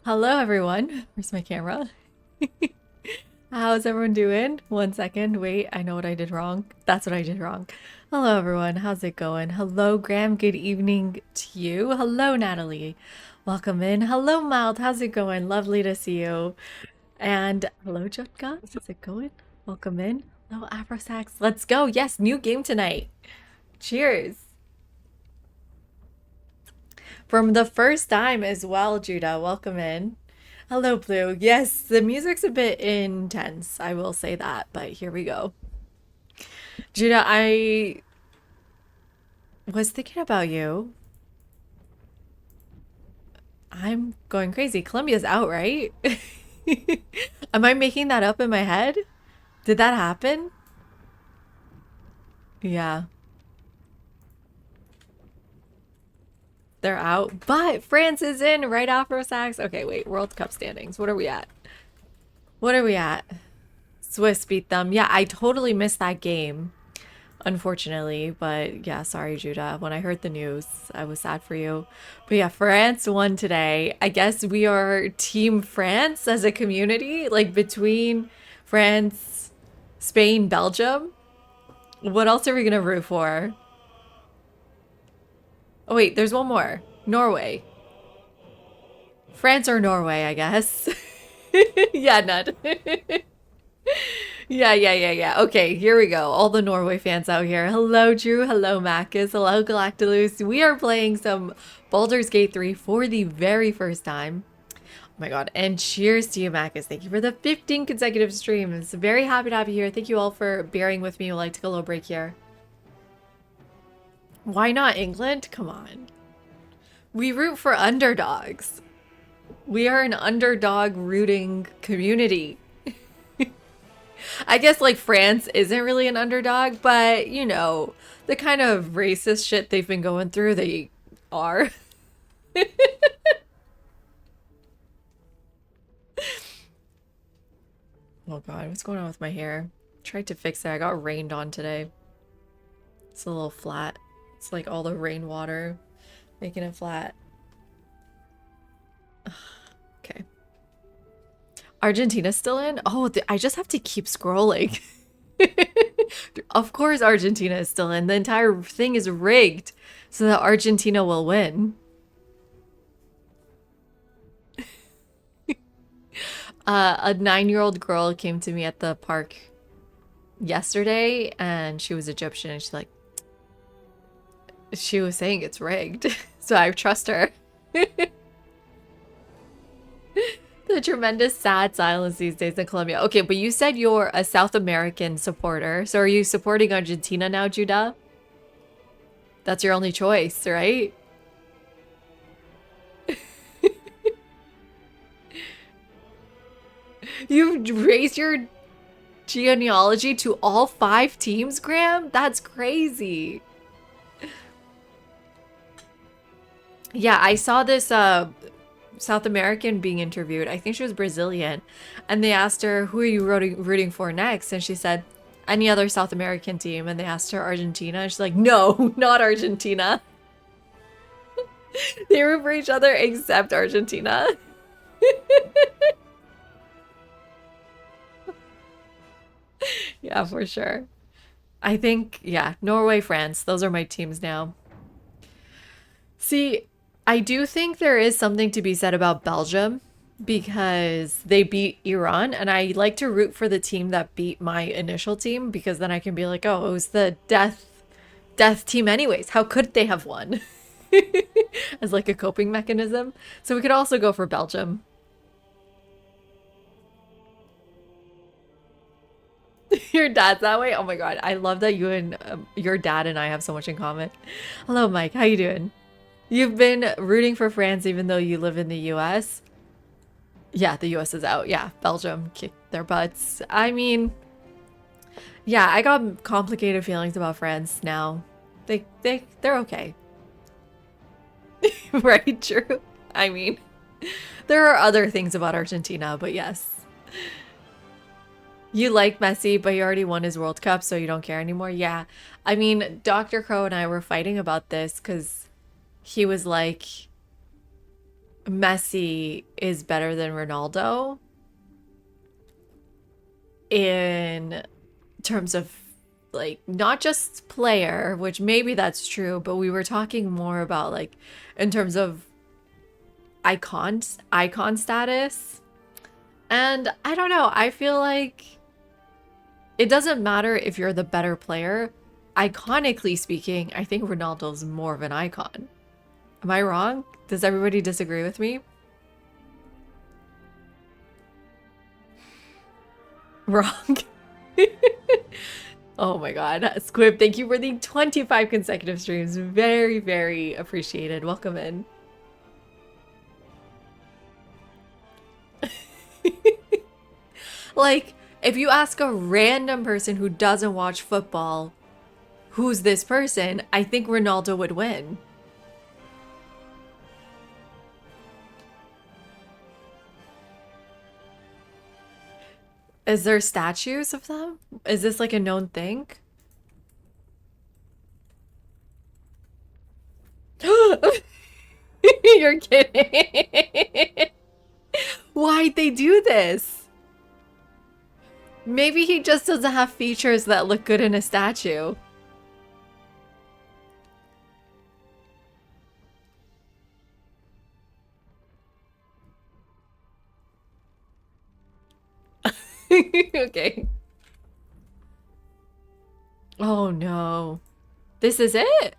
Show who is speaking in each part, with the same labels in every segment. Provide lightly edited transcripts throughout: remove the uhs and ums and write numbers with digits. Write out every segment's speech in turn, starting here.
Speaker 1: Hello, everyone. Where's my camera? How's everyone doing? One second. Wait, I know what I did wrong. That's what I did wrong. Hello, everyone. How's it going? Hello, Graham. Good evening to you. Hello, Natalie. Welcome in. Hello, Mild. How's it going? Lovely to see you. And hello, Jutka. How's it going? Welcome in. Hello, Afrosax. Let's go. Yes, new game tonight. Cheers. From the first time as well, Judah. Welcome in. Hello, Blue. Yes, the music's a bit intense, I will say that, but here we go. Judah, I was thinking about you. I'm going crazy. Columbia's out, right? Am I making that up in my head? Did that happen? Yeah, they're out. But France is in right after Sachs. Okay, wait. World Cup standings. What are we at? What are we at? Swiss beat them. Yeah, I totally missed that game, unfortunately. But yeah, sorry, Judah. When I heard the news, I was sad for you. But yeah, France won today. I guess we are Team France as a community, like between France, Spain, Belgium. What else are we gonna root for? Oh, wait, there's one more. Norway. France or Norway, I guess. Yeah, Ned. Yeah. Okay, here we go. All the Norway fans out here. Hello, Drew. Hello, Macus. Hello, Galactalus. We are playing some Baldur's Gate 3 for the very first time. Oh my god. And cheers to you, Macus. Thank you for the 15 consecutive streams. Very happy to have you here. Thank you all for bearing with me while I took a little break here. Why not England? Come on. We root for underdogs. We are an underdog rooting community. I guess like France isn't really an underdog, but you know, the kind of racist shit they've been going through, they are. Oh god, what's going on with my hair? Tried to fix it. I got rained on today. It's a little flat. It's like all the rainwater making it flat. Okay. Argentina's still in? Oh, I just have to keep scrolling. Of course Argentina is still in. The entire thing is rigged so that Argentina will win. A 9-year-old girl came to me at the park yesterday and she was Egyptian and she was saying it's rigged. So I trust her. The tremendous sad silence these days in Colombia. Okay, but you said you're a South American supporter. So are you supporting Argentina now, Judah? That's your only choice, right? You've raised your genealogy to all 5 teams, Graham? That's crazy. Yeah, I saw this South American being interviewed. I think she was Brazilian. And they asked her, who are you rooting for next? And she said, any other South American team. And they asked her Argentina. And she's like, no, not Argentina. They root for each other except Argentina. Yeah, for sure. I think, yeah, Norway, France. Those are my teams now. See, I do think there is something to be said about Belgium because they beat Iran, and I like to root for the team that beat my initial team because then I can be like, oh, it was the death team anyways. How could they have won? As like a coping mechanism. So we could also go for Belgium. Your dad's that way? Oh my god, I love that you and your dad and I have so much in common. Hello, Mike. How you doing? You've been rooting for France even though you live in the US. Yeah, the US is out. Yeah, Belgium kicked their butts. I mean, yeah, I got complicated feelings about France now. They're okay. Right, true. I mean, there are other things about Argentina, but yes. You like Messi, but he already won his World Cup, so you don't care anymore. Yeah. I mean, Dr. Crow and I were fighting about this because he was like, Messi is better than Ronaldo in terms of like not just player, which maybe that's true, but we were talking more about like in terms of icon status. And I don't know, I feel like it doesn't matter if you're the better player. Iconically speaking, I think Ronaldo's more of an icon. Am I wrong? Does everybody disagree with me? Wrong. Oh my god. Squib, thank you for the 25 consecutive streams. Very, very appreciated. Welcome in. Like, if you ask a random person who doesn't watch football, who's this person, I think Ronaldo would win. Is there statues of them? Is this like a known thing? You're kidding. Why'd they do this? Maybe he just doesn't have features that look good in a statue. Okay. Oh no. This is it?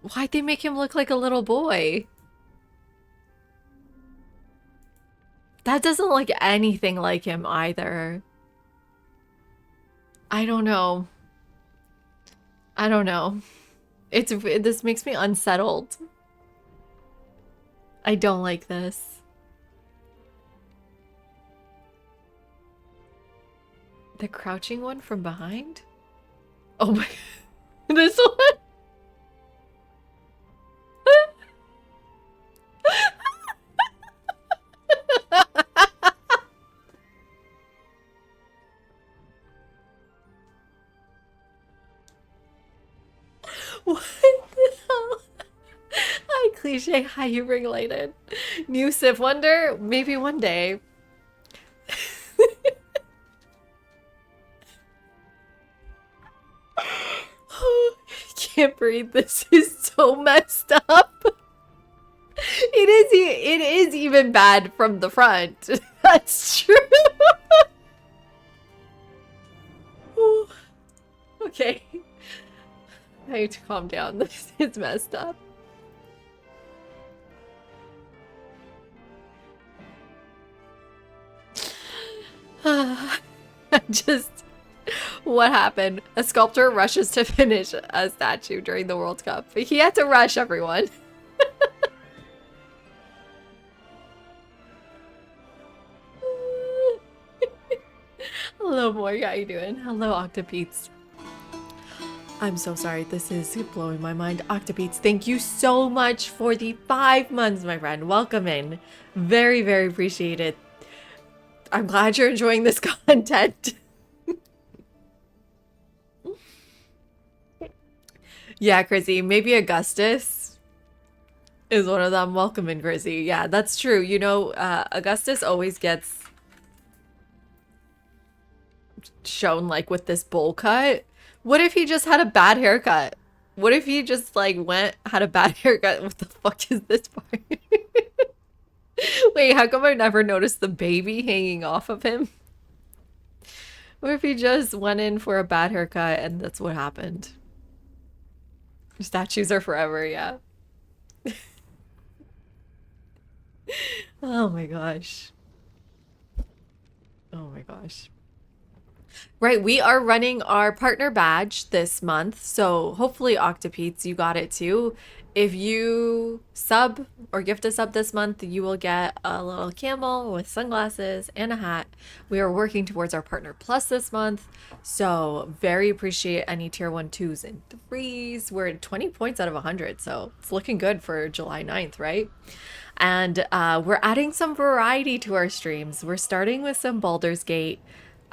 Speaker 1: Why'd they make him look like a little boy? That doesn't look anything like him either. I don't know. I don't know. This makes me unsettled. I don't like this. The crouching one from behind? Oh my god. This one? What the hell? Hi, cliche. Hi, you related. New Civ Wonder? Maybe one day. Can't breathe. This is so messed up. It is even bad from the front. That's true. Okay. I need to calm down. This is messed up. Just what happened? A sculptor rushes to finish a statue during the World Cup. He had to rush, everyone. Hello, Morg. How you doing? Hello, Octopeats. I'm so sorry. This is blowing my mind. Octopeats, thank you so much for the 5 months, my friend. Welcome in. Very, very appreciated. I'm glad you're enjoying this content. Yeah, Chrissy. Maybe Augustus is one of them. Welcome in, Chrissy. Yeah, that's true. You know, Augustus always gets shown like with this bowl cut. What if he just had a bad haircut? What if he just like had a bad haircut? What the fuck is this part? Wait, how come I never noticed the baby hanging off of him? What if he just went in for a bad haircut and that's what happened? Statues are forever, yeah. Oh my gosh. Oh my gosh. Right, we are running our partner badge this month, so hopefully Octopeats, you got it too. If you sub or gift a sub this month, you will get a little camel with sunglasses and a hat. We are working towards our Partner Plus this month, so very appreciate any tier 1, 2s, and 3s. We're at 20 points out of 100, so it's looking good for July 9th, right? And we're adding some variety to our streams. We're starting with some Baldur's Gate.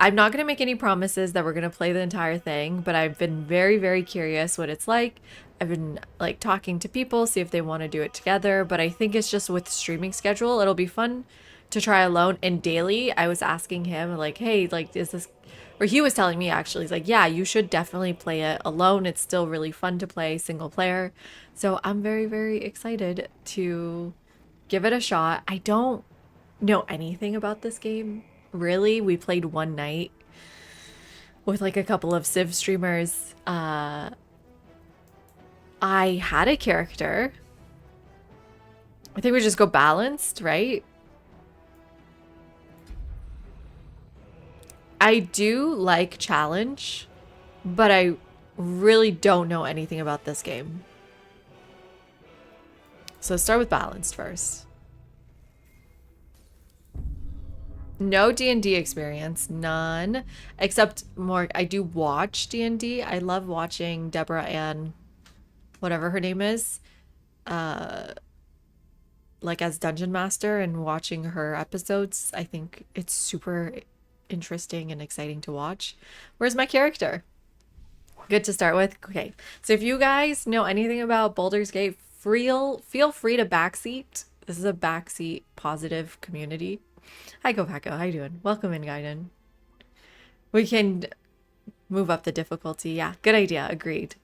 Speaker 1: I'm not going to make any promises that we're going to play the entire thing, but I've been very, very curious what it's like. I've been like talking to people, see if they want to do it together, but I think it's just with streaming schedule, it'll be fun to try alone. And daily, I was asking him like, hey, like, is this, or he was telling me actually, he's like, yeah, you should definitely play it alone. It's still really fun to play single player. So I'm very, very excited to give it a shot. I don't know anything about this game. Really, we played one night with like a couple of Civ streamers. I had a character. I think we just go balanced, right? I do like challenge, but I really don't know anything about this game. So start with balanced first. No D&D experience, none, except more, I do watch D&D. I love watching Deborah Ann, whatever her name is, like as Dungeon Master, and watching her episodes. I think it's super interesting and exciting to watch. Where's my character? Good to start with. Okay, so if you guys know anything about Baldur's Gate, feel free to backseat. This is a backseat positive community. Hi, Kopako. How you doing? Welcome in, Gaiden. We can move up the difficulty. Yeah, good idea. Agreed.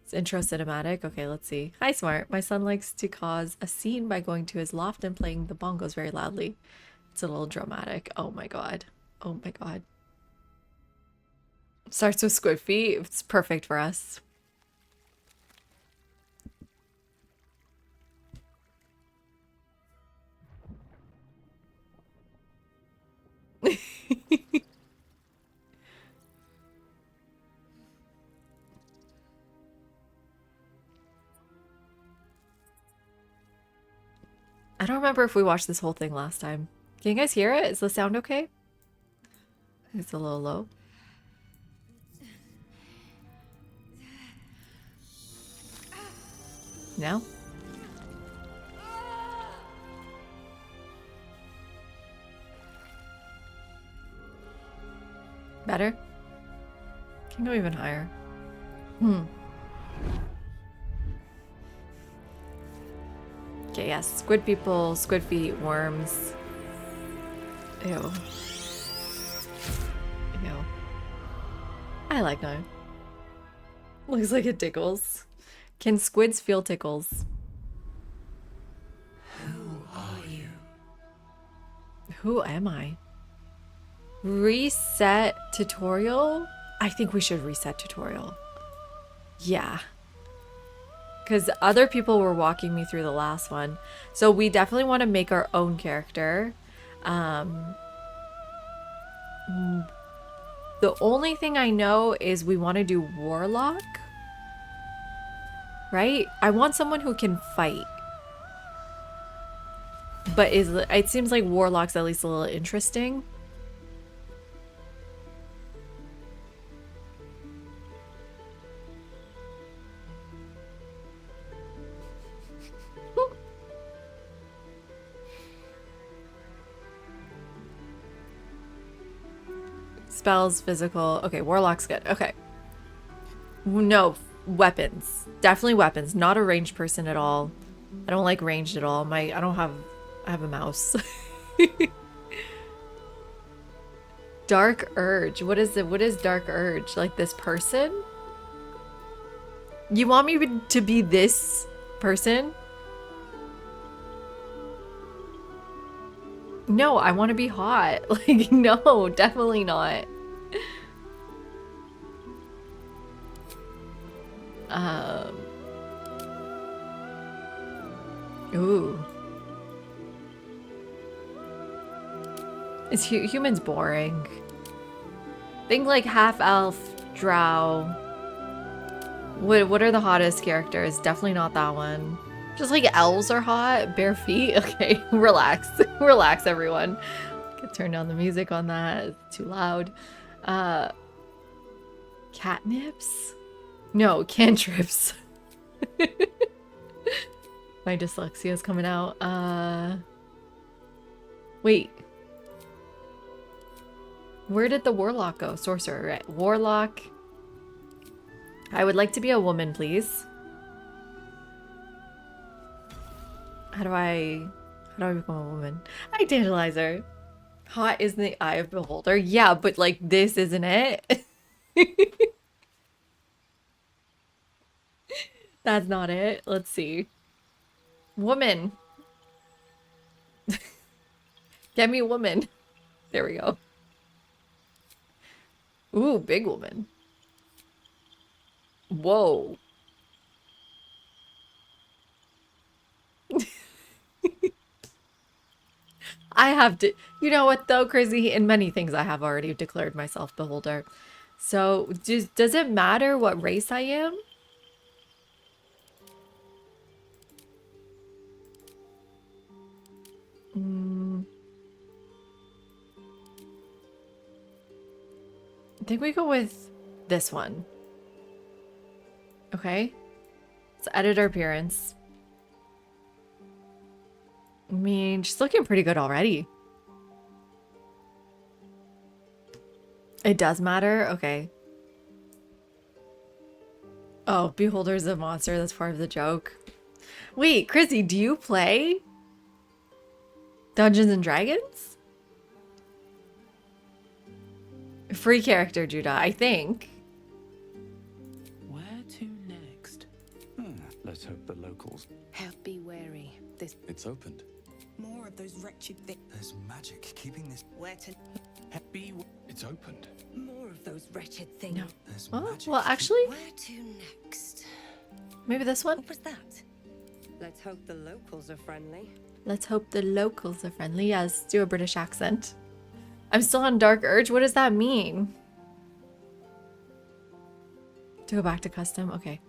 Speaker 1: It's intro cinematic. Okay, let's see. Hi, Smart. My son likes to cause a scene by going to his loft and playing the bongos very loudly. It's a little dramatic. Oh my god. Oh my god. Starts with squid feet. It's perfect for us. I don't remember if we watched this whole thing last time. Can you guys hear it? Is the sound okay? It's a little low. No? Better? Can go even higher. Okay, yes. Squid people, squid feet, worms. Ew. Ew. I like that. Looks like it tickles. Can squids feel tickles?
Speaker 2: Who are you?
Speaker 1: Who am I? Reset tutorial? I think we should reset tutorial. Yeah. Because other people were walking me through the last one. So we definitely want to make our own character. The only thing I know is we want to do Warlock. Right? I want someone who can fight. But it seems like Warlock's at least a little interesting. Spells, physical. Okay, Warlock's good. Okay. No, weapons. Definitely weapons. Not a ranged person at all. I don't like ranged at all. I have a mouse. Dark Urge. What is it? What is Dark Urge? Like this person? You want me to be this person? No, I want to be hot. Like, no, definitely not. Ooh. Is humans boring? Think like half elf, drow. What are the hottest characters? Definitely not that one. Just like elves are hot. Bare feet. Okay, relax. Relax, everyone. Could turn down the music on that. It's too loud. Catnips? No, cantrips. My dyslexia is coming out. Wait. Where did the warlock go? Sorcerer, right? Warlock. I would like to be a woman, please. How do I become a woman? Hi, Tantalizer. Hot is in the eye of the beholder. Yeah, but like this, isn't it? That's not it. Let's see. Woman. Get me a woman. There we go. Ooh, big woman. Whoa. I have to, you know what though, Crazy? In many things I have already declared myself beholder. So does it matter what race I am? I think we go with this one. Okay. Let's edit her appearance. I mean, she's looking pretty good already. It does matter? Okay. Oh, Beholder's a monster. That's part of the joke. Wait, Chrissy, do you play Dungeons and Dragons? Free character, Judah, I think.
Speaker 2: Where to next? Let's hope the locals.
Speaker 3: Be wary.
Speaker 2: It's opened.
Speaker 3: More of those wretched things.
Speaker 2: There's magic keeping this.
Speaker 3: Where to?
Speaker 2: It's opened.
Speaker 3: More of those wretched things.
Speaker 1: No.
Speaker 2: There's
Speaker 1: Well,
Speaker 2: magic.
Speaker 1: well, actually,
Speaker 3: Where to next?
Speaker 1: maybe this one.
Speaker 3: What was that? Let's hope the locals are friendly.
Speaker 1: Let's hope the locals are friendly. Yes, do a British accent. I'm still on Dark Urge. What does that mean? To go back to custom? Okay.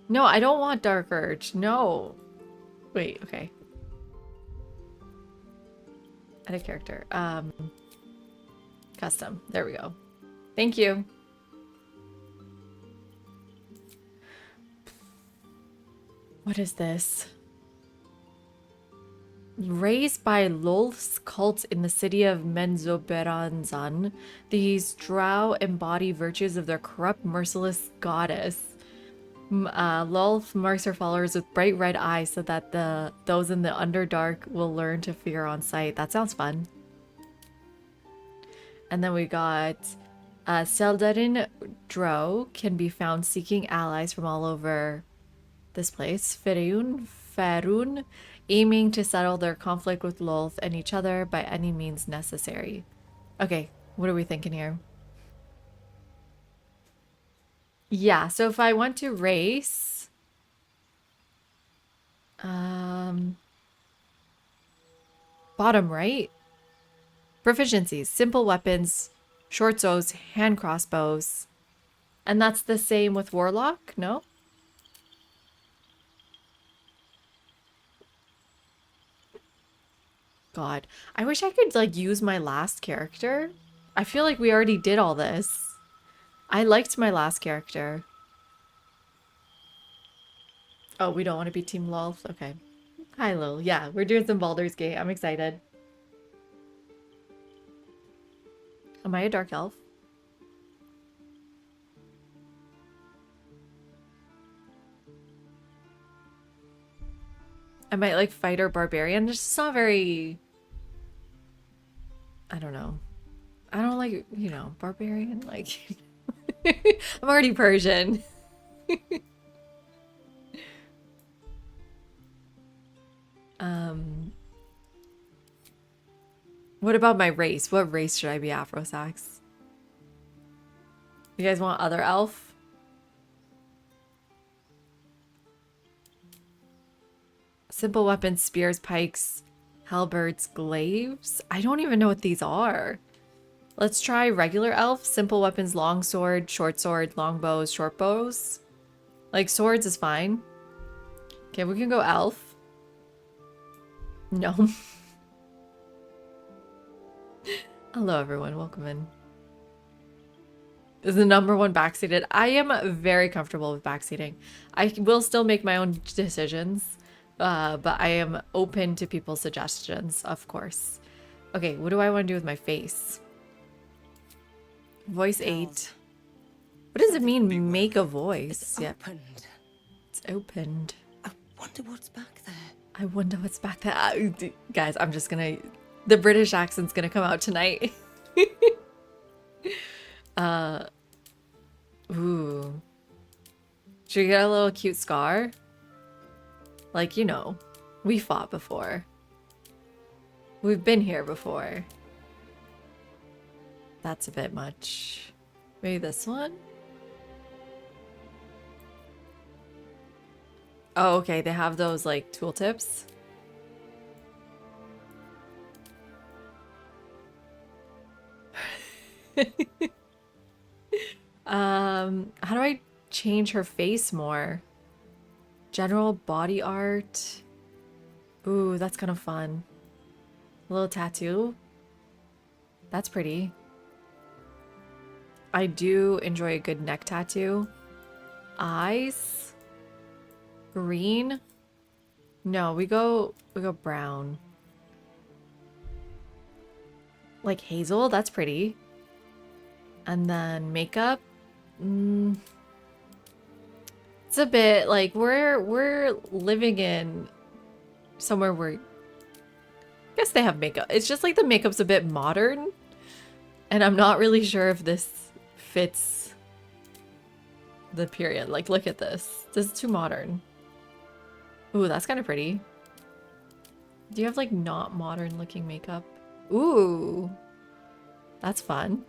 Speaker 1: No, I don't want Dark Urge. No. Wait, okay. Edit character. Custom. There we go. Thank you. What is this? Raised by Lolth's cult in the city of Menzoberranzan, these drow embody virtues of their corrupt, merciless goddess. Lolth marks her followers with bright red eyes so that those in the Underdark will learn to fear on sight. That sounds fun. And then we got Seldarin Drow can be found seeking allies from all over this place. Faerun, aiming to settle their conflict with Lolth and each other by any means necessary. Okay, what are we thinking here? Yeah, so if I want to race, bottom right, proficiencies, simple weapons, short bows, hand crossbows, and that's the same with Warlock, no? God, I wish I could like use my last character. I feel like we already did all this. I liked my last character. Oh, we don't want to be Team Lolth? Okay. Hi, Lil. Yeah, we're doing some Baldur's Gate. I'm excited. Am I a dark elf? I might like fighter barbarian. It's just not very... I don't know. I don't like, you know, barbarian. Like, I'm already Persian. What about my race? What race should I be, Afrosax? You guys want other elf? Simple weapons, spears, pikes, halberds, glaives. I don't even know what these are. Let's try regular elf. Simple weapons, long sword, short sword, long bows, short bows. Like swords is fine. Okay, we can go elf. No. Hello everyone, welcome in. Is the #1 backseated? I am very comfortable with backseating. I will still make my own decisions, but I am open to people's suggestions, of course. Okay, what do I want to do with my face? Voice
Speaker 3: Hell.
Speaker 1: 8. What does it mean,
Speaker 2: Beware.
Speaker 1: make a voice? Yep,
Speaker 3: Opened.
Speaker 1: it's opened.
Speaker 3: I wonder what's back there.
Speaker 1: I wonder what's back there. Guys, I'm just gonna... The British accent's gonna come out tonight. Ooh. Should we get a little cute scar? Like, you know, we fought before. We've been here before. That's a bit much. Maybe this one? Oh, okay. They have those, like, tooltips. How do I change her face more? General body art. Ooh, that's kind of fun. A little tattoo. That's pretty. I do enjoy a good neck tattoo. Eyes. Green. No, we go brown. Like hazel, that's pretty. And then makeup. It's a bit like we're living in somewhere where I guess they have makeup. It's just like the makeup's a bit modern. And I'm not really sure if this fits the period. Like, look at this. This is too modern. Ooh, that's kind of pretty. Do you have like not modern looking makeup? Ooh, that's fun.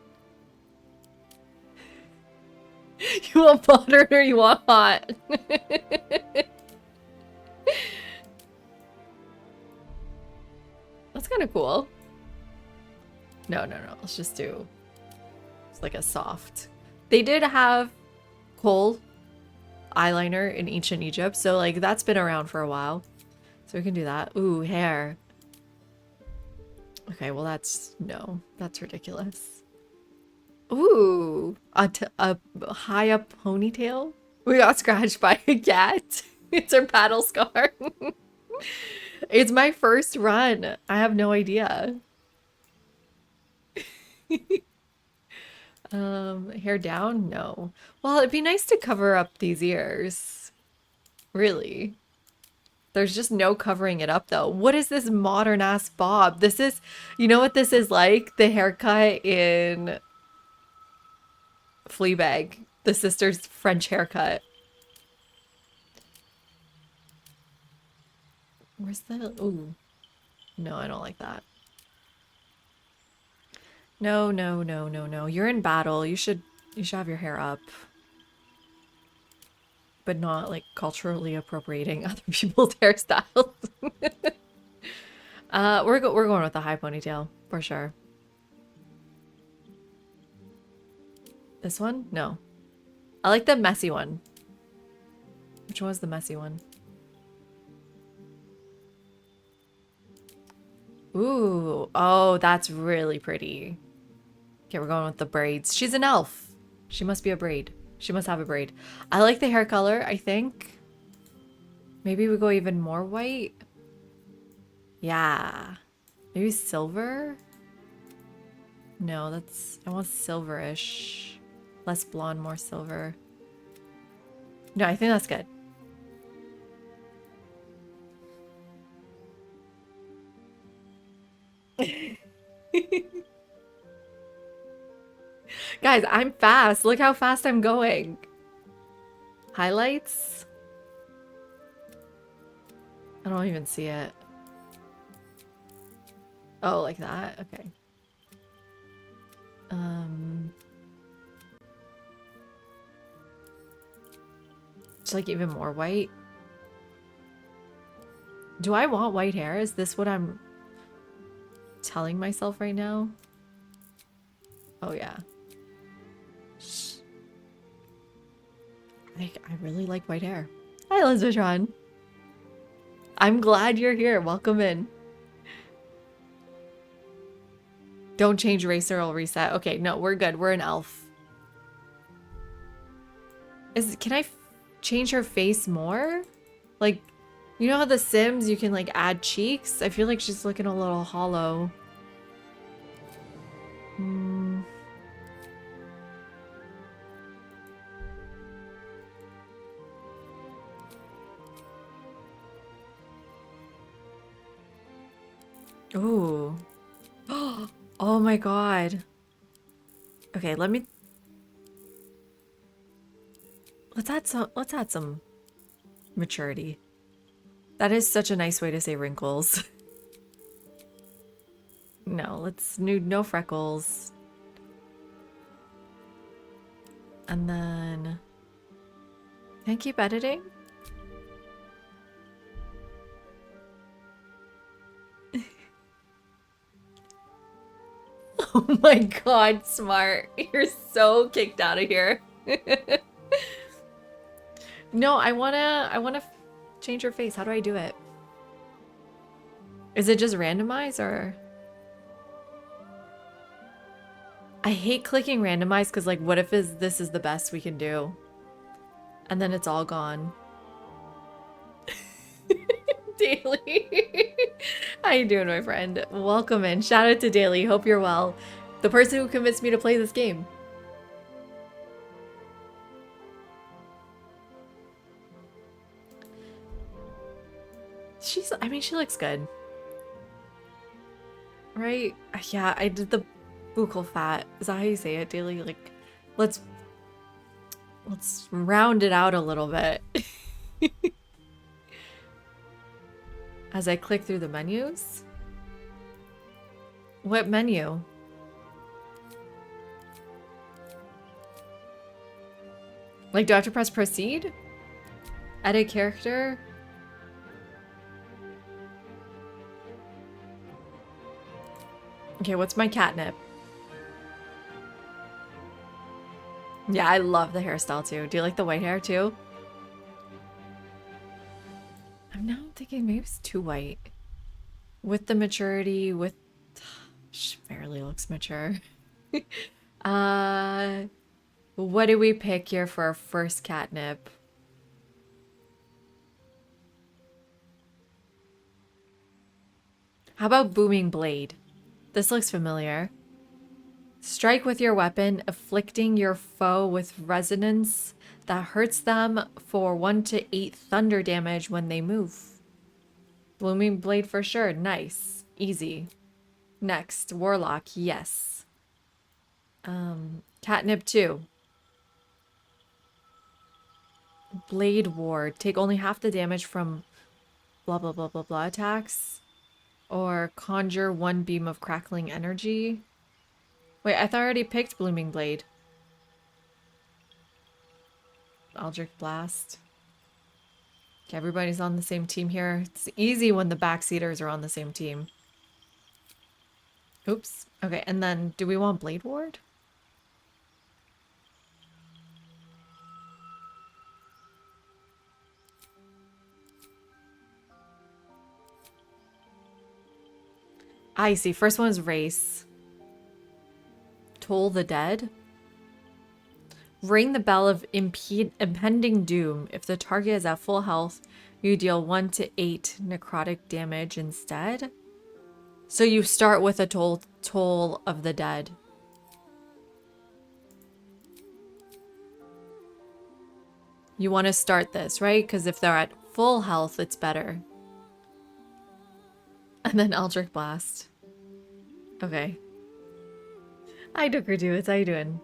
Speaker 1: You want modern or you want hot? That's kind of cool. No. Let's just do... It's like a soft. They did have kohl eyeliner in ancient Egypt, so like that's been around for a while. So we can do that. Ooh, hair. Okay, well that's... No, that's ridiculous. Ooh, a high up ponytail. We got scratched by a cat. It's her battle scar. It's my first run. I have no idea. Hair down? No. Well, it'd be nice to cover up these ears. Really. There's just no covering it up though. What is this modern ass bob? This is, you know what this is like? The haircut in Fleabag, the sister's French haircut. Where's the... Ooh. No, I don't like that. No. You're in battle. You should have your hair up. But not like culturally appropriating other people's hairstyles. We're going with the high ponytail for sure. This one? No. I like the messy one. Which one was the messy one? Ooh. Oh, that's really pretty. Okay, we're going with the braids. She's an elf. She must be a braid. She must have a braid. I like the hair color, I think. Maybe we go even more white. Yeah. Maybe silver? No, that's... I want silverish. Less blonde, more silver. No, I think that's good. Guys, I'm fast. Look how fast I'm going. Highlights? I don't even see it. Oh, like that? Okay. It's like even more white. Do I want white hair? Is this what I'm telling myself right now? Oh yeah. I really like white hair. Hi, Elizabeth. I'm glad you're here. Welcome in. Don't change race or I'll reset. Okay, no, we're good. We're an elf. Can I change her face more? Like, you know how the Sims you can like add cheeks? I feel like she's looking a little hollow. Ooh. Oh my god. Okay, let's add some maturity. That is such a nice way to say wrinkles. No, let's no freckles. And then can I keep editing? Oh my god, Smart. You're so kicked out of here. No, I wanna change your face. How do I do it? Is it just randomize or? I hate clicking randomize because like what if this is the best we can do? And then it's all gone. Daily. How you doing, my friend? Welcome in. Shout out to Daily. Hope you're well. The person who convinced me to play this game. I mean, she looks good. Right? Yeah, I did the buccal fat. Is that how you say it, Daily? Like, let's round it out a little bit. As I click through the menus. What menu? Like, do I have to press proceed? Edit character? Okay, what's my catnip? Yeah, I love the hairstyle too. Do you like the white hair too? I'm now thinking maybe it's too white. With the maturity, she barely looks mature. uh, what do we pick here for our first catnip? How about Booming Blade? This looks familiar. Strike with your weapon, afflicting your foe with resonance that hurts them for 1 to 8 thunder damage when they move. Blooming Blade for sure. Nice. Easy. Next, Warlock. Yes. Catnip 2. Blade Ward. Take only half the damage from blah blah blah blah blah attacks. Or conjure 1 beam of crackling energy. Wait, I thought I already picked Blooming Blade. Eldritch Blast. Okay, everybody's on the same team here. It's easy when the backseaters are on the same team. Oops. Okay, and then do we want Blade Ward? I see. First one is Race. Toll the Dead. Ring the bell of impending doom. If the target is at full health, you deal 1 to 8 necrotic damage instead. So you start with a toll of the dead. You want to start this, right? Because if they're at full health, it's better. And then Eldritch Blast. Okay. Hi, Dukerduits. How you doing?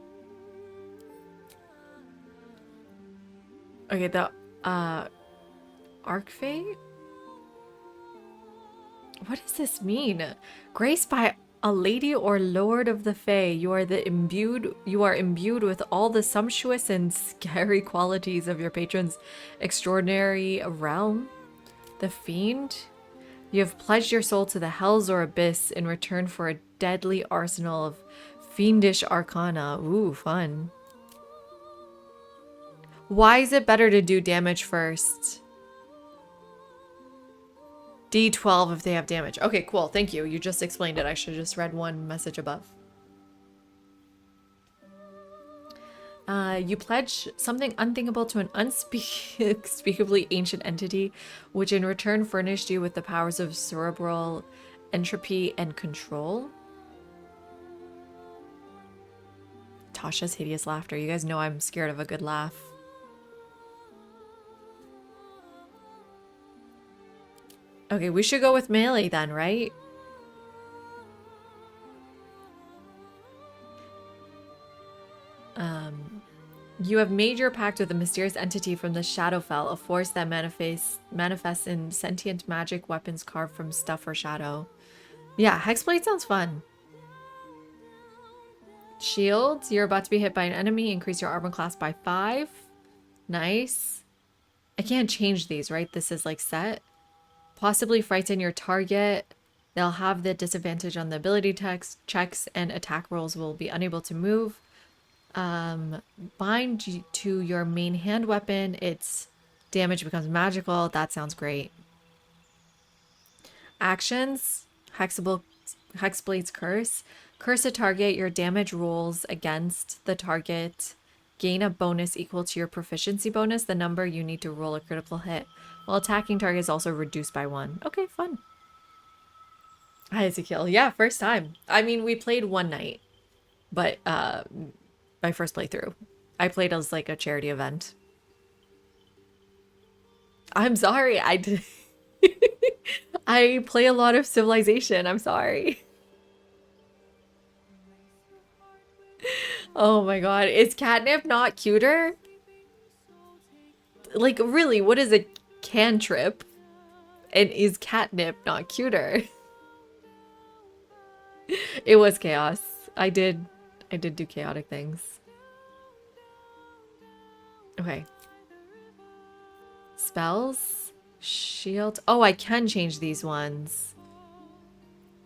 Speaker 1: Okay, the Arc Fate? What does this mean? Graced by a lady or lord of the Fae, you are imbued with all the sumptuous and scary qualities of your patron's extraordinary realm. The Fiend? You have pledged your soul to the hells or abyss in return for a deadly arsenal of fiendish arcana. Ooh, fun. Why is it better to do damage first? D12 if they have damage. Okay, cool. Thank you. You just explained it. I should have just read one message above. You pledge something unthinkable to an unspeakably ancient entity, which in return furnished you with the powers of cerebral entropy and control. Tasha's hideous laughter. You guys know I'm scared of a good laugh. Okay, we should go with melee then, right? You have made your pact with a mysterious entity from the Shadowfell, a force that manifests in sentient magic weapons carved from stuff or shadow. Yeah, Hexblade sounds fun. Shields, you're about to be hit by an enemy. Increase your armor class by 5. Nice. I can't change these, right? This is like set. Possibly frighten your target. They'll have the disadvantage on the ability checks and attack rolls will be unable to move. Bind to your main hand weapon. Its damage becomes magical. That sounds great. Actions. Hexblade's Curse. Curse a target. Your damage rolls against the target gain a bonus equal to your proficiency bonus, the number you need to roll a critical hit. While attacking target is also reduced by 1. Okay, fun. Hi, Ezekiel. Yeah, first time. I mean, we played one night, but my first playthrough. I played as like a charity event. I'm sorry. I did. I play a lot of Civilization. I'm sorry. Oh my god. Is catnip not cuter? Like, really, what is a cantrip? And is catnip not cuter? It was chaos. I did do chaotic things. Okay. Spells? Shield? Oh, I can change these ones.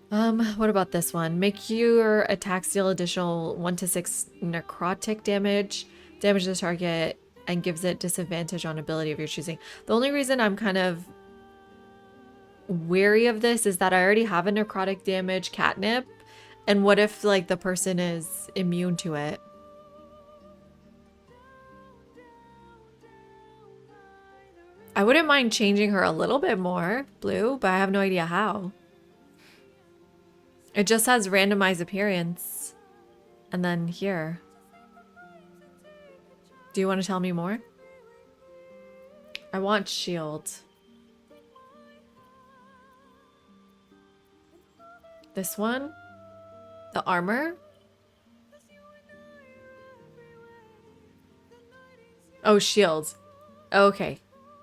Speaker 1: What about this one? Make your attacks deal additional 1 to 6 necrotic damage. Damage the target and gives it disadvantage on ability of your choosing. The only reason I'm kind of wary of this is that I already have a necrotic damage catnip. And what if like the person is immune to it? I wouldn't mind changing her a little bit more, blue, but I have no idea how. It just has randomized appearance. And then here. Do you want to tell me more? I want shield. This one? The armor? Oh, shield. Okay.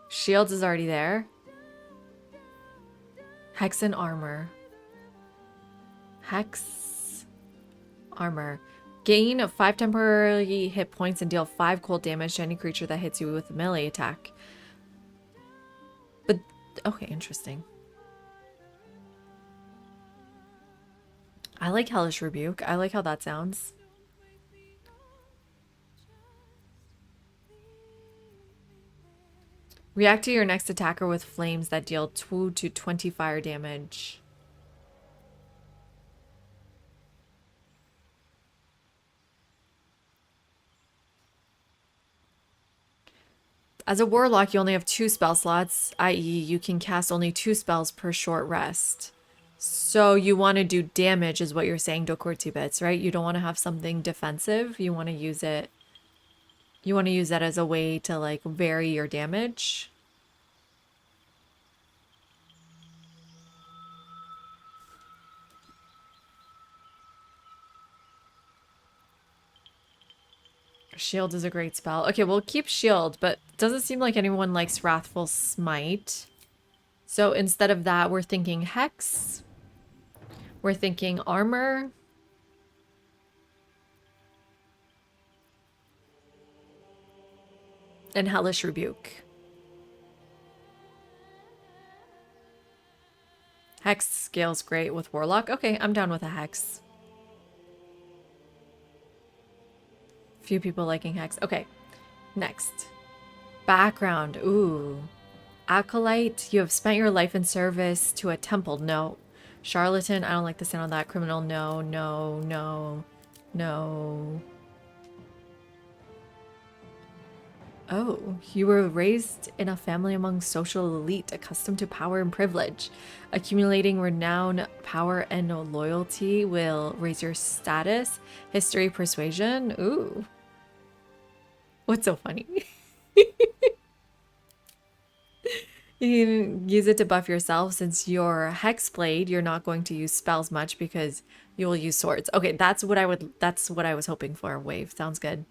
Speaker 1: Shields is already there. Hex and armor. Hex. Armor. Gain 5 temporary hit points and deal 5 cold damage to any creature that hits you with a melee attack. But, okay, interesting. I like Hellish Rebuke. I like how that sounds. React to your next attacker with flames that deal 2 to 20 fire damage. As a warlock, you only have 2 spell slots, i.e. you can cast only 2 spells per short rest. So you want to do damage is what you're saying, Dokorti Bits, right? You don't want to have something defensive. You want to use it. You want to use that as a way to like vary your damage. Shield is a great spell. Okay, we'll keep shield, but it doesn't seem like anyone likes Wrathful Smite. So instead of that, we're thinking Hex. We're thinking armor. And Hellish Rebuke. Hex scales great with Warlock. Okay, I'm down with a Hex. Few people liking Hex. Okay, next. Background. Ooh. Acolyte. You have spent your life in service to a temple. No. Charlatan. I don't like the sound of that. Criminal. No, no, no, no. Oh, you were raised in a family among social elite, accustomed to power and privilege. Accumulating renown, power, and loyalty will raise your status. History, persuasion. Ooh. What's so funny? You can use it to buff yourself. Since you're Hexblade, you're not going to use spells much because you will use swords. Okay, that's what I was hoping for. Wave. Sounds good.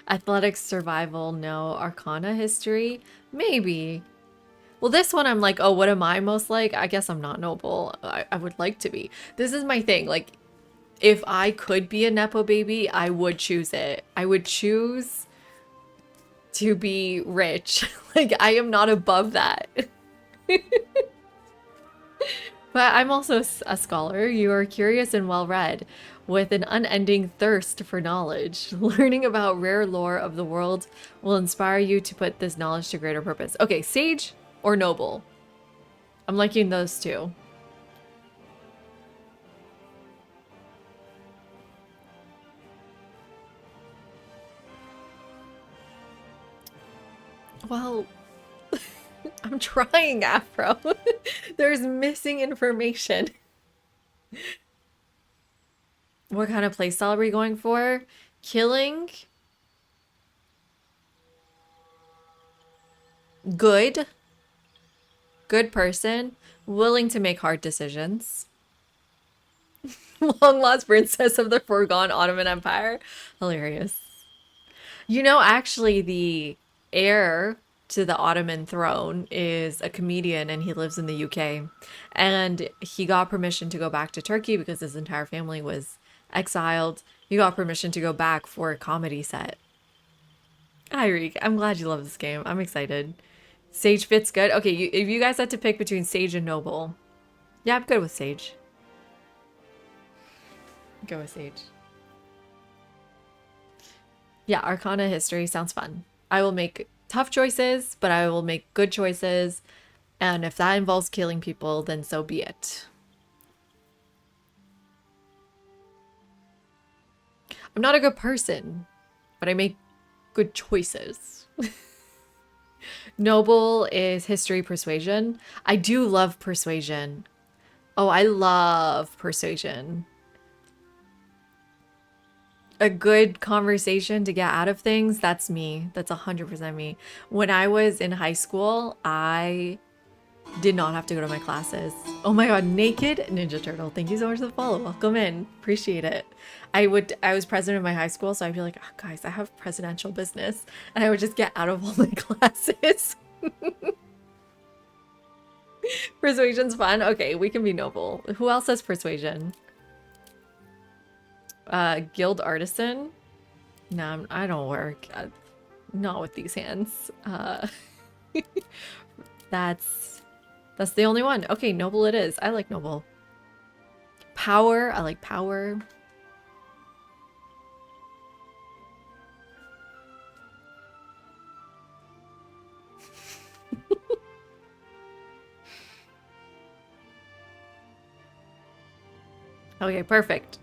Speaker 1: Athletics, survival, no. Arcana, history, maybe. Well, this one I'm like, oh, what am I most like? I guess I'm not noble. I would like to be. This is my thing. Like, if I could be a Nepo baby, I would choose it. I would choose to be rich. Like, I am not above that. But I'm also a scholar. You are curious and well read, with an unending thirst for knowledge. Learning about rare lore of the world will inspire you to put this knowledge to greater purpose. Okay, sage or noble? I'm liking those two. Well, I'm trying, Afro. There's missing information. What kind of playstyle are we going for? Killing. Good. Good person. Willing to make hard decisions. Long lost princess of the forgone Ottoman Empire. Hilarious. You know, actually, the heir to the Ottoman throne is a comedian and he lives in the UK. And he got permission to go back to Turkey because his entire family was exiled. He got permission to go back for a comedy set. Hi, Reek. I'm glad you love this game. I'm excited. Sage fits good. Okay, if you guys had to pick between Sage and Noble. Yeah, I'm good with Sage. Go with Sage. Yeah, Arcana history sounds fun. I will make tough choices, but I will make good choices. And if that involves killing people, then so be it. I'm not a good person, but I make good choices. Noble is history, persuasion. I do love persuasion. Oh, I love persuasion. A good conversation to get out of things, that's me. That's 100% me. When I was in high school, I did not have to go to my classes. Oh my god, Naked Ninja Turtle. Thank you so much for the follow. Welcome in. Appreciate it. I was president of my high school, so I'd be like, oh, guys, I have presidential business. And I would just get out of all my classes. Persuasion's fun. Okay, we can be noble. Who else has persuasion? Guild artisan. No, I don't work. Not with these hands. That's the only one. Okay, noble it is. I like noble. Power. I like power. Okay, perfect.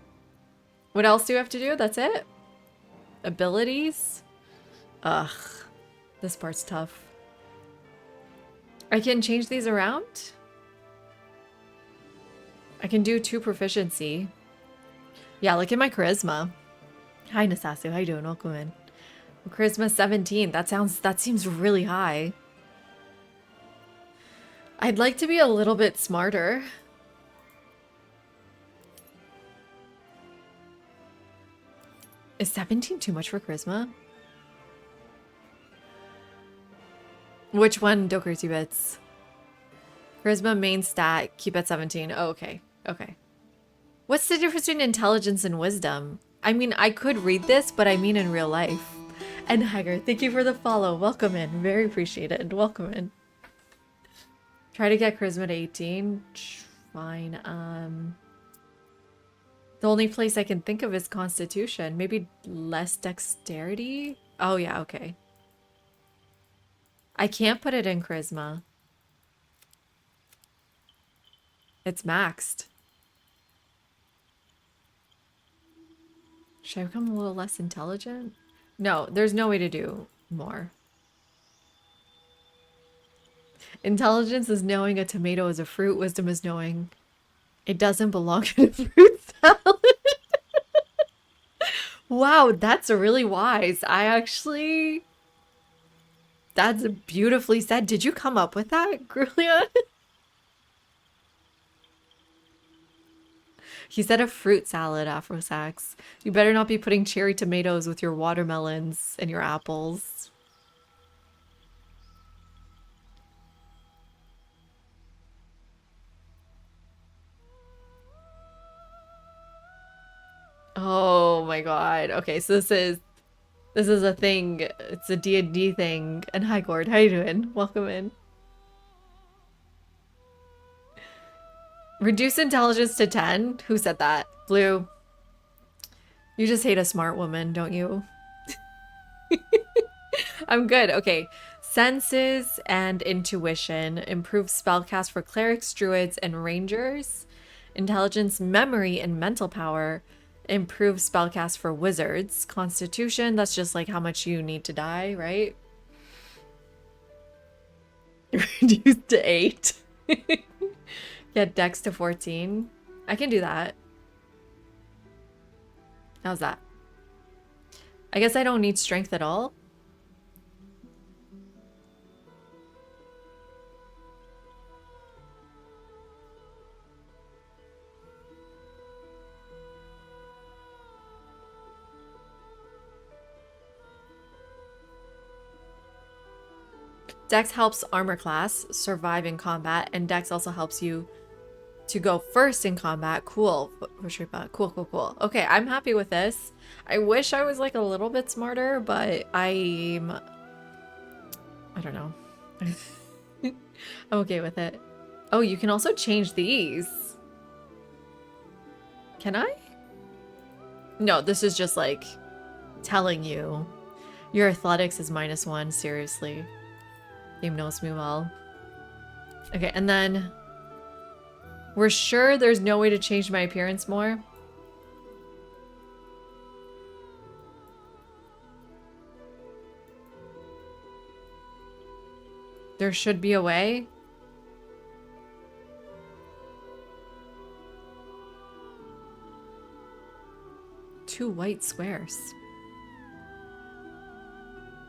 Speaker 1: What else do you have to do? That's it? Abilities? Ugh. This part's tough. I can change these around? I can do 2 proficiency. Yeah, look at my charisma. Hi, Nasasu. How you doing? Welcome in. Charisma 17. That seems really high. I'd like to be a little bit smarter. Is 17 too much for charisma? Which one, Dokerty Bits? Charisma main stat, keep at 17. Oh, okay. Okay. What's the difference between intelligence and wisdom? I mean, I could read this, but I mean in real life. And Hager, thank you for the follow. Welcome in. Very appreciated. Welcome in. Try to get charisma to 18. Fine. The only place I can think of is constitution. Maybe less dexterity? Oh, yeah, okay. I can't put it in charisma. It's maxed. Should I become a little less intelligent? No, there's no way to do more. Intelligence is knowing a tomato is a fruit. Wisdom is knowing it doesn't belong in a fruit salad. Wow, that's really wise. That's beautifully said. Did you come up with that, Grulia? He said a fruit salad, Afrosax. You better not be putting cherry tomatoes with your watermelons and your apples. Oh my god. Okay, so this is a thing. It's a D&D thing. And hi Gord, how you doing? Welcome in. Reduce intelligence to 10? Who said that? Blue. You just hate a smart woman, don't you? I'm good. Okay. Senses and intuition. Improve spellcast for clerics, druids, and rangers. Intelligence, memory, and mental power. Improve spellcast for wizards. Constitution, that's just like how much you need to die, right? Reduce to 8. Yeah, dex to 14. I can do that. How's that? I guess I don't need strength at all. Dex helps armor class survive in combat, and Dex also helps you to go first in combat. Cool. Cool, cool, cool. Okay, I'm happy with this. I wish I was like a little bit smarter, but I don't know. I'm okay with it. Oh, you can also change these. Can I? No, this is just like telling you. Your athletics is -1, seriously. Game knows me well. Okay, and then we're sure there's no way to change my appearance more. There should be a way. Two white squares.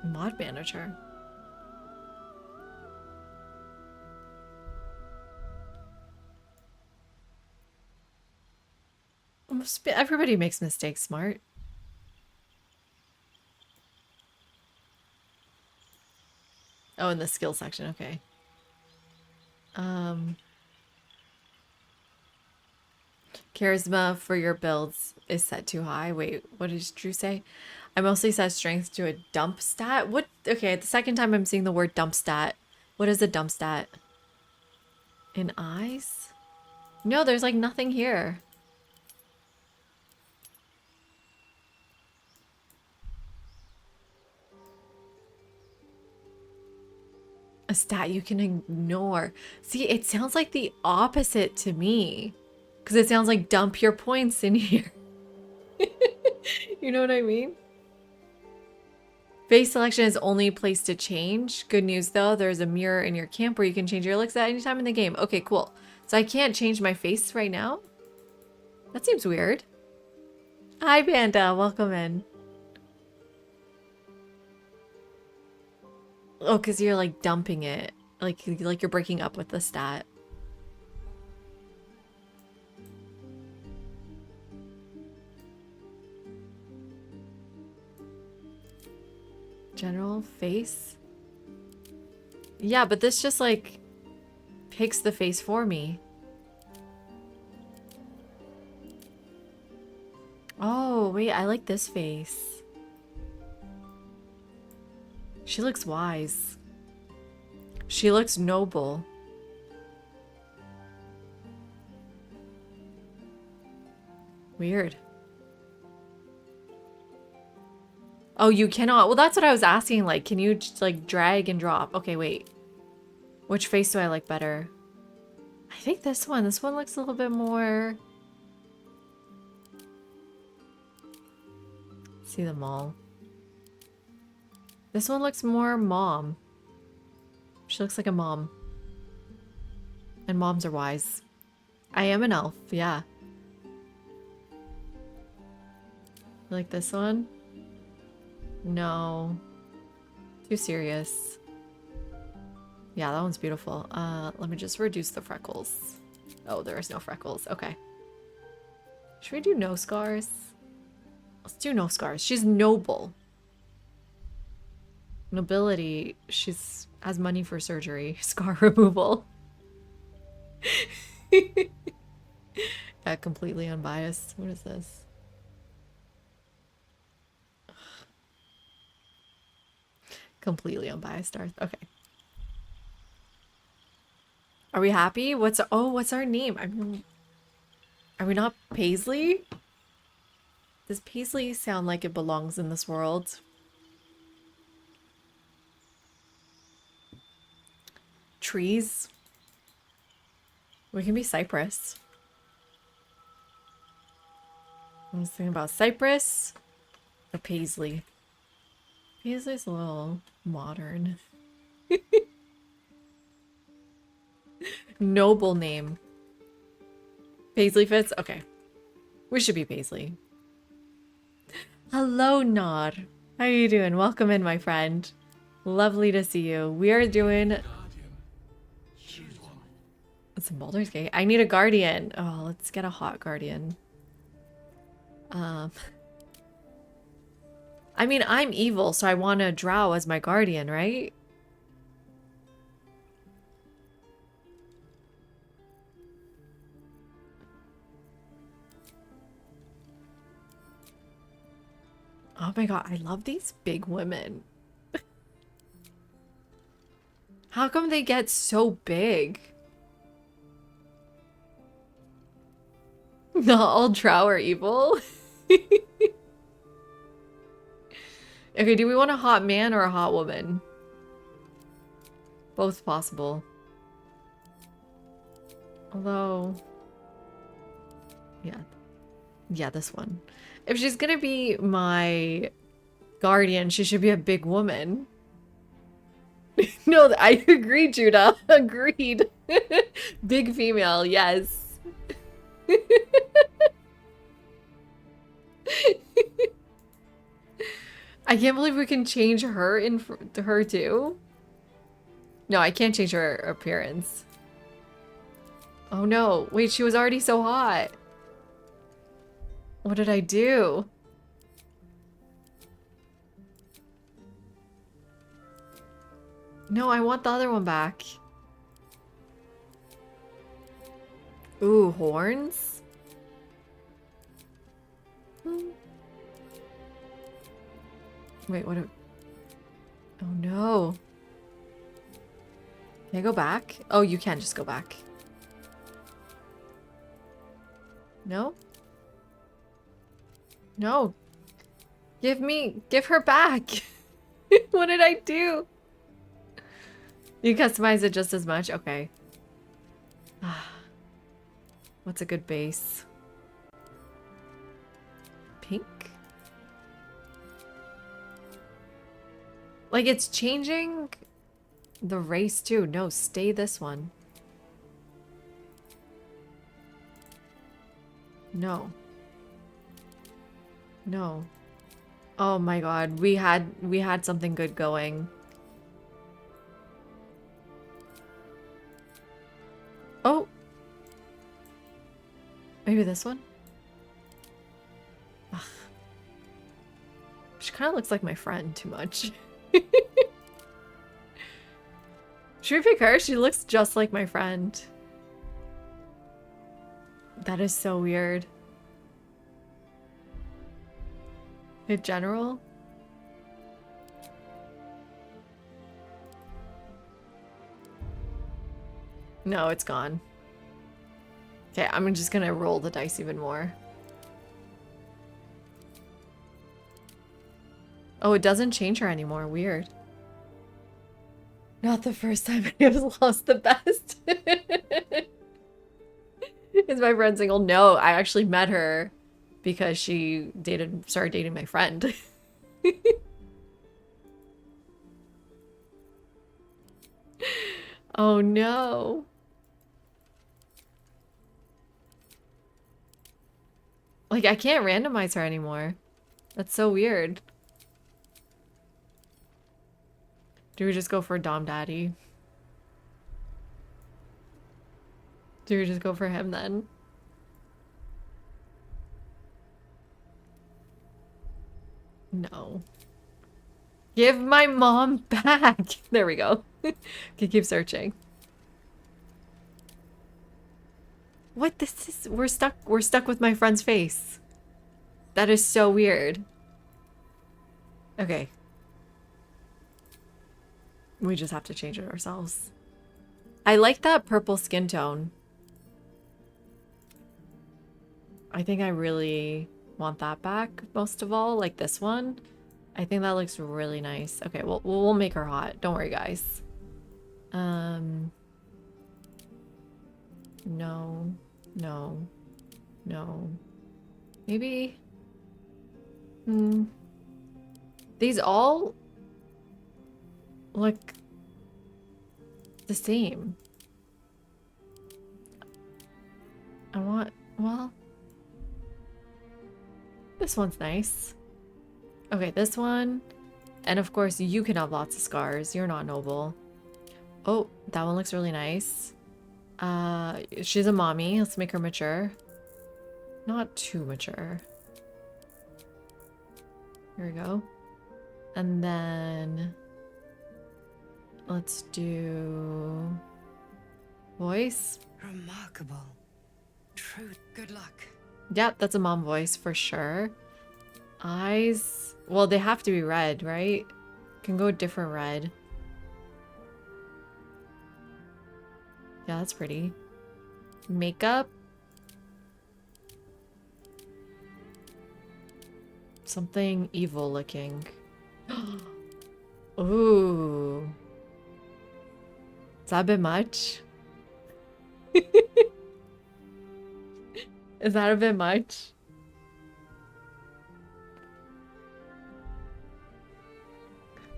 Speaker 1: Mod manager. Everybody makes mistakes, Smart. Oh, in the skill section, okay. Charisma for your builds is set too high. Wait, what did Drew say? I mostly set strength to a dump stat. What? Okay, the second time I'm seeing the word dump stat. What is a dump stat? In eyes? No, there's like nothing here. A stat you can ignore. See, it sounds like the opposite to me. Because it sounds like dump your points in here. You know what I mean? Face selection is only place to change. Good news though, there's a mirror in your camp where you can change your looks at any time in the game. Okay, cool. So I can't change my face right now? That seems weird. Hi Panda, welcome in. Oh, because you're like dumping it. Like you're breaking up with the stat. General face? Yeah, but this just like picks the face for me. Oh, wait, I like this face. She looks wise. She looks noble. Weird. Oh, you cannot. Well, that's what I was asking. Like, can you just, like, drag and drop? Okay, wait. Which face do I like better? I think this one. This one looks a little bit more... See them all. This one looks more mom. She looks like a mom. And moms are wise. I am an elf, yeah. You like this one? No. Too serious. Yeah, that one's beautiful. Let me just reduce the freckles. Oh, there is no freckles. Okay. Should we do no scars? Let's do no scars. She's noble. Nobility, she's has money for surgery. Scar removal. Completely unbiased. What is this? Completely unbiased Darth. Okay. Are we happy? What's our name? I mean, are we not Paisley? Does Paisley sound like it belongs in this world? Trees? We can be Cypress. I was thinking about Cypress or Paisley. Paisley's a little modern. Noble name. Paisley fits? Okay. We should be Paisley. Hello, Nar. How are you doing? Welcome in, my friend. Lovely to see you. We are doing some Baldur's Gate. I need a guardian. Oh, let's get a hot guardian. I mean, I'm evil, so I want a drow as my guardian, right? Oh my god, I love these big women. How come they get so big? Not all drow are evil. Okay, do we want a hot man or a hot woman? Both possible. Although... Yeah, this one. If she's gonna be my guardian, she should be a big woman. No, I agree, Judah. Agreed. Big female, yes. I can't believe we can change her to her too. No, I can't change her appearance. Oh no. Wait, she was already so hot. What did I do? No, I want the other one back. Ooh, horns? Wait, what? Oh no. Can I go back? Oh, you can just go back. No? No. Give her back. What did I do? You customize it just as much? Okay. What's a good base? Pink? Like, it's changing the race too. No, stay this one. No. No. Oh my god, we had something good going. Oh. Maybe this one? Ugh. She kind of looks like my friend too much. Should we pick her? She looks just like my friend. That is so weird. In general? No, it's gone. Okay, I'm just gonna roll the dice even more. Oh, it doesn't change her anymore. Weird. Not the first time I have lost the best. Is my friend single? No, I actually met her because she started dating my friend. Oh no. Like, I can't randomize her anymore. That's so weird. Do we just go for Dom Daddy? Do we just go for him then? No. Give my mom back. There we go. Can keep searching. What this is? We're stuck. We're stuck with my friend's face. That is so weird. Okay. We just have to change it ourselves. I like that purple skin tone. I think I really want that back most of all, like this one. I think that looks really nice. Okay, we'll make her hot. Don't worry, guys. No, no, no. Maybe. These all look the same. I want, well, this one's nice. Okay, this one. And of course, you can have lots of scars. You're not noble. Oh, that one looks really nice. She's a mommy. Let's make her mature. Not too mature. Here we go. And then let's do voice.
Speaker 3: Remarkable. True. Good luck.
Speaker 1: Yep, that's a mom voice for sure. Eyes. Well, they have to be red, right? Can go a different red. Yeah, that's pretty. Makeup. Something evil looking. Ooh. Is that a bit much? Is that a bit much?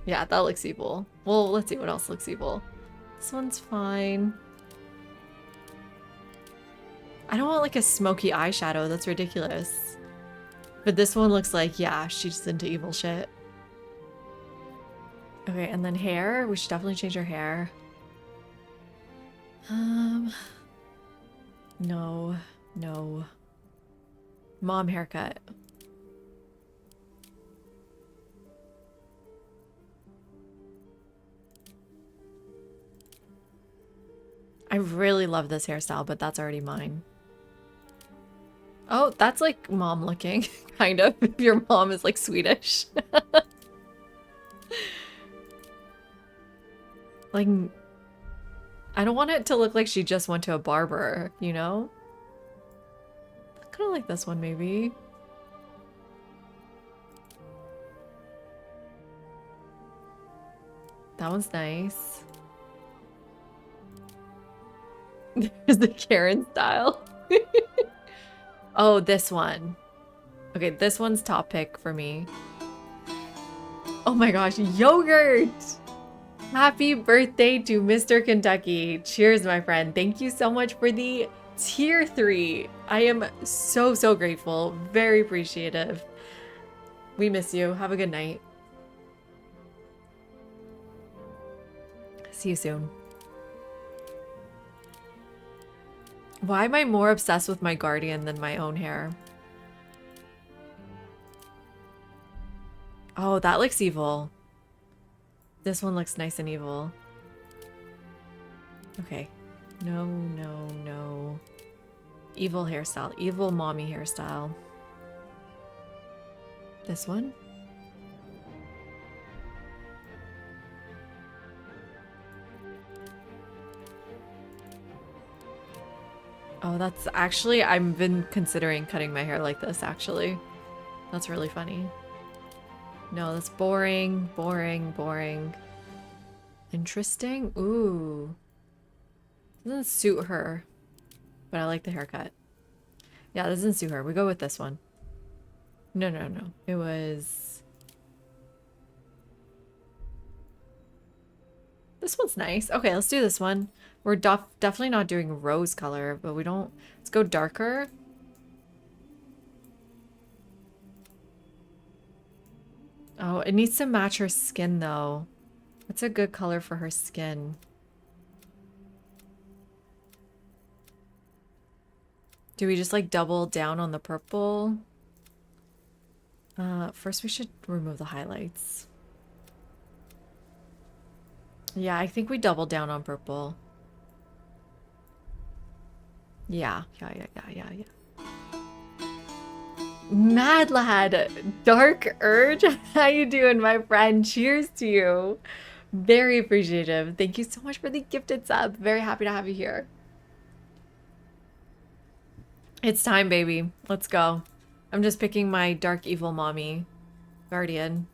Speaker 1: Yeah, that looks evil. Well, let's see what else looks evil. This one's fine. I don't want like a smoky eyeshadow. That's ridiculous. But this one looks like, yeah, she's into evil shit. Okay, and then hair. We should definitely change her hair. No, no. Mom haircut. I really love this hairstyle, but that's already mine. Oh, that's like mom looking, kind of. If your mom is like Swedish. Like, I don't want it to look like she just went to a barber, you know? Kind of like this one, maybe. That one's nice. There's the Karen style. Oh, this one. Okay, this one's top pick for me. Oh my gosh, yogurt! Happy birthday to Mr. Kentucky. Cheers, my friend. Thank you so much for the tier 3. I am so, so grateful. Very appreciative. We miss you. Have a good night. See you soon. Why am I more obsessed with my guardian than my own hair? Oh, that looks evil. This one looks nice and evil. Okay. No, no, no. Evil hairstyle. Evil mommy hairstyle. This one? Oh, that's actually, I've been considering cutting my hair like this, actually. That's really funny. No, that's boring, boring, boring. Interesting. Ooh. Doesn't suit her. But I like the haircut. Yeah, this doesn't suit her. We go with this one. No, no, no. It was... This one's nice. Okay, let's do this one. We're definitely not doing rose color, but we don't... Let's go darker. Oh, it needs to match her skin, though. What's a good color for her skin? Do we just, like, double down on the purple? First we should remove the highlights. Yeah, I think we doubled down on purple. Yeah. Mad Lad, Dark Urge, how you doing, my friend? Cheers to you. Very appreciative. Thank you so much for the gifted sub. Very happy to have you here. It's time, baby. Let's go. I'm just picking my dark evil mommy guardian.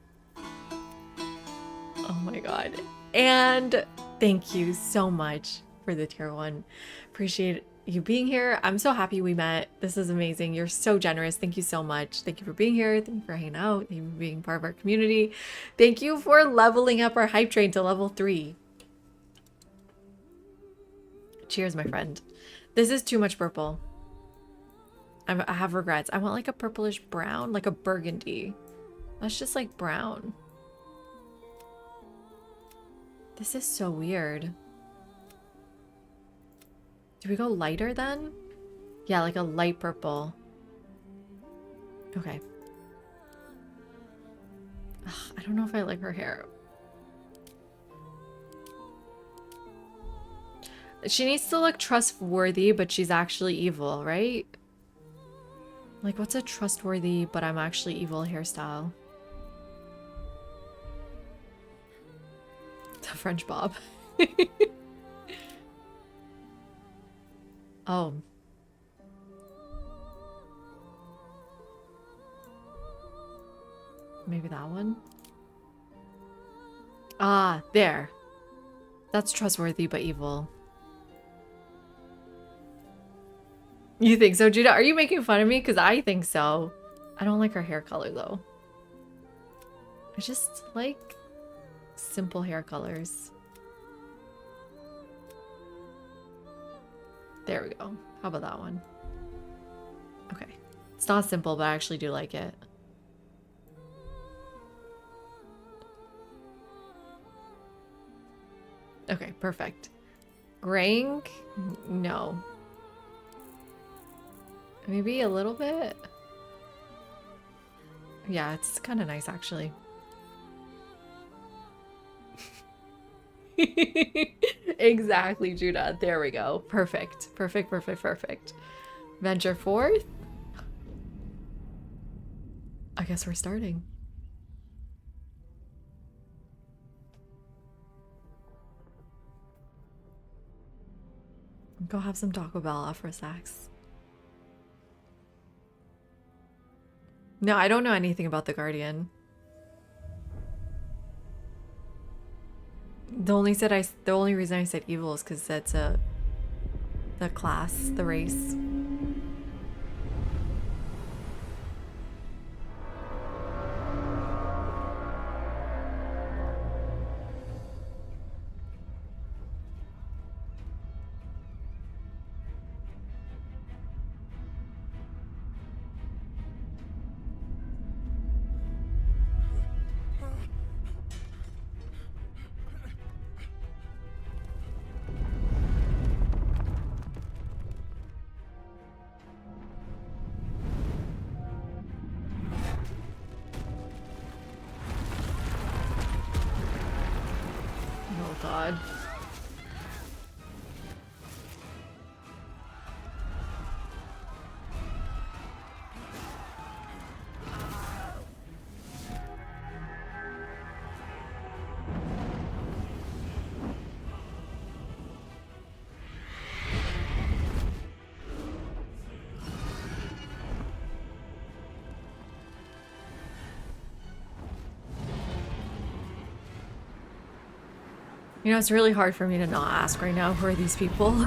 Speaker 1: Oh my god. And thank you so much for the tier 1. Appreciate you being here. I'm so happy we met. This is amazing. You're so generous. Thank you so much. Thank you for being here. Thank you for hanging out. Thank you for being part of our community. Thank you for leveling up our hype train to level 3. Cheers, my friend. This is too much purple. I have regrets. I want like a purplish brown, like a burgundy. That's just like brown. This is so weird. Do we go lighter then? Yeah, like a light purple. Okay. Ugh, I don't know if I like her hair. She needs to look trustworthy, but she's actually evil, right? Like, what's a trustworthy, but I'm actually evil hairstyle? The French bob. Oh. Maybe that one? Ah, there. That's trustworthy but evil. You think so, Judah? Are you making fun of me? Because I think so. I don't like her hair color, though. I just like simple hair colors. There we go. How about that one? Okay. It's not simple, but I actually do like it. Okay, perfect. Graying? No. Maybe a little bit? Yeah, it's kind of nice, actually. Exactly, Judah. There we go. Perfect. Perfect, perfect, perfect. Venture forth. I guess we're starting. Go have some Taco Bell Afro Sacks. No, I don't know anything about the Guardian. The only reason I said evil is because that's the class, the race. Oh god. You know, it's really hard for me to not ask right now, who are these people?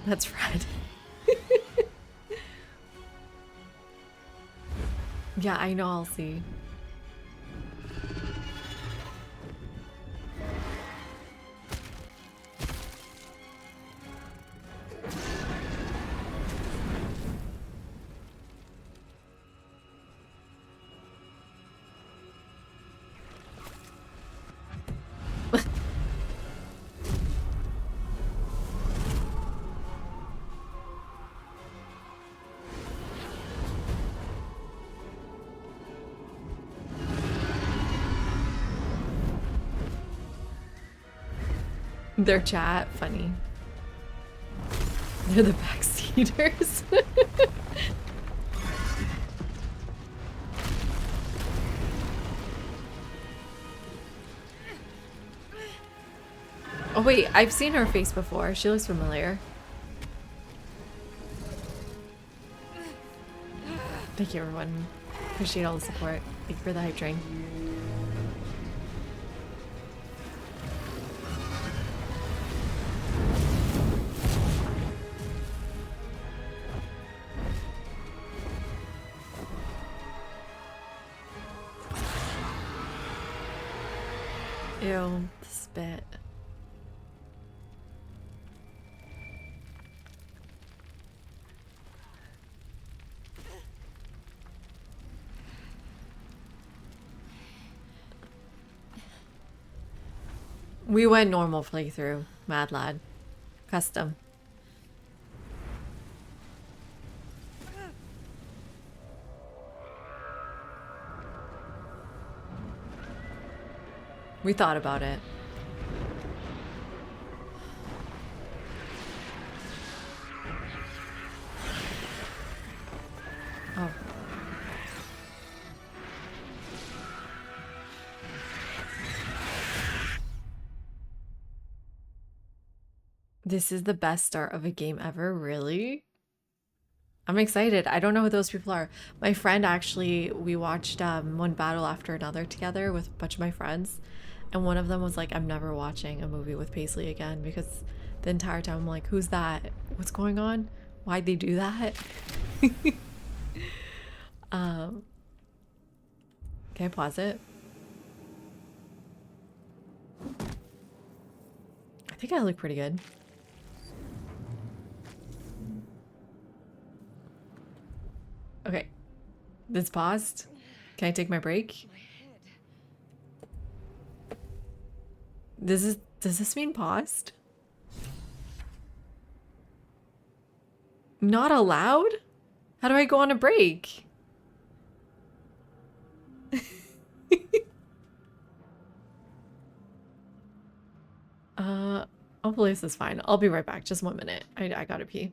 Speaker 1: That's Fred. Yeah, I know, I'll see. Their chat, funny. They're the backseaters. Oh wait, I've seen her face before. She looks familiar. Thank you, everyone. Appreciate all the support. Thank you for the hype train. Ew, the spit. We went normal playthrough, mad lad. Custom. We thought about it. Oh. This is the best start of a game ever, really? I'm excited. I don't know who those people are. My friend actually, we watched one battle after another together with a bunch of my friends. And one of them was like, I'm never watching a movie with Paisley again because the entire time I'm like, who's that? What's going on? Why'd they do that? Can I pause it? I think I look pretty good. Okay. This paused. Can I take my break? Does this mean paused? Not allowed? How do I go on a break? Hopefully this is fine. I'll be right back. Just 1 minute. I gotta pee.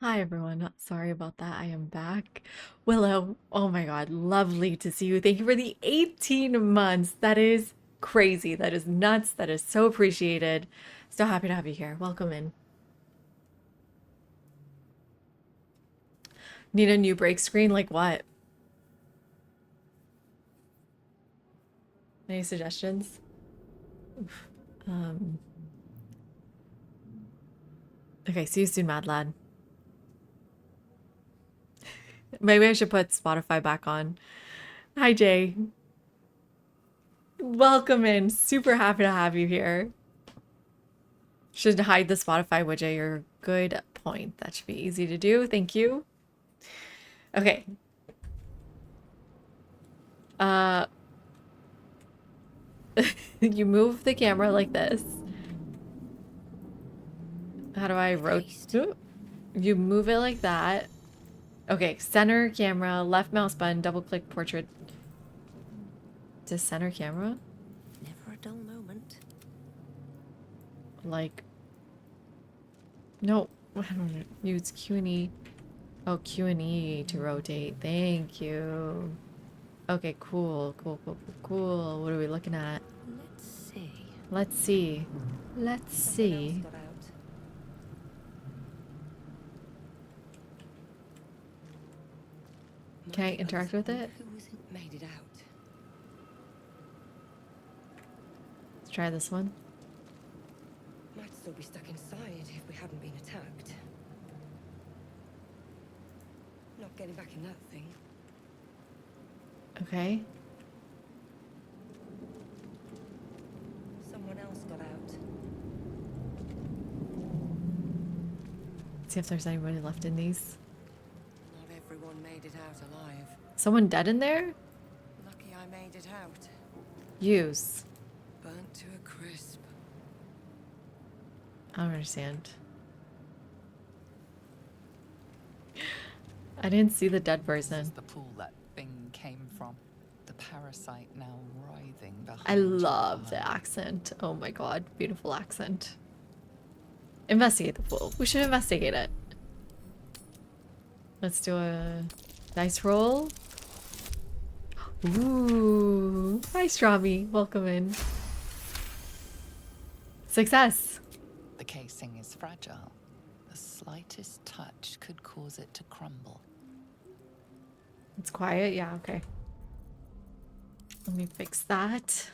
Speaker 1: Hi everyone. Sorry about that. I am back. Willow, oh my god, lovely to see you. Thank you for the 18 months. That is crazy. That is nuts. That is so appreciated. So happy to have you here. Welcome in. Need a new break screen? Like what? Any suggestions? Oof. Okay, see you soon, Mad Lad. Maybe I should put Spotify back on. Hi, Jay. Welcome in. Super happy to have you here. Should hide the Spotify widget. You're good point. That should be easy to do. Thank you. Okay. Uh, you move the camera like this. How do I rotate? You move it like that. Okay, center camera, left mouse button, double click portrait. To center camera?
Speaker 3: Never a dull moment.
Speaker 1: Like, no, I don't know. Use Q and E. Oh, Q and E to rotate. Thank you. Okay, cool, cool, cool, cool, cool. What are we looking at?
Speaker 3: Let's see.
Speaker 1: Let's see. Let's
Speaker 3: Someone else
Speaker 1: see.
Speaker 3: got out.
Speaker 1: Can I
Speaker 3: Might be
Speaker 1: interact
Speaker 3: others
Speaker 1: with it?
Speaker 3: who made it out.
Speaker 1: Let's try this one.
Speaker 3: Might still be stuck inside if we hadn't been attacked. Not getting back in that thing.
Speaker 1: Okay.
Speaker 3: Someone else got out.
Speaker 1: See if there's anybody left in these.
Speaker 3: Not everyone made it out alive.
Speaker 1: Someone dead in there?
Speaker 3: Lucky I made it out.
Speaker 1: Use.
Speaker 3: Burnt to a crisp.
Speaker 1: I don't understand. I didn't see the dead
Speaker 4: This is
Speaker 1: person.
Speaker 4: the pool that thing came from. The parasite now writhing behind
Speaker 1: I
Speaker 4: your
Speaker 1: love the
Speaker 4: eye.
Speaker 1: accent. Oh my god, beautiful accent. Investigate the pool. We should investigate it. Let's do a dice roll. Ooh. Hi, Strami. Welcome in. Success.
Speaker 4: The casing is fragile. The slightest touch could cause it to crumble.
Speaker 1: It's quiet. Yeah, okay. Let me fix that.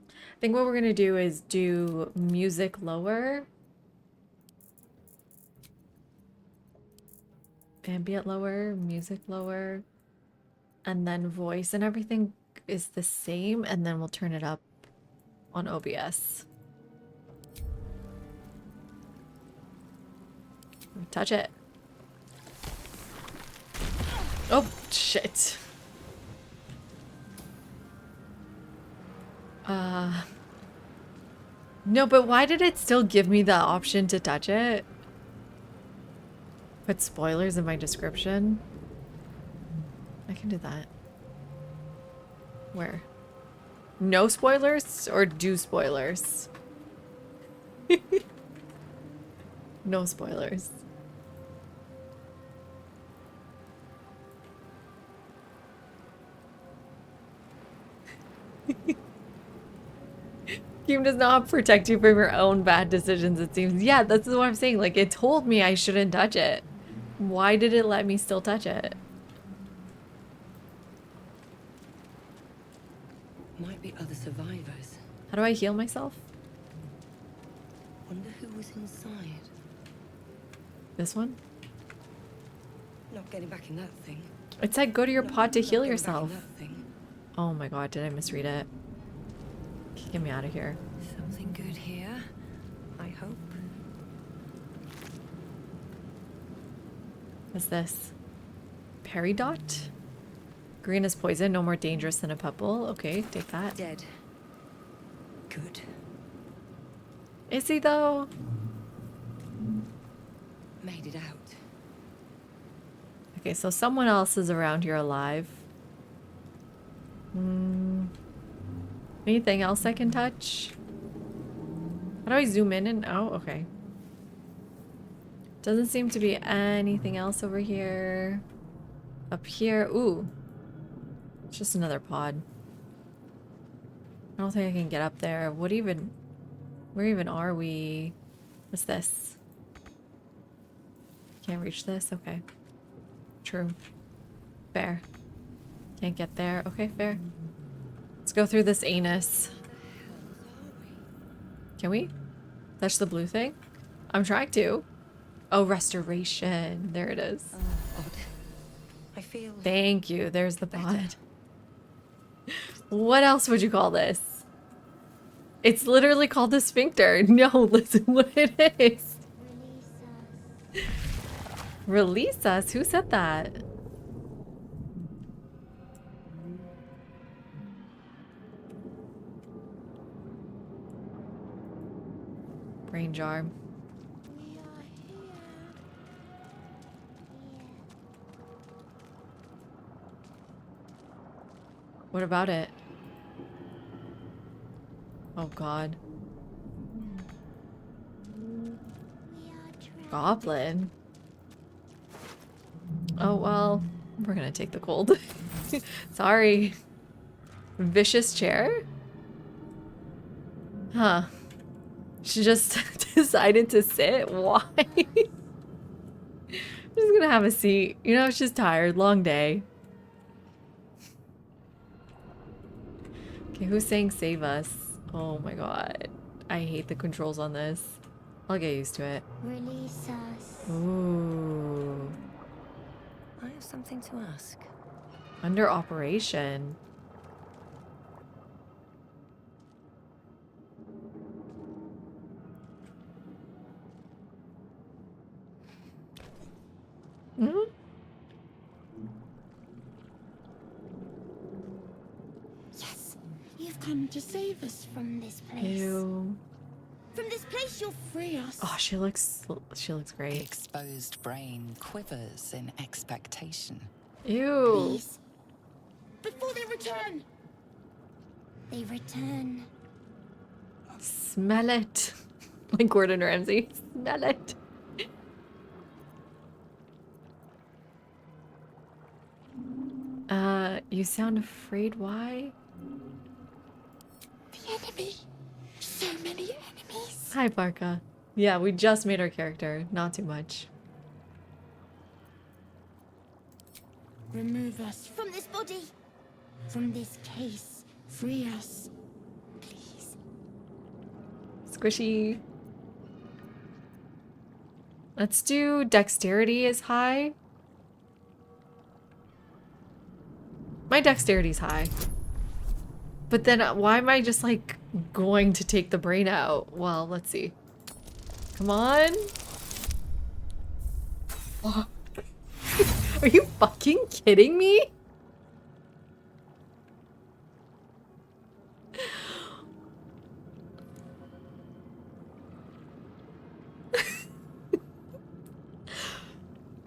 Speaker 1: I think what we're gonna do is do music lower. Ambient lower, music lower, and then voice and everything is the same, and then we'll turn it up on OBS. Touch it. Oh, shit. No, but why did it still give me the option to touch it? Put spoilers in my description. I can do that. Where? No spoilers or do spoilers? No spoilers. Game does not protect you from your own bad decisions, it seems. Yeah, that's what I'm saying. Like, it told me I shouldn't touch it. Why did it let me still touch it?
Speaker 3: Might be other survivors.
Speaker 1: How do I heal myself?
Speaker 3: Wonder who was inside.
Speaker 1: This one?
Speaker 3: Not getting back in that thing.
Speaker 1: It said go to your pod to
Speaker 3: Not
Speaker 1: heal
Speaker 3: getting back in
Speaker 1: yourself.
Speaker 3: that thing.
Speaker 1: Oh my god, did I misread it? Get me out of here.
Speaker 3: Something good here, I hope.
Speaker 1: What's this? Peridot? Green is poison, no more dangerous than a pebble. Okay, take that.
Speaker 3: Dead. Good.
Speaker 1: Is he though?
Speaker 3: Made it out.
Speaker 1: Okay, so someone else is around here alive. Anything else I can touch? How do I zoom in and out? Okay. Doesn't seem to be anything else over here. Up here. Ooh. It's just another pod. I don't think I can get up there. What even... Where even are we? What's this? Can't reach this? Okay. True. Fair. Can't get there. Okay, fair. Let's go through this anus. Can we? Touch the blue thing? I'm trying to. Oh, restoration. There it is.
Speaker 3: Odd. I feel...
Speaker 1: Thank you. There's the pod. What else would you call this? It's literally called the sphincter. No, listen what it is. Release us? Who said that? Brain jar. What about it? Oh god. Goblin. Oh well, we're gonna take the cold. Sorry. Vicious chair? Huh. She just decided to sit? Why? I'm just gonna have a seat. You know, she's tired. Long day. Okay, who's saying save us? Oh my god. I hate the controls on this. I'll get used to it.
Speaker 5: Release us.
Speaker 1: Ooh.
Speaker 3: I have something to ask.
Speaker 1: Under operation. Hmm?
Speaker 5: Yes, you've come to save us from this place.
Speaker 1: Ew.
Speaker 5: From this place, you'll free us.
Speaker 1: Oh, she looks
Speaker 4: The
Speaker 1: great.
Speaker 4: exposed brain quivers in expectation.
Speaker 1: Ew.
Speaker 5: Please. Before they return. They return.
Speaker 1: Smell it. Like Gordon Ramsay. Smell it. You sound afraid. Why?
Speaker 5: The enemy. So many enemies.
Speaker 1: Hi, Barca. Yeah, we just made our character. Not too much.
Speaker 5: Remove us from this body. From this case. Free us. Please.
Speaker 1: Squishy. Let's do dexterity is high. My dexterity's high. But then why am I just like going to take the brain out? Well, let's see. Come on. Are you fucking kidding me?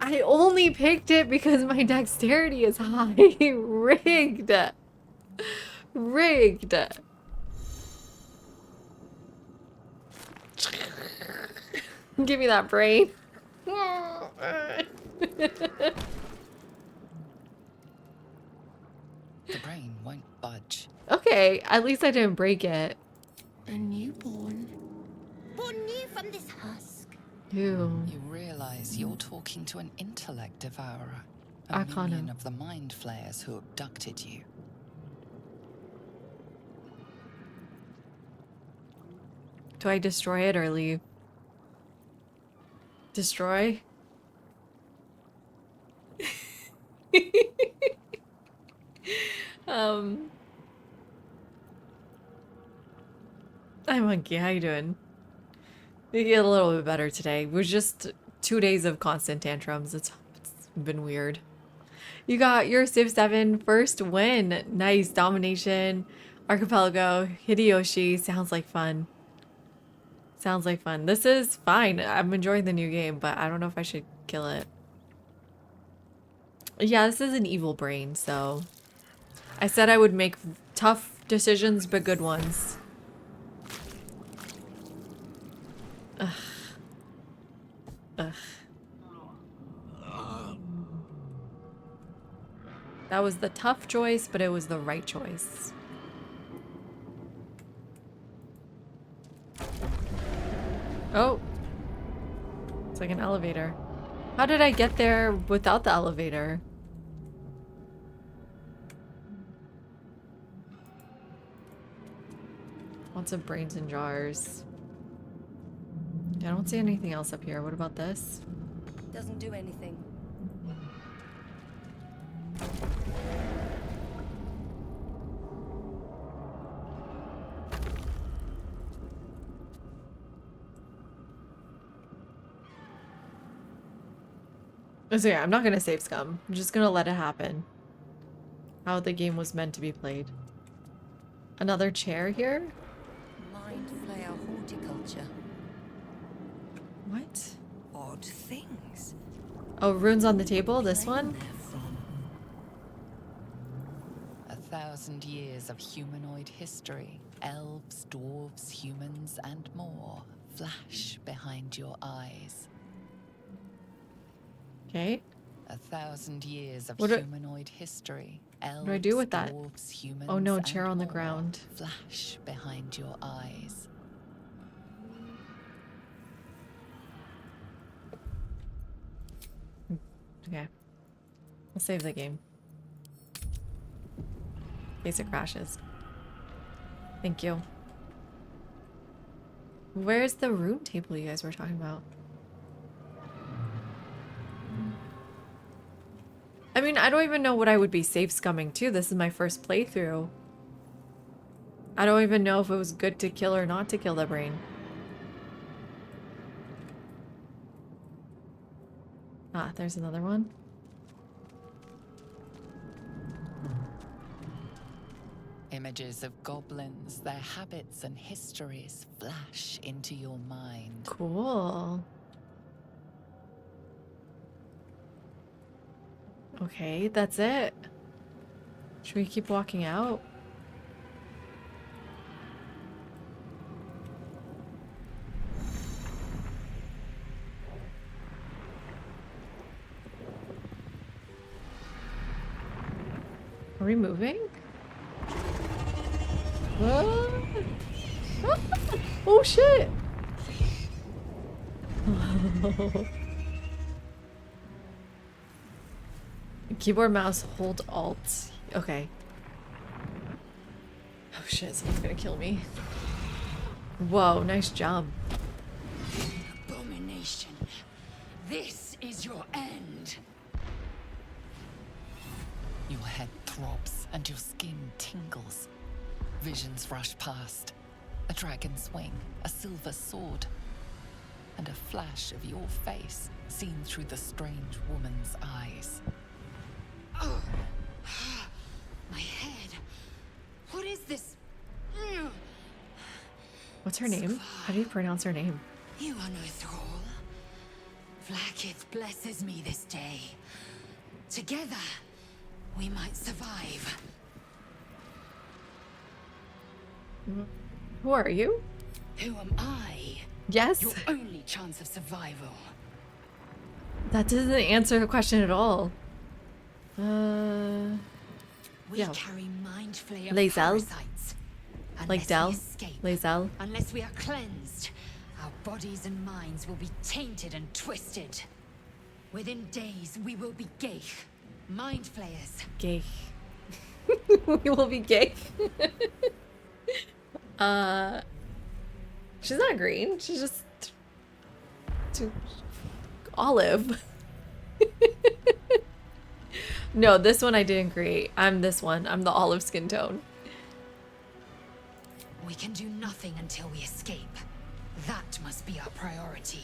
Speaker 1: I only picked it because my dexterity is high. Rigged. Rigged. Give me that brain.
Speaker 4: The brain won't budge.
Speaker 1: Okay, at least I didn't break it.
Speaker 5: A newborn. Born new from this husk.
Speaker 1: Ew.
Speaker 4: You realize you're talking to an intellect devourer, a
Speaker 1: Arcana.
Speaker 4: minion of the mind flayers who abducted you.
Speaker 1: Do I destroy it or leave? Destroy? Hi Monkey, how you doing? You get a little bit better today. It was just 2 days of constant tantrums. It's been weird. You got your Civ 7 first win. Nice. Domination. Archipelago. Hideyoshi. Sounds like fun. Sounds like fun. This is fine. I'm enjoying the new game, but I don't know if I should kill it. Yeah, this is an evil brain, so... I said I would make tough decisions, but good ones. Ugh. Ugh. That was the tough choice, but it was the right choice. Oh. It's like an elevator. How did I get there without the elevator? Lots of brains in jars. Yeah, I don't see anything else up here. What about this?
Speaker 3: Doesn't do anything.
Speaker 1: So yeah, I'm not gonna save scum. I'm just gonna let it happen. How the game was meant to be played. Another chair here?
Speaker 3: Mind flayer horticulture.
Speaker 1: What?
Speaker 3: Odd things.
Speaker 1: Oh, runes on the table? This one?
Speaker 3: Therefrom.
Speaker 4: 1,000 years of humanoid history. Elves, dwarves, humans, and more flash behind your eyes.
Speaker 1: Okay.
Speaker 4: 1,000 years of
Speaker 1: What do-
Speaker 4: humanoid history. Elves,
Speaker 1: do I do with that?
Speaker 4: dwarves, humans,
Speaker 1: Oh no,
Speaker 4: and
Speaker 1: chair on the
Speaker 4: more
Speaker 1: ground.
Speaker 4: flash behind your eyes.
Speaker 1: Okay. I'll save the game. In case it crashes. Thank you. Where's the rune table you guys were talking about? I mean, I don't even know what I would be safe scumming to. This is my first playthrough. I don't even know if it was good to kill or not to kill the brain. Ah, there's another one.
Speaker 4: Images of goblins, their habits and histories flash into your mind.
Speaker 1: Cool. Okay, that's it. Should we keep walking out? Are we moving? Ah! Oh shit! Keyboard, mouse, hold alt. Okay. Oh shit, someone's gonna kill me. Whoa, nice job.
Speaker 5: Abomination. This is your end.
Speaker 4: Your head throbs and your skin tingles. Visions rush past. A dragon's wing, a silver sword, and a flash of your face seen through the strange woman's eyes.
Speaker 5: My head. What is this?
Speaker 1: What's her name? How do you pronounce her name?
Speaker 5: You are no thrall. Vlaakith blesses me this day. Together, we might survive.
Speaker 1: Who are you?
Speaker 5: Who am I?
Speaker 1: Yes.
Speaker 5: Your only chance of survival.
Speaker 1: That doesn't answer the question at all.
Speaker 5: We
Speaker 1: Yeah.
Speaker 5: carry mind flayer
Speaker 1: Lae'zel?
Speaker 5: parasites.
Speaker 1: Like
Speaker 5: Unless
Speaker 1: Del?
Speaker 5: we escape,
Speaker 1: Lae'zel?
Speaker 5: unless we are cleansed, our bodies and minds will be tainted and twisted. Within days, we will be Geich, mind flayers.
Speaker 1: Gay. We will be gay. She's not green. She's just olive. No, this one I didn't create. I'm this one. I'm the olive skin tone.
Speaker 5: We can do nothing until we escape. That must be our priority.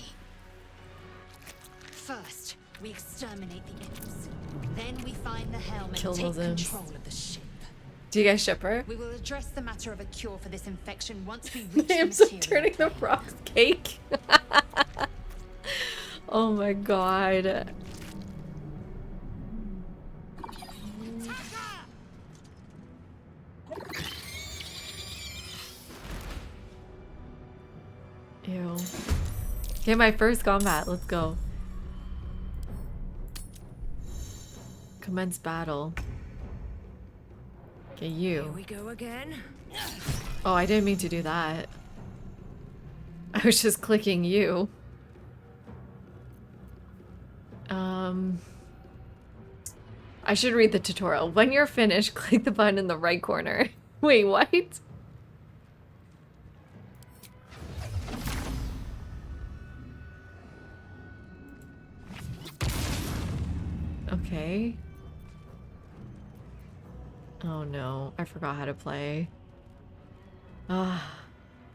Speaker 5: First, we exterminate the imps. Then we find the helm and
Speaker 1: Kill
Speaker 5: take
Speaker 1: those imps.
Speaker 5: control of the ship.
Speaker 1: Do you guys ship her?
Speaker 5: We will address the matter of a cure for this infection once we reach the
Speaker 1: Names of
Speaker 5: material
Speaker 1: turning the
Speaker 5: plane.
Speaker 1: frogs cake. Oh my god. Ew. Okay, my first combat. Let's go. Commence battle. Okay,
Speaker 3: Here
Speaker 1: you.
Speaker 3: we go again.
Speaker 1: Oh, I didn't mean to do that. I was just clicking you. I should read the tutorial. When you're finished, click the button in the right corner. Wait, what? Okay. Oh no, I forgot how to play. Ah,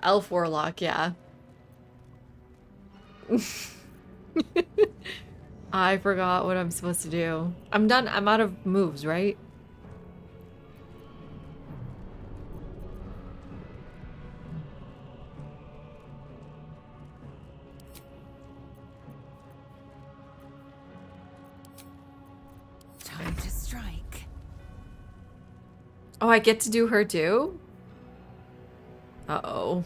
Speaker 1: Elf Warlock, yeah. I forgot what I'm supposed to do. I'm done. I'm out of moves, right?
Speaker 5: Time to strike.
Speaker 1: Oh, I get to do her too? Uh-oh.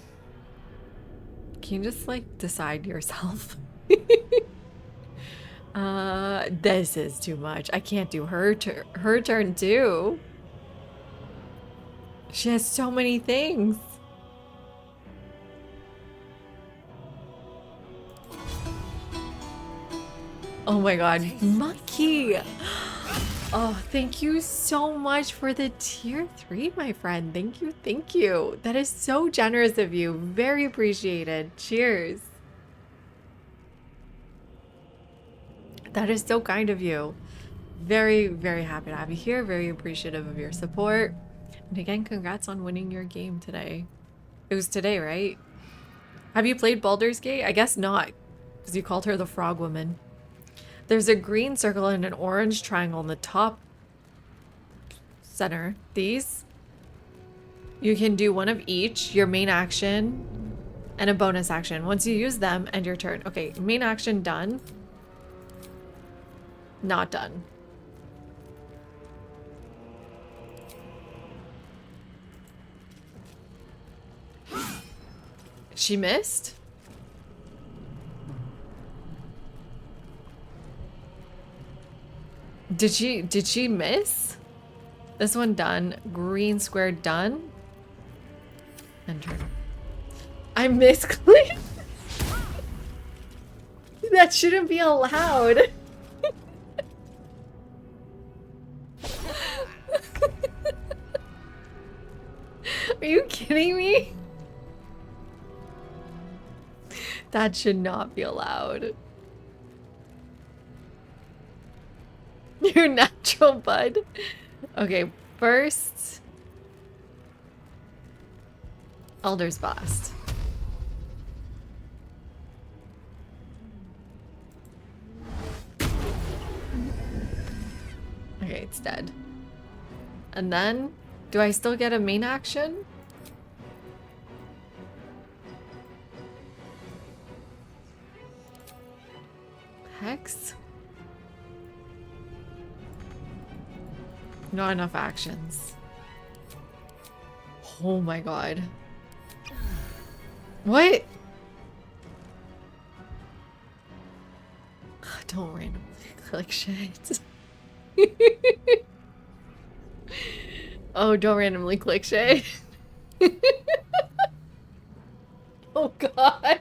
Speaker 1: Can you just, like, decide yourself? This is too much. I can't do her turn too. She has so many things. Oh my god, Monkey! Oh, thank you so much for the tier 3, my friend. Thank you, thank you. That is so generous of you. Very appreciated. Cheers. That is so kind of you. Very, very happy to have you here. Very appreciative of your support. And again, congrats on winning your game today. It was today, right? Have you played Baldur's Gate? I guess not, because you called her the Frog Woman. There's a green circle and an orange triangle in the top center. These, you can do one of each, your main action and a bonus action. Once you use them, end your turn. Okay, main action done. Not done. She missed? Did she miss? This one done. Green square done. Enter. I misclicked. That shouldn't be allowed. Are you kidding me? That should not be allowed. Your natural bud. Okay, first. Elder's Blast. Okay, it's dead. And then, do I still get a main action? Hex? Not enough actions. Oh my god. What? Don't randomly click shit. Oh, don't randomly click shit. Oh god.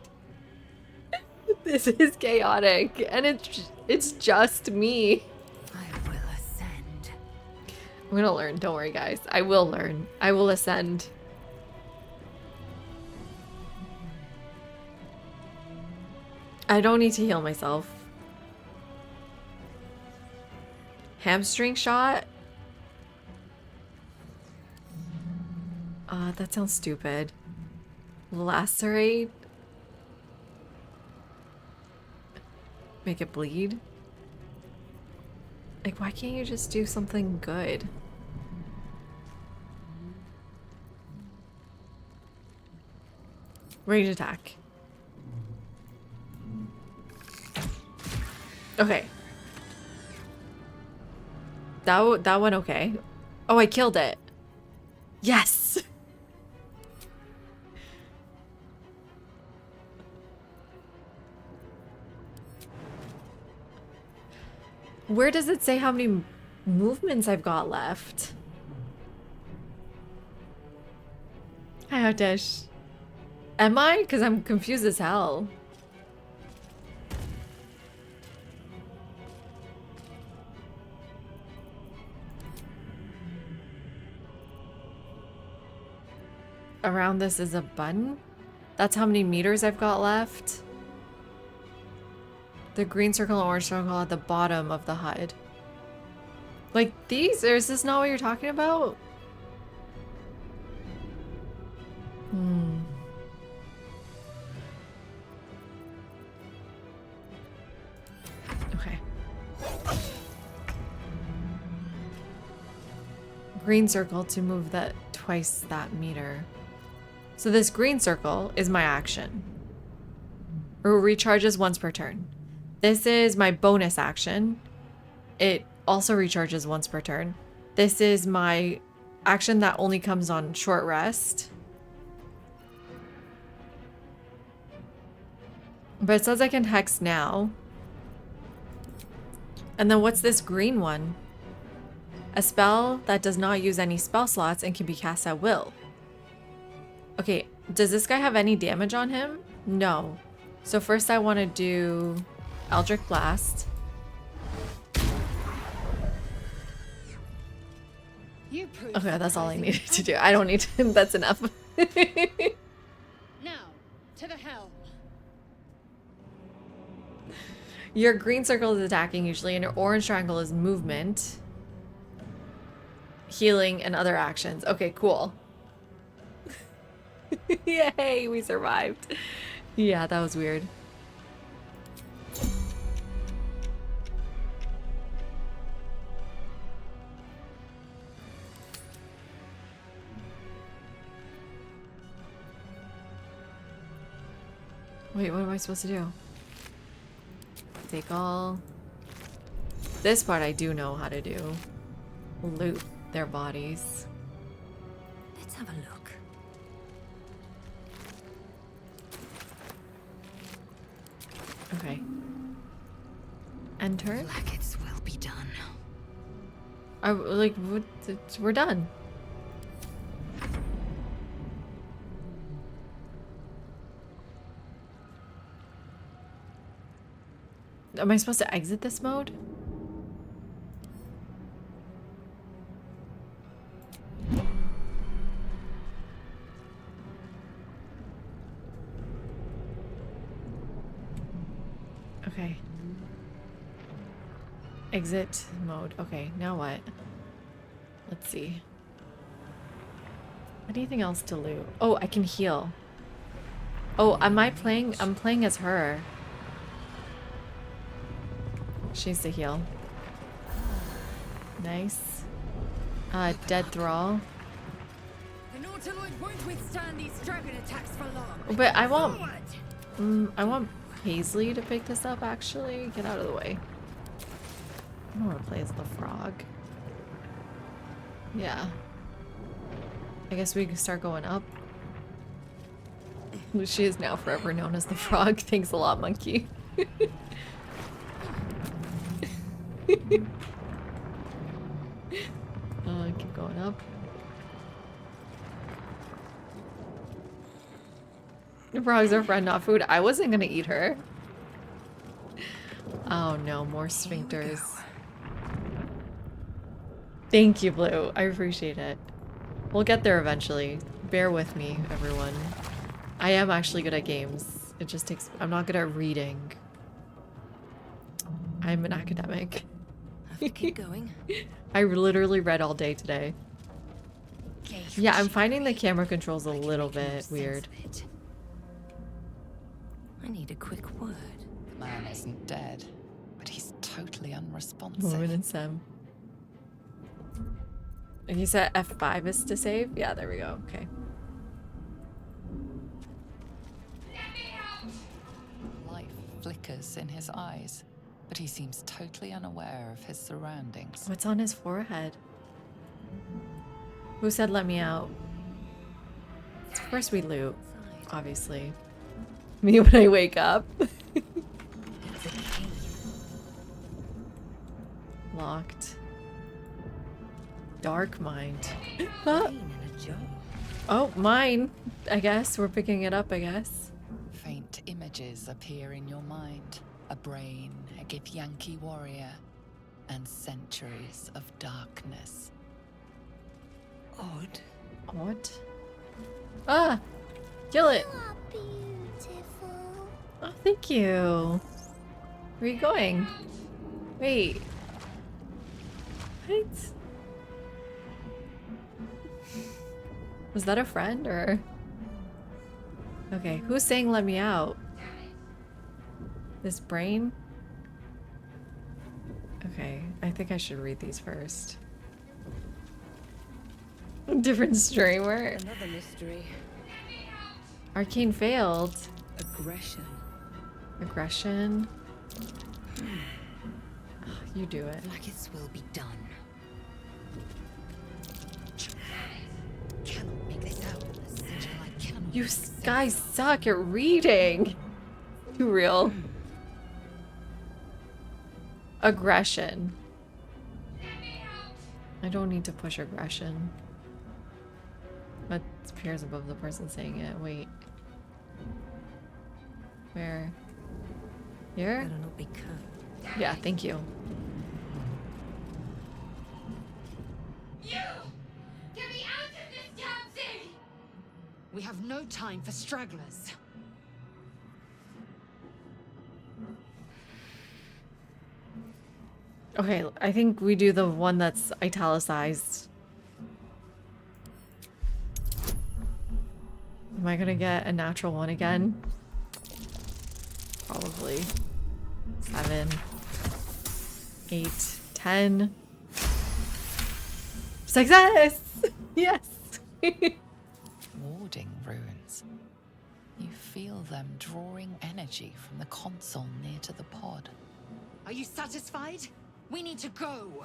Speaker 1: This is chaotic and it's just me.
Speaker 5: I will ascend.
Speaker 1: I'm gonna learn, don't worry guys. I will learn. I will ascend. I don't need to heal myself. Hamstring shot? That sounds stupid. Lacerate? Make it bleed? Like, why can't you just do something good? Range attack. Okay. That went okay. Oh, I killed it. Yes! Where does it say how many movements I've got left? Hi, Hotesh. Am I? Because I'm confused as hell. Around this is a button? That's how many meters I've got left? The green circle and orange circle at the bottom of the HUD. Like these? Or is this not what you're talking about? Hmm. Okay. Green circle to move that twice that meter. So this green circle is my action. Or recharges once per turn. This is my bonus action. It also recharges once per turn. This is my action that only comes on short rest. But it says I can hex now. And then what's this green one? A spell that does not use any spell slots and can be cast at will. Okay, does this guy have any damage on him? No. So first I want to do Eldritch Blast. Okay, that's all I needed to do. I don't need to, that's enough.
Speaker 5: Now, to the helm.
Speaker 1: Your green circle is attacking usually, and your orange triangle is movement, healing, and other actions. Okay, cool. Yay, we survived. Yeah, that was weird. Wait, what am I supposed to do? Take all. This part I do know how to do. Loot their bodies.
Speaker 3: Let's have a look.
Speaker 1: Okay. Enter.
Speaker 3: Blackets will be done.
Speaker 1: Like, we're done. Am I supposed to exit this mode? Okay. Exit mode. Okay, now what? Let's see. Anything else to loot? Oh, I can heal. Oh, am I playing? I'm playing as her. She needs to heal. Nice. Dead thrall.
Speaker 5: The Nautiloid won't withstand these dragon attacks for long.
Speaker 1: But I want... I want Paisley to pick this up, actually. Get out of the way. I don't want to play as the frog. Yeah. I guess we can start going up. She is now forever known as the frog. Thanks a lot, monkey. Keep going up. The frog's our friend, not food. I wasn't gonna eat her. Oh no, more sphincters. Thank you, Blue. I appreciate it. We'll get there eventually. Bear with me, everyone. I am actually good at games. It just takes... I'm not good at reading. I'm an academic.
Speaker 3: Keep going.
Speaker 1: I literally read all day today. Yeah, I'm finding the camera controls a little bit weird.
Speaker 3: I need a quick word.
Speaker 4: The man isn't dead, but he's totally unresponsive.
Speaker 1: Woman and Sam. And you said F5 is to save? Yeah, there we go. Okay.
Speaker 4: Life flickers in his eyes, but he seems totally unaware of his surroundings.
Speaker 1: What's on his forehead? Who said let me out? First we loot, obviously. Me when I wake up. Locked. Dark mind. Ah.
Speaker 3: Green in a jar.
Speaker 1: Oh, mine. I guess. We're picking it up, I guess.
Speaker 4: Faint images appear in your mind. A brain, a Githyanki warrior, and centuries of darkness.
Speaker 3: Odd.
Speaker 1: Odd. Ah! Kill it!
Speaker 6: You are beautiful.
Speaker 1: Oh, thank you. Where are you going? Wait. What? Was that a friend or? Okay, who's saying let me out? This brain? Okay, I think I should read these first. Different streamer.
Speaker 3: Another mystery.
Speaker 1: Arcane failed.
Speaker 3: Aggression.
Speaker 1: Aggression. You do it.
Speaker 5: Like its will be done. Cannot make this out. The sigil I cannot
Speaker 1: You
Speaker 5: accept.
Speaker 1: guys suck at reading. Too real. Aggression. I don't need to push aggression. That appears above the person saying it. Wait. Where? Here?
Speaker 3: Better not be cut.
Speaker 1: Yeah, thank you.
Speaker 6: You! Get me out of this damn thing!
Speaker 5: We have no time for stragglers.
Speaker 1: Okay, I think we do the one that's italicized. Am I gonna get a natural one again? Probably. 7, 8, 10. Success! Yes!
Speaker 4: Warding runes. You feel them drawing energy from the console near to the pod.
Speaker 5: Are you satisfied? We need to go.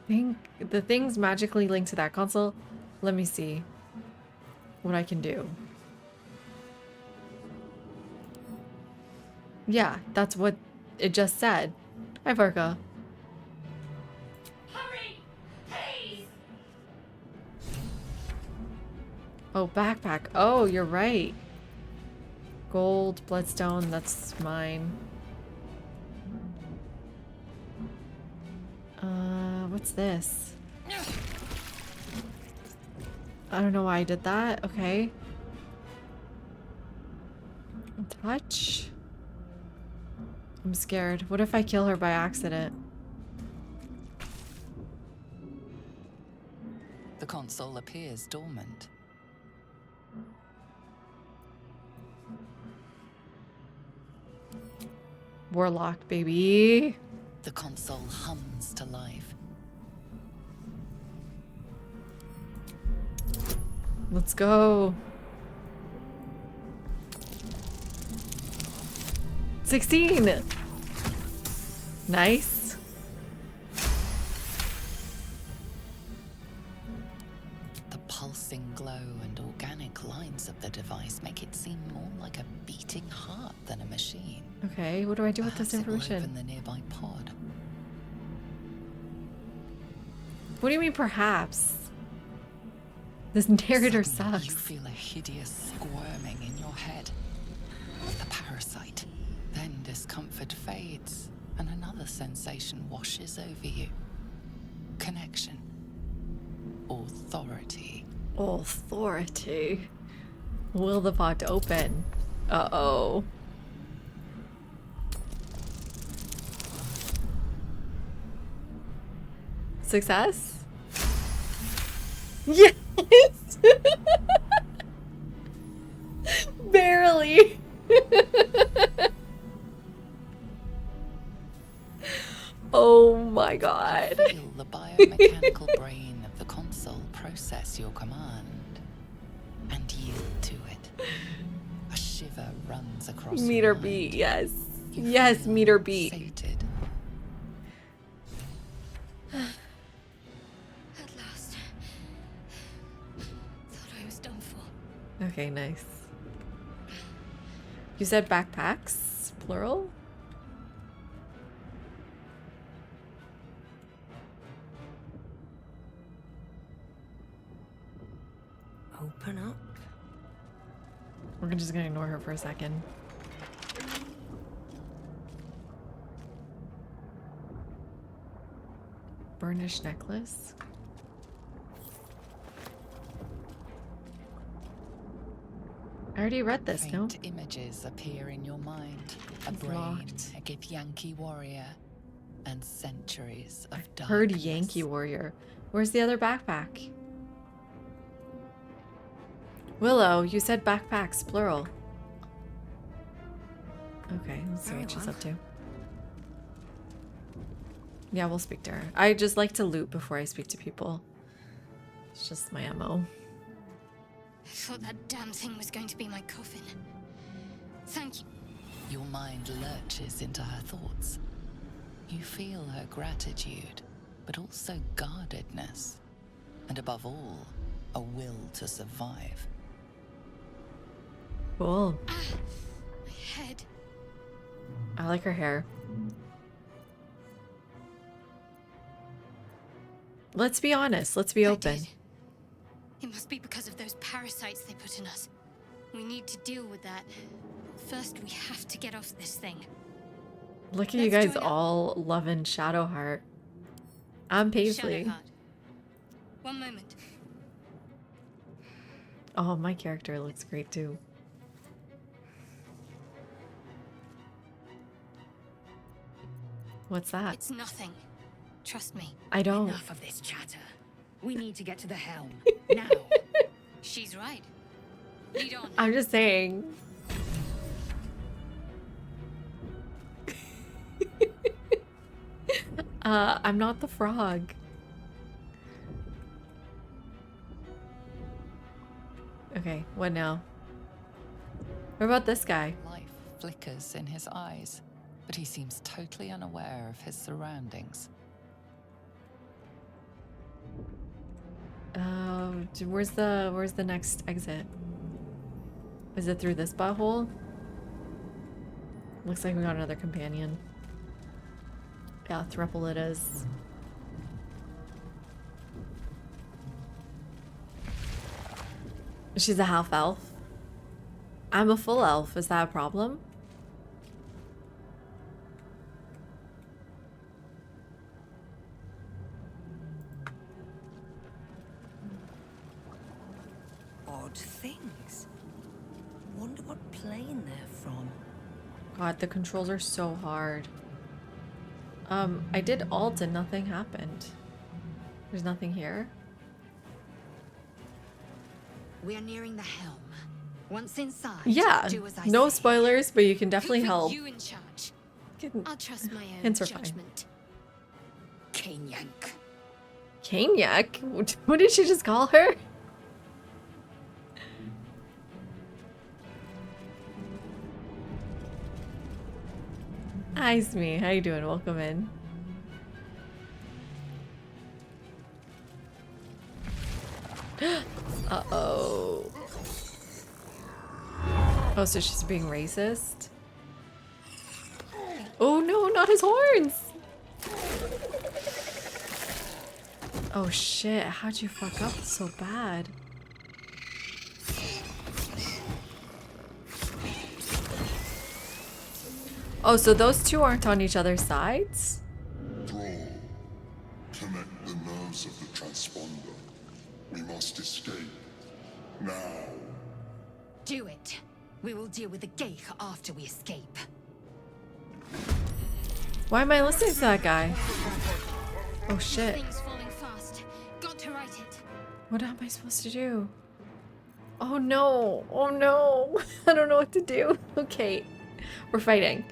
Speaker 1: Think the things magically linked to that console. Let me see what I can do. Yeah, that's what it just said. Hi, Varka.
Speaker 6: Hurry! Please!
Speaker 1: Oh, backpack. Oh, you're right. Gold, bloodstone, that's mine. What's this? I don't know why I did that. Okay. Touch. I'm scared. What if I kill her by accident?
Speaker 4: The console appears dormant.
Speaker 1: Warlock, baby.
Speaker 4: The console hums to life.
Speaker 1: Let's go. 16. Nice.
Speaker 4: The pulsing glow and organic lines of the device make it seem more like a beating heart than a machine.
Speaker 1: Okay, what do I do with this
Speaker 4: Perhaps it will
Speaker 1: information?
Speaker 4: open the nearby pod.
Speaker 1: What do you mean, perhaps? This narrator
Speaker 4: Suddenly, you
Speaker 1: sucks.
Speaker 4: feel a hideous squirming in your head. The parasite. Then discomfort fades, and another sensation washes over you. Connection. Authority.
Speaker 1: Authority. Will the pod open? Uh-oh. Success? Yes! Barely. Oh my god.
Speaker 4: Feel the biomechanical brain of the console process your command and yield to it. A shiver runs across your
Speaker 1: Meter
Speaker 4: mind.
Speaker 1: beat, yes.
Speaker 4: You
Speaker 1: Yes,
Speaker 4: feel
Speaker 1: meter beat.
Speaker 4: sated.
Speaker 3: At last. Thought I was done for.
Speaker 1: Okay, nice. You said backpacks, plural?
Speaker 3: Open up.
Speaker 1: We're just gonna ignore her for a second. Burnished necklace. I already read this, no?
Speaker 4: Faint images appear in your mind. A
Speaker 1: It's
Speaker 4: brain,
Speaker 1: locked.
Speaker 4: a Githyanki warrior, and centuries of darkness.
Speaker 1: Heard Yankee Warrior. Where's the other backpack? Willow, you said backpacks, plural. Okay, let's see
Speaker 3: Very
Speaker 1: what she's
Speaker 3: well.
Speaker 1: up to. Yeah, we'll speak to her. I just like to loot before I speak to people. It's just my MO.
Speaker 5: I thought that damn thing was going to be my coffin. Thank you.
Speaker 4: Your mind lurches into her thoughts. You feel her gratitude, but also guardedness. And above all, a will to survive.
Speaker 1: Cool.
Speaker 5: My head.
Speaker 1: I like her hair. Let's be honest. Let's be
Speaker 5: I
Speaker 1: open.
Speaker 5: did. It must be because of those parasites they put in us. We need to deal with that. First, we have to get off this thing.
Speaker 1: Look at you
Speaker 5: Let's
Speaker 1: guys
Speaker 5: join up.
Speaker 1: all loving Shadowheart. I'm Paisley.
Speaker 5: Shadowheart. One moment.
Speaker 1: Oh, my character looks great too. What's that?
Speaker 5: It's nothing. Trust me.
Speaker 1: I don't.
Speaker 3: Enough of this chatter. We need to get to the helm. Now.
Speaker 5: She's right. Lead on.
Speaker 1: I'm just saying. I'm not the frog. Okay, what now? What about this guy?
Speaker 4: Life flickers in his eyes, but he seems totally unaware of his surroundings.
Speaker 1: Where's the next exit? Is it through this butthole? Looks like we got another companion. Yeah, thruple it is. She's a half elf. I'm a full elf. Is that a problem?
Speaker 3: Odd things. Wonder what plane they're from.
Speaker 1: God, the controls are so hard. I did alt and nothing happened. There's nothing here.
Speaker 5: We are nearing the helm. Once inside,
Speaker 1: Yeah,
Speaker 5: do as I
Speaker 1: no
Speaker 5: say.
Speaker 1: spoilers, but you can definitely
Speaker 5: Who put
Speaker 1: help.
Speaker 5: you in charge?
Speaker 1: Can-
Speaker 5: I'll trust my own
Speaker 1: Hints are fine.
Speaker 5: judgment.
Speaker 3: Kanyank.
Speaker 1: Caniac? What did she just call her? Hi, Smee. How you doing? Welcome in. Uh-oh. Oh, so she's being racist? Oh no, not his horns! Oh shit, how'd you fuck up so bad? Oh, so those two aren't on each other's sides?
Speaker 7: Thrall, connect the nerves of the transponder. We must escape. Now.
Speaker 5: Do it. We will deal with the Geich after we escape.
Speaker 1: Why am I listening to that guy? Oh shit.
Speaker 5: Things falling fast. Got to right it.
Speaker 1: What am I supposed to do? Oh no. Oh no. I don't know what to do. Okay. We're fighting.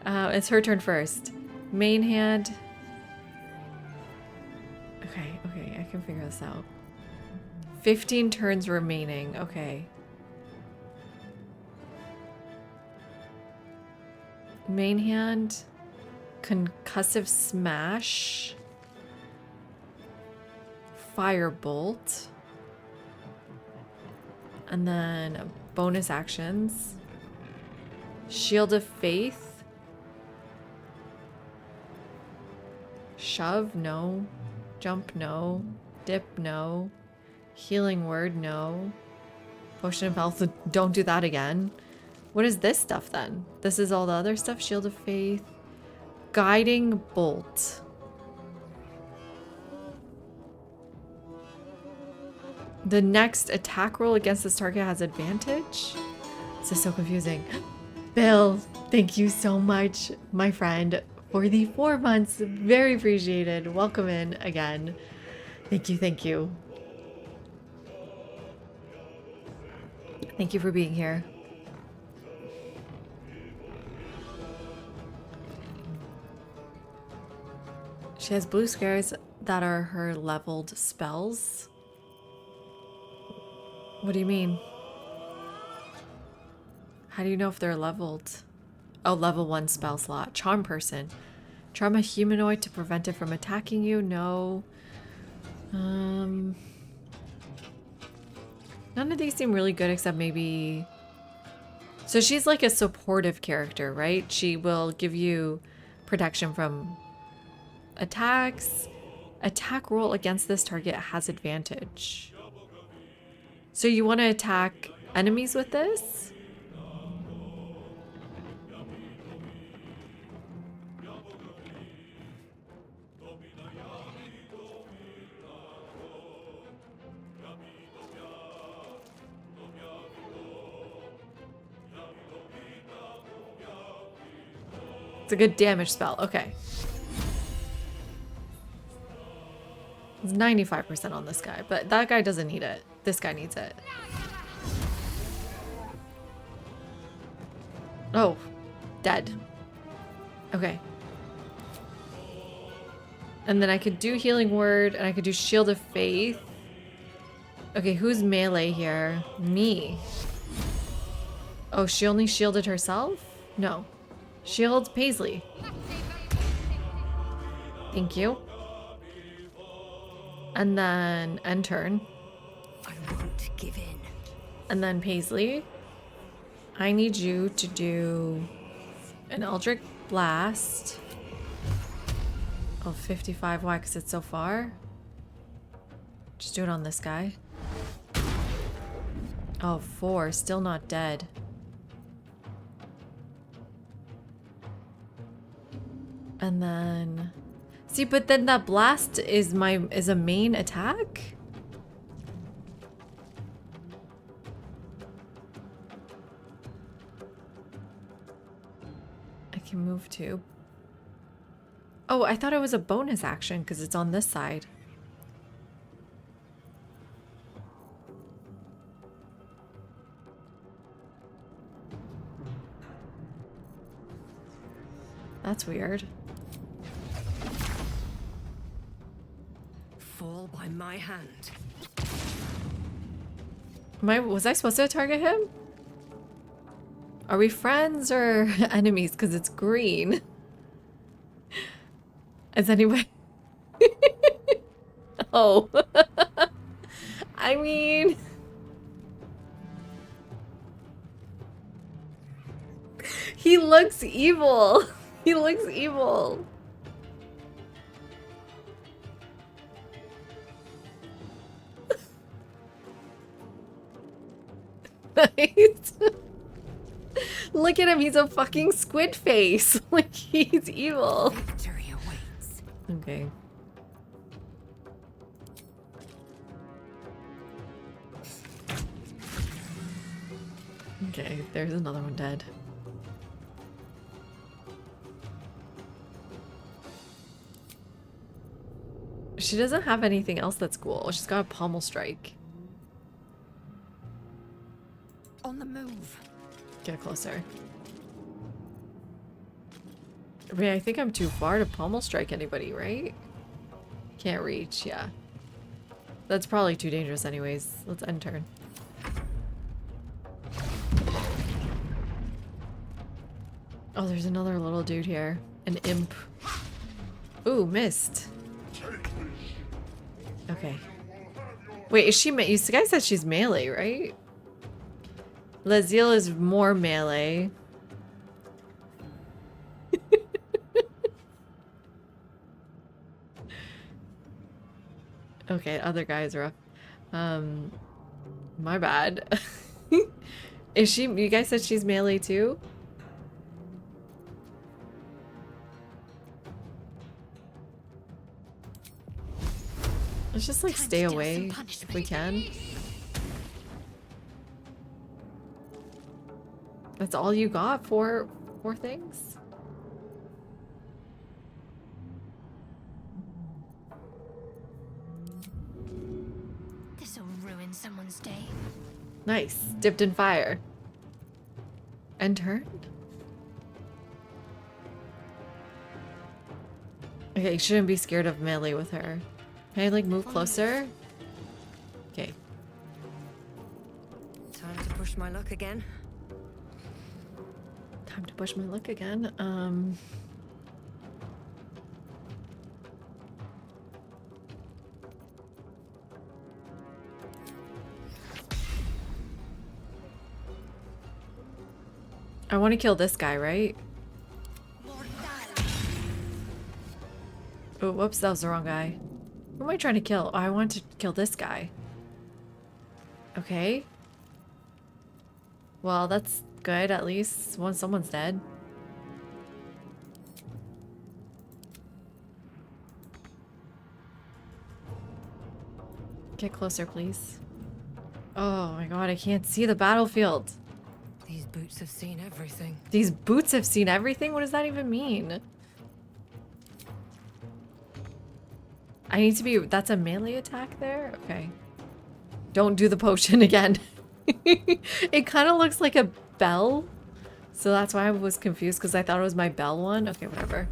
Speaker 1: It's her turn first. Main hand. Okay, okay, I can figure this out. 15 turns remaining. Okay. Main hand. Concussive smash. Firebolt. And then bonus actions. Shield of Faith. Shove, no. Jump, no. Dip, no. Healing word, no. Potion of health. Don't do that again. What is this stuff then? This is all the other stuff. Shield of faith. Guiding bolt. The next attack roll against this target has advantage. This is so confusing. Bill, thank you so much, my friend, for the 4 months. Very appreciated. Welcome in again. Thank you, thank you. Thank you for being here. She has blue squares that are her leveled spells. What do you mean? How do you know if they're leveled? Oh, level 1 spell slot. Charm person. Charm a humanoid to prevent it from attacking you. No. None of these seem really good except maybe... So she's like a supportive character, right? She will give you protection from attacks. Attack roll against this target has advantage. So you want to attack enemies with this? It's a good damage spell. Okay. It's 95% on this guy, but that guy doesn't need it. This guy needs it. Oh, dead. Okay. And then I could do Healing Word, and I could do Shield of Faith. Okay, who's melee here? Me. Oh, she only shielded herself? No. Shields Paisley. Thank you. And then end turn.
Speaker 3: I won't give in.
Speaker 1: And then Paisley, I need you to do an Eldritch Blast. Oh, 55. Why? Because it's so far? Just do it on this guy. Oh, 4. Still not dead. And then... See, but then that blast is a main attack? I can move too. Oh, I thought it was a bonus action because it's on this side. That's weird.
Speaker 3: Fall by my hand.
Speaker 1: Was I supposed to target him? Are we friends or enemies? Because it's green. Is anybody... Oh. I mean... He looks evil. He looks evil. Right? Look at him, he's a fucking squid face. Like, he's evil.
Speaker 3: Victory awaits.
Speaker 1: Okay. Okay, there's another one dead. She doesn't have anything else that's cool. She's got a pommel strike.
Speaker 3: On the move.
Speaker 1: Get closer. I mean, I think I'm too far to pommel strike anybody, right? Can't reach, yeah. That's probably too dangerous anyways. Let's end turn. Oh, there's another little dude here. An imp. Ooh, missed. Okay. Wait, is she you guys said she's melee, right? Lazille is more melee. Okay, other guys are up. My bad. Is she? You guys said she's melee too? Let's just like
Speaker 5: Time
Speaker 1: stay
Speaker 5: to deal
Speaker 1: away
Speaker 5: some
Speaker 1: if
Speaker 5: punishment.
Speaker 1: we can. That's all you got? Four things?
Speaker 6: This'll ruin someone's day.
Speaker 1: Nice. Dipped in fire. And turned? Okay, you shouldn't be scared of melee with her. Can I like move closer? Okay.
Speaker 3: Time to push my luck again.
Speaker 1: Time to push my luck again. I want to kill this guy, right? Oh, whoops, that was the wrong guy. Who am I trying to kill? Oh, I want to kill this guy. Okay. Well, that's good, at least once someone's dead. Get closer, please. Oh my god, I can't see the battlefield.
Speaker 3: These boots have seen everything.
Speaker 1: These boots have seen everything? What does that even mean? I need to be... That's a melee attack there? Okay. Don't do the potion again. It kind of looks like a bell. So that's why I was confused, because I thought it was my bell one. Okay, whatever.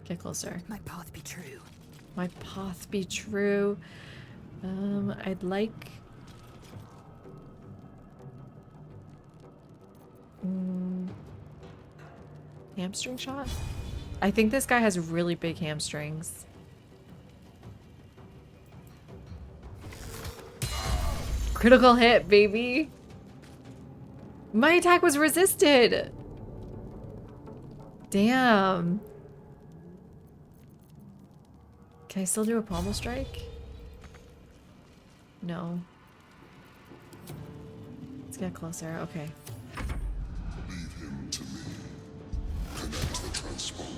Speaker 1: Get closer.
Speaker 5: My path be true.
Speaker 1: My path be true. I'd like... hamstring shot? I think this guy has really big hamstrings. Critical hit, baby. My attack was resisted. Damn. Can I still do a pommel strike? No. Let's get closer. Okay.
Speaker 7: Leave him to me. Connect the transponder.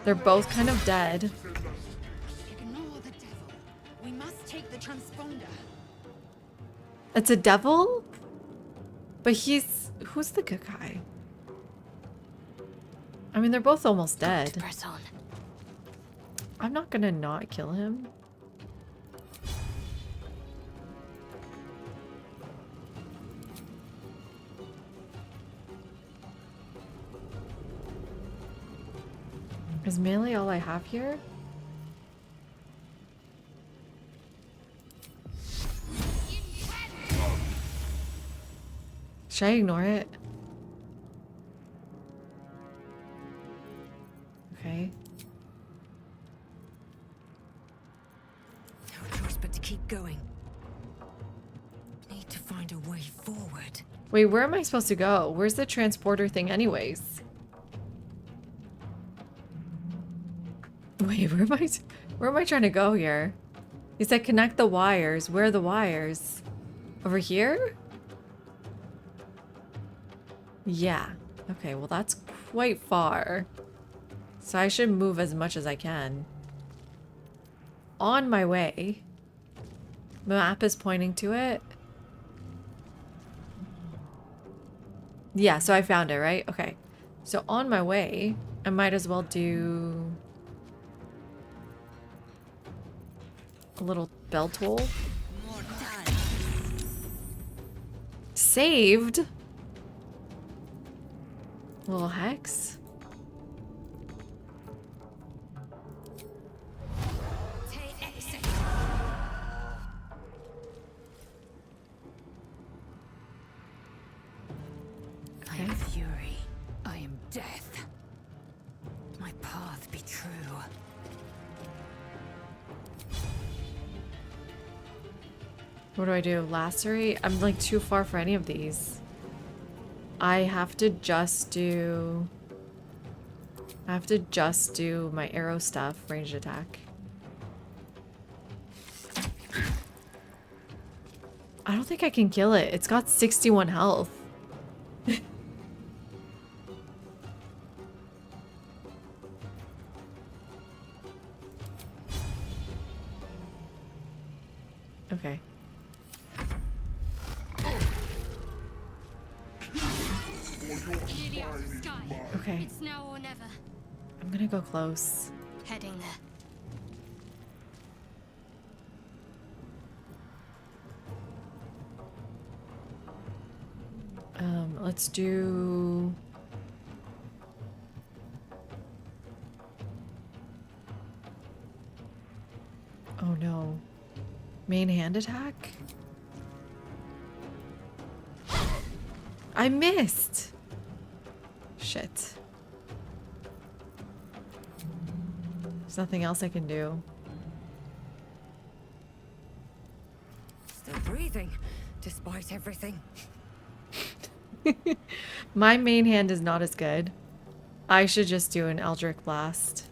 Speaker 1: They're both kind of dead.
Speaker 5: Ignore the devil. We must take the transponder.
Speaker 1: It's a devil? But he's... Who's the good guy? I mean, they're both almost dead.
Speaker 6: Press on.
Speaker 1: I'm not gonna not kill him. Is melee all I have here? Should I ignore it? Okay.
Speaker 3: No choice but to keep going. Need to find a way forward.
Speaker 1: Wait, where am I supposed to go? Where's the transporter thing anyways? Wait, where am I trying to go here? He said connect the wires. Where are the wires? Over here? Yeah. Okay, well that's quite far. So I should move as much as I can. On my way. The map is pointing to it. Yeah, so I found it, right? Okay. So on my way, I might as well do a little bell toll. Saved? Little hex?
Speaker 5: I am fury. I am death. My path be true.
Speaker 1: What do I do? Lacerate? I'm like too far for any of these. I have to just do my arrow stuff, ranged attack. I don't think I can kill it. It's got 61 health. Okay.
Speaker 6: Nearly out of sky.
Speaker 1: Okay.
Speaker 6: It's now or never.
Speaker 1: I'm gonna go close.
Speaker 6: Heading there.
Speaker 1: Let's do... Oh no. Main hand attack? I missed! Shit. There's nothing else I can do.
Speaker 3: Still breathing, despite everything.
Speaker 1: My main hand is not as good. I should just do an Eldritch Blast.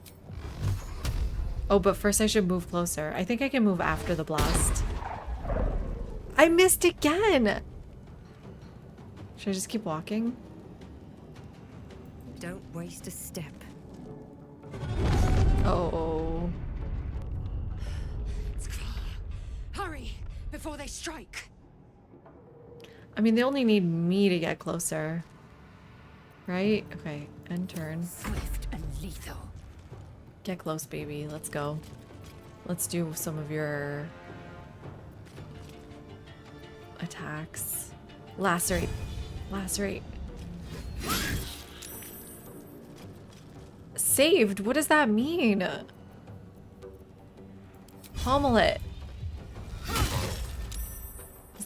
Speaker 1: Oh, but first I should move closer. I think I can move after the blast. I missed again! Should I just keep walking?
Speaker 3: Don't waste a step.
Speaker 1: Oh.
Speaker 5: Hurry, before they strike.
Speaker 1: I mean, they only need me to get closer. Right? Okay, end turn.
Speaker 5: Swift and lethal.
Speaker 1: Get close, baby. Let's go. Let's do some of your attacks. Lacerate. Lacerate. Saved? What does that mean? Pummel it.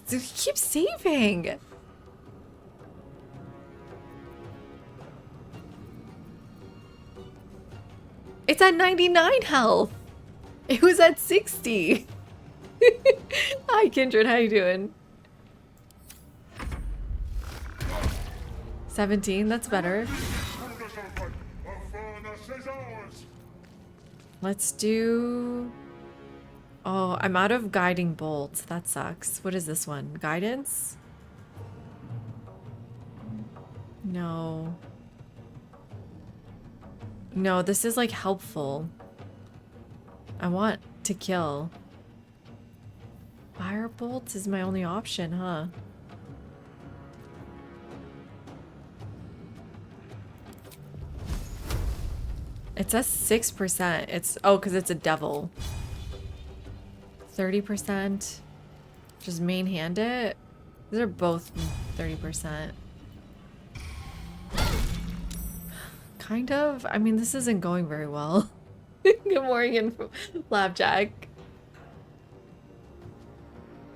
Speaker 1: He keeps saving. It's at 99 health. It was at 60. Hi, Kindred. How you doing? 17. That's better. Let's do... Oh, I'm out of guiding bolts. That sucks. What is this one? Guidance? No. No, this is like helpful. I want to kill. Fire bolts is my only option, huh? It says 6%. It's, oh, because it's a devil. 30%. Just main hand it. These are both 30%. Kind of. I mean, this isn't going very well. Good morning, Flapjack.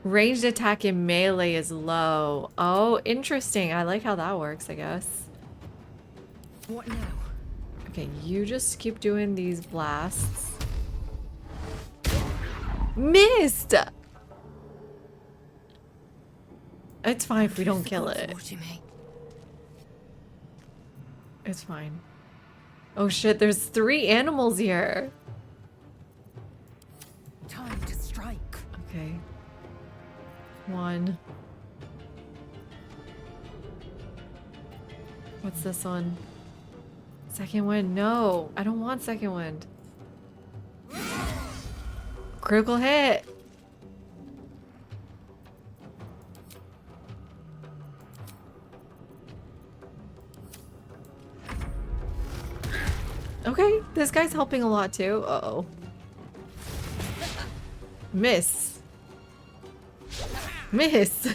Speaker 1: Ranged attack in melee is low. Oh, interesting. I like how that works, I guess.
Speaker 3: What now?
Speaker 1: Okay, you just keep doing these blasts. Missed! It's fine if we don't kill it.
Speaker 3: What you may.
Speaker 1: It's fine. Oh shit, there's 3 animals here.
Speaker 5: Time to strike.
Speaker 1: Okay. 1. What's this one? Second wind? No, I don't want second wind. Critical hit. Okay, this guy's helping a lot too. Uh-oh. Miss. Miss.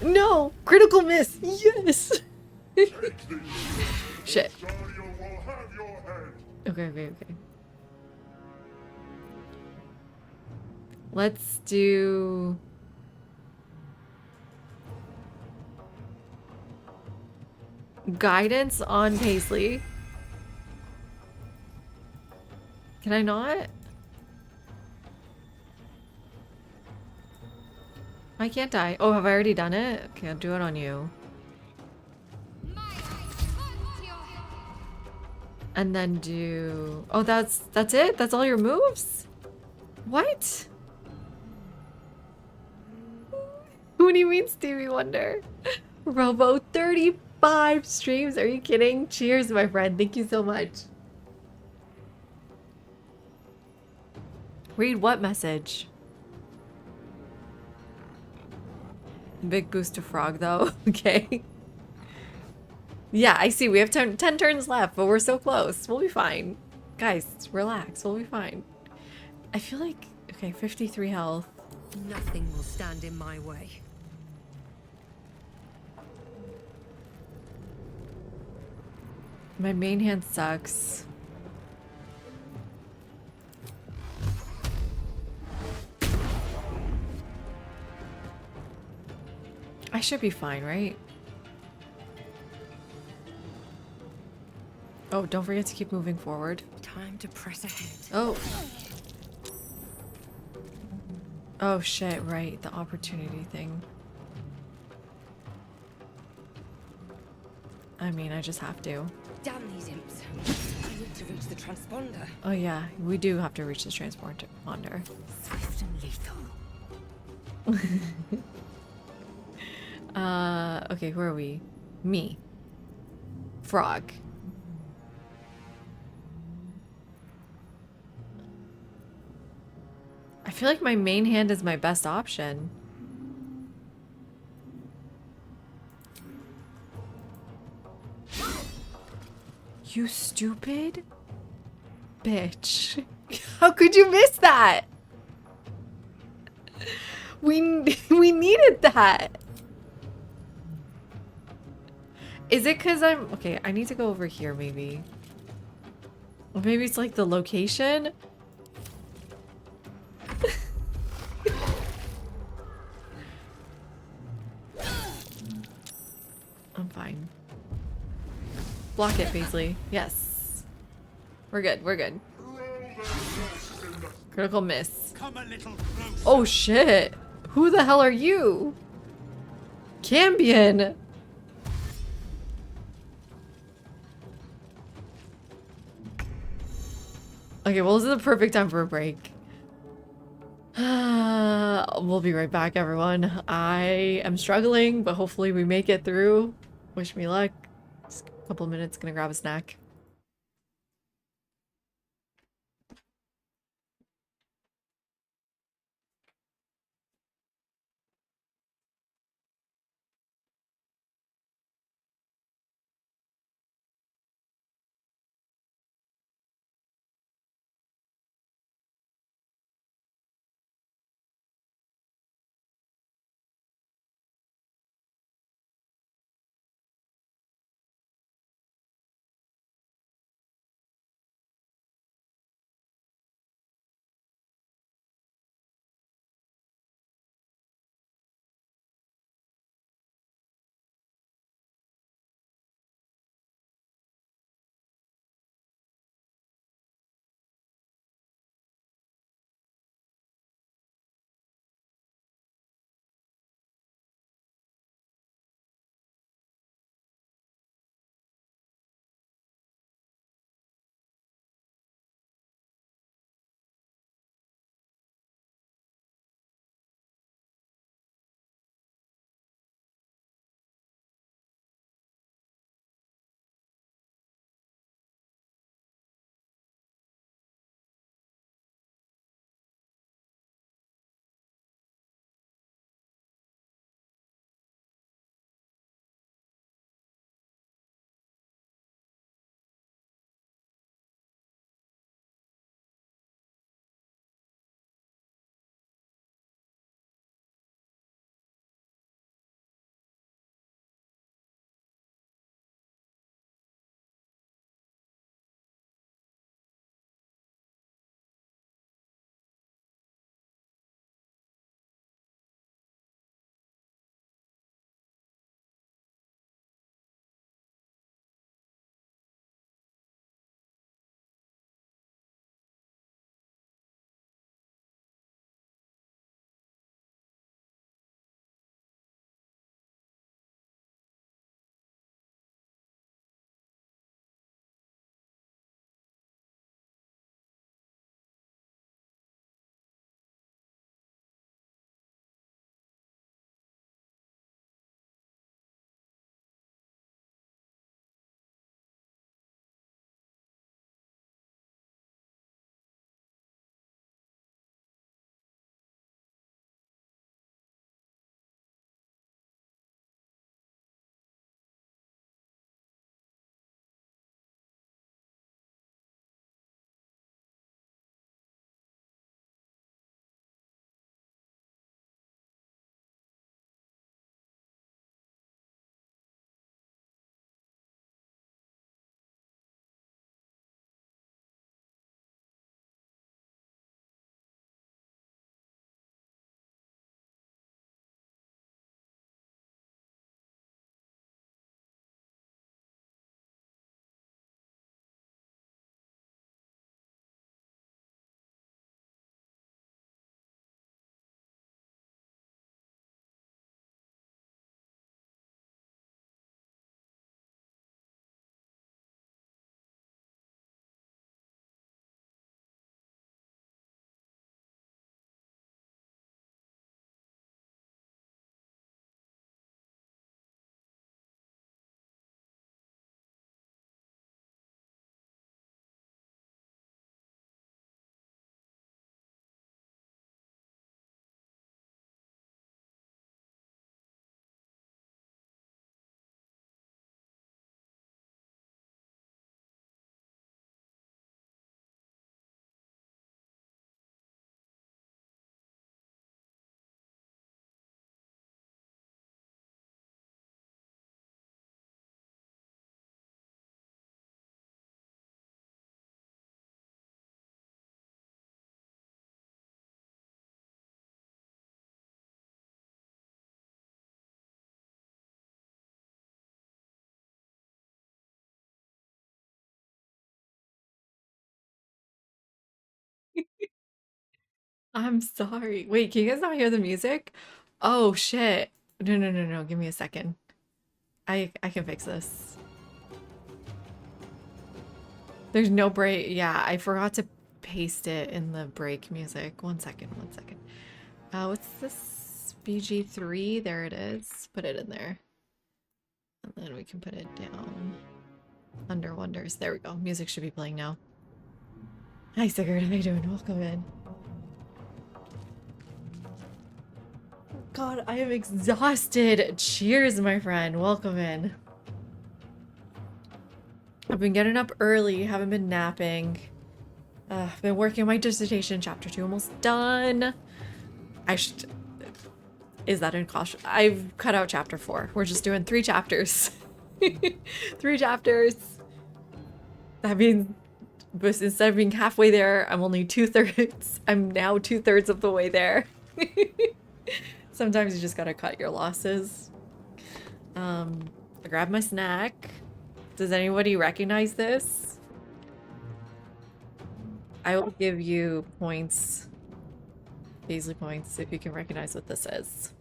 Speaker 1: No! Critical miss! Yes! Shit. Okay, okay, okay. Let's do... Guidance on Paisley. Can I not? Why can't I? Oh, have I already done it? Okay, I'll do it on you. And then do... Oh, that's it? That's all your moves? What? What do you mean, Stevie Wonder? Robo, 35 streams. Are you kidding? Cheers, my friend. Thank you so much. Read what message? Big boost to Frog, though. Okay. Yeah, I see. We have 10 turns left, but we're so close. We'll be fine. Guys, relax. We'll be fine. I feel like... Okay, 53 health.
Speaker 3: Nothing will stand in my way.
Speaker 1: My main hand sucks. I should be fine, right? Oh, don't forget to keep moving forward.
Speaker 3: Time to press ahead.
Speaker 1: Oh. Oh shit, right. The opportunity thing. I mean, I just have to.
Speaker 3: Damn these imps. I need to reach the transponder.
Speaker 1: Oh yeah, we do have to reach the transponder.
Speaker 3: Swift and lethal.
Speaker 1: Okay, where are we? Me. Frog. I feel like my main hand is my best option. You stupid bitch. How could you miss that? We needed that. Is it because I'm... Okay, I need to go over here, maybe. Or maybe it's like the location? I'm fine. Block it, Paisley. Yes. We're good, we're good. Critical miss. Oh shit! Who the hell are you? Cambion! Okay, well, this is the perfect time for a break. We'll be right back, everyone. I am struggling, but hopefully we make it through. Wish me luck. Just a couple of minutes, gonna grab a snack. I'm sorry. Wait, can you guys not hear the music? Oh shit. No, no, no, no. Give me a second. I can fix this. There's no break. Yeah, I forgot to paste it in the break music. One second, one second. What's this? BG3? There it is. Put it in there. And then we can put it down. Under Wonders. There we go. Music should be playing now. Hi, Sigurd. How you doing? Welcome in. God, I am exhausted. Cheers, my friend. Welcome in. I've been getting up early, haven't been napping. I've been working on my dissertation, chapter 2, almost done. Is that in caution? I've cut out chapter 4. We're just doing 3 chapters. 3 chapters. That means, but instead of being halfway there, I'm only 2/3. I'm now 2/3 of the way there. Sometimes you just gotta cut your losses. I grabbed my snack. Does anybody recognize this? I will give you points, Paisley points, if you can recognize what this is.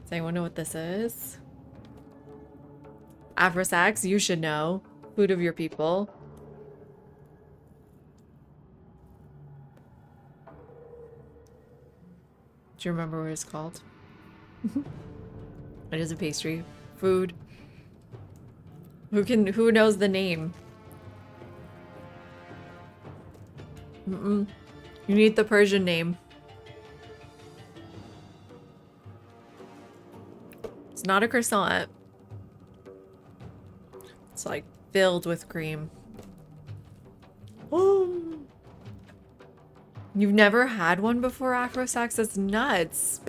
Speaker 1: Does anyone know what this is? Afrosax, you should know. Food of your people. Do you remember what it's called? It is a pastry. Food. Who knows the name? You need the Persian name. It's not a croissant. It's like filled with cream. Oh. You've never had one before, Afrosax? That's nuts.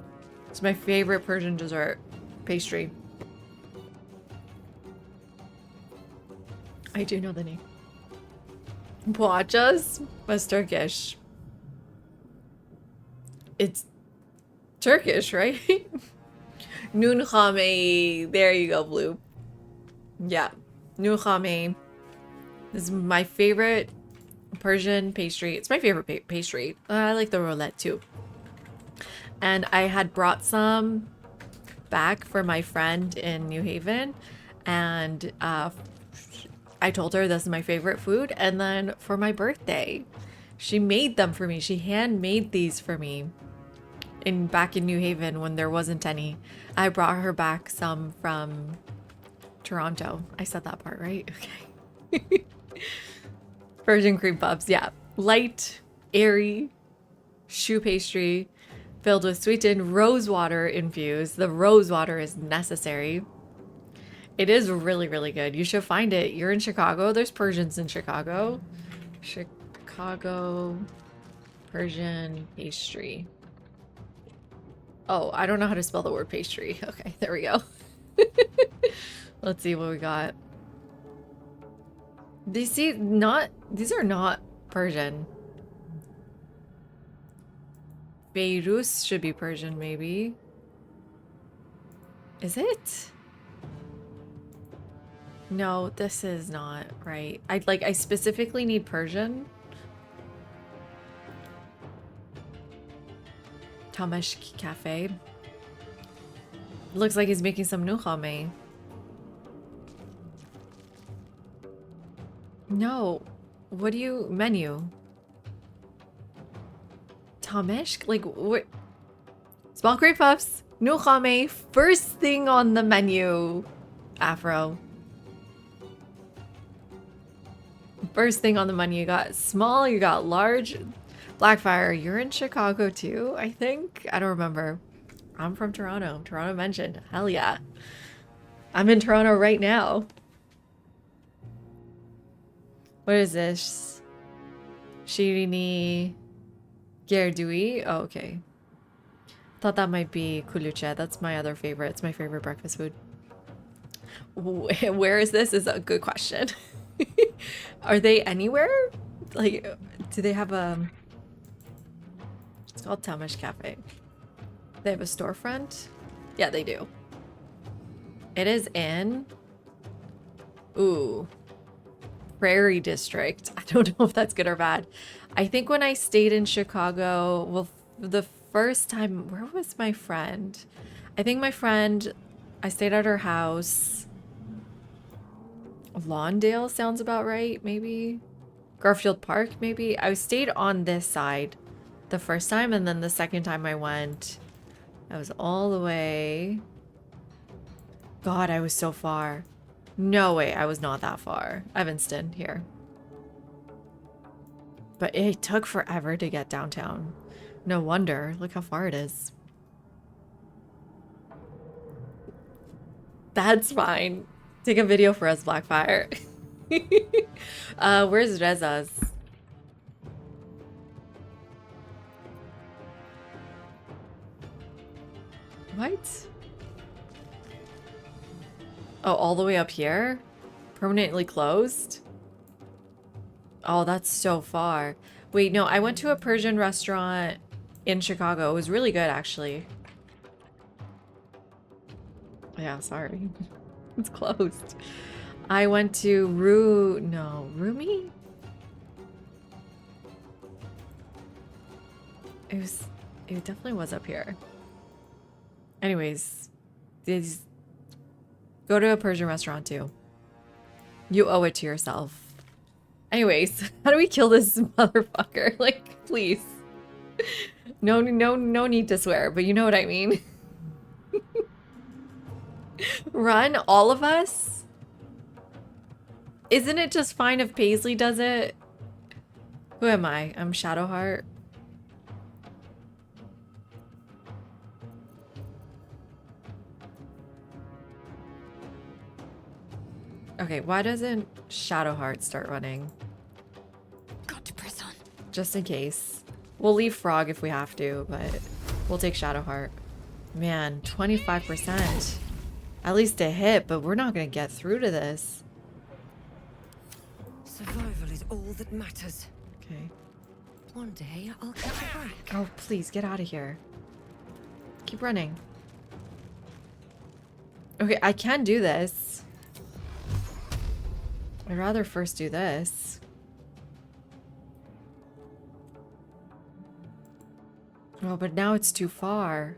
Speaker 1: It's my favorite Persian dessert. Pastry. I do know the name. Poğaças? That's Turkish. It's Turkish, right? Nun khamehi. There you go, Blue. Yeah. Nun khamehi. This is my favorite Persian pastry. It's my favorite pastry. I like the roulette too. And I had brought some back for my friend in New Haven. And I told her this is my favorite food. And then for my birthday, she made them for me. She handmade these for me back in New Haven when there wasn't any. I brought her back some from Toronto. I said that part right? Okay. Persian cream puffs, yeah. Light, airy choux pastry filled with sweetened rose water infused. The rose water is necessary. It is really, really good. You should find it. You're in Chicago. There's Persians in Chicago. Chicago Persian pastry. Oh, I don't know how to spell the word pastry. Okay, there we go. Let's see what we got. These are not Persian. Beirut should be Persian, maybe. Is it? No, this is not right. I specifically need Persian. Tamesh Cafe. Looks like he's making some nukhame. No. What do you... Menu. Tamesh? Like, what? Small cream puffs. Nukhame. First thing on the menu. Afro. First thing on the menu. You got small, you got large. Blackfire, you're in Chicago too, I think? I don't remember. I'm from Toronto. Toronto mentioned. Hell yeah. I'm in Toronto right now. What is this? Shirini Gerdui? Oh, okay. Thought that might be kuluche. That's my other favorite. It's my favorite breakfast food. Where is this? Is a good question. Are they anywhere? Like, do they have a... It's called Tamesh Cafe. They have a storefront? Yeah, they do. It is in... Ooh. Prairie District. I don't know if that's good or bad. I think when I stayed in Chicago, well, the first time, where was my friend? I think my friend, I stayed at her house. Lawndale sounds about right, maybe. Garfield Park, maybe. I stayed on this side the first time, and then the second time I went, I was all the way. God, I was so far. No way, I was not that far. Evanston, here. But it took forever to get downtown. No wonder. Look how far it is. That's fine. Take a video for us, Blackfire. Where's Reza's? What? Oh, all the way up here? Permanently closed? Oh, that's so far. Wait, no, I went to a Persian restaurant in Chicago. It was really good, actually. Yeah, sorry. It's closed. I went to Rumi? It definitely was up here. Anyways, go to a Persian restaurant too. You owe it to yourself. Anyways, how do we kill this motherfucker? Like, please. No need to swear, but you know what I mean. Run, all of us? Isn't it just fine if Paisley does it? Who am I? I'm Shadowheart. Okay, why doesn't Shadowheart start running?
Speaker 5: Got to press on.
Speaker 1: Just in case. We'll leave Frog if we have to, but we'll take Shadowheart. Man, 25%. At least a hit, but we're not gonna get through to this.
Speaker 3: Survival is all that matters.
Speaker 1: Okay.
Speaker 3: One day I'll get it back.
Speaker 1: Oh, please, get out of here. Keep running. Okay, I can do this. I'd rather first do this. Oh, but now it's too far.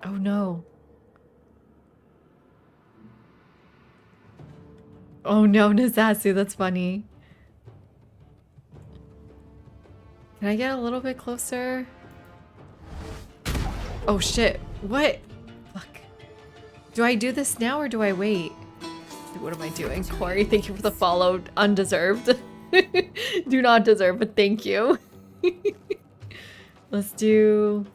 Speaker 1: Oh no. Oh no, Nazasu, that's funny. Can I get a little bit closer? Oh shit, what? Fuck. Do I do this now or do I wait? What am I doing? Corey, thank you for the follow. Undeserved. Do not deserve, but thank you. Let's do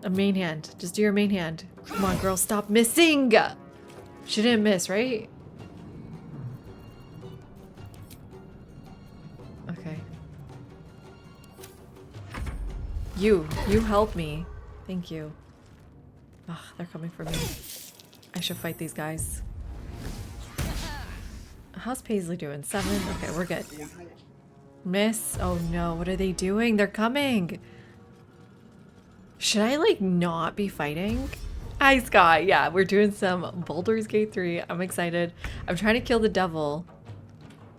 Speaker 1: a main hand. Just do your main hand. Come on, girl, stop missing. She didn't miss, right? Okay. You help me. Thank you. Ugh, they're coming for me. I should fight these guys. How's Paisley doing? 7? Okay, we're good. Miss? Oh no, what are they doing? They're coming! Should I, like, not be fighting? Hi, Scott. Yeah, we're doing some Baldur's Gate 3. I'm excited. I'm trying to kill the devil.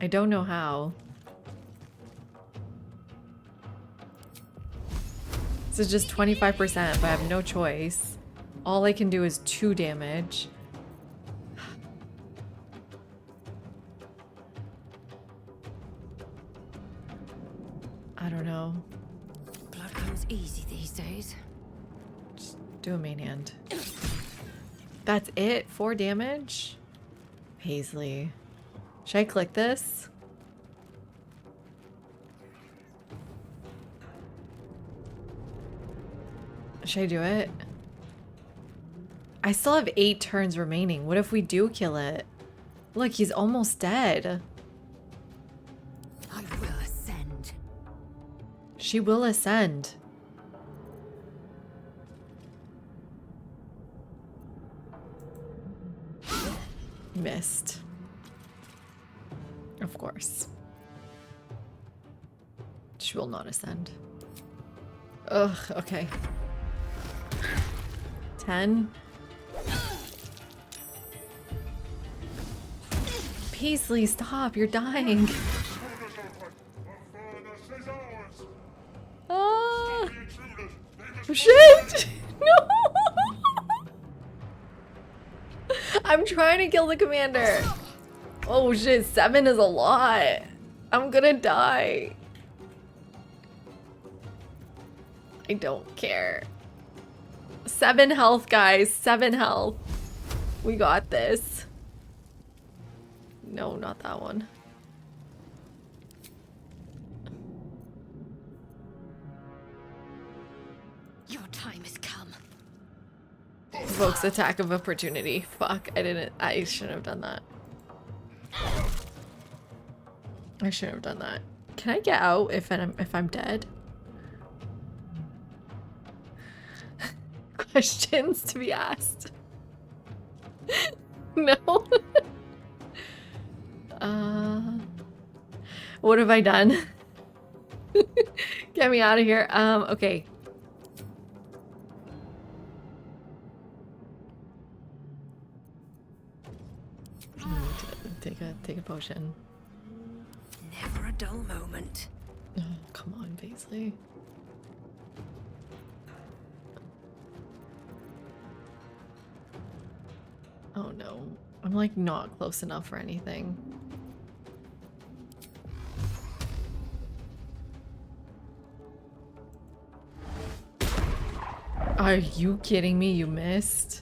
Speaker 1: I don't know how. This is just 25%, but I have no choice. All I can do is 2 damage. I don't know.
Speaker 3: Blood comes easy these days.
Speaker 1: Just do a main hand. That's it? 4 damage? Paisley. Should I click this? Should I do it? I still have 8 turns remaining. What if we do kill it? Look, he's almost dead.
Speaker 5: I will ascend.
Speaker 1: She will ascend. Missed. Of course. She will not ascend. Ugh, okay. 10. Paisley, stop, you're dying. Ah. Shit! No! I'm trying to kill the commander. Oh shit, 7 is a lot. I'm gonna die. I don't care. 7 health, guys. 7 health. We got this. No, not that one.
Speaker 5: Your time has come.
Speaker 1: Evokes attack of opportunity. Fuck, I shouldn't have done that. I shouldn't have done that. Can I get out if I'm dead? Questions to be asked. No. What have I done? Get me out of here. Okay. Take a potion.
Speaker 3: Never a dull moment.
Speaker 1: Oh, come on, Paisley. Oh no. I'm like not close enough for anything. Are you kidding me? You missed?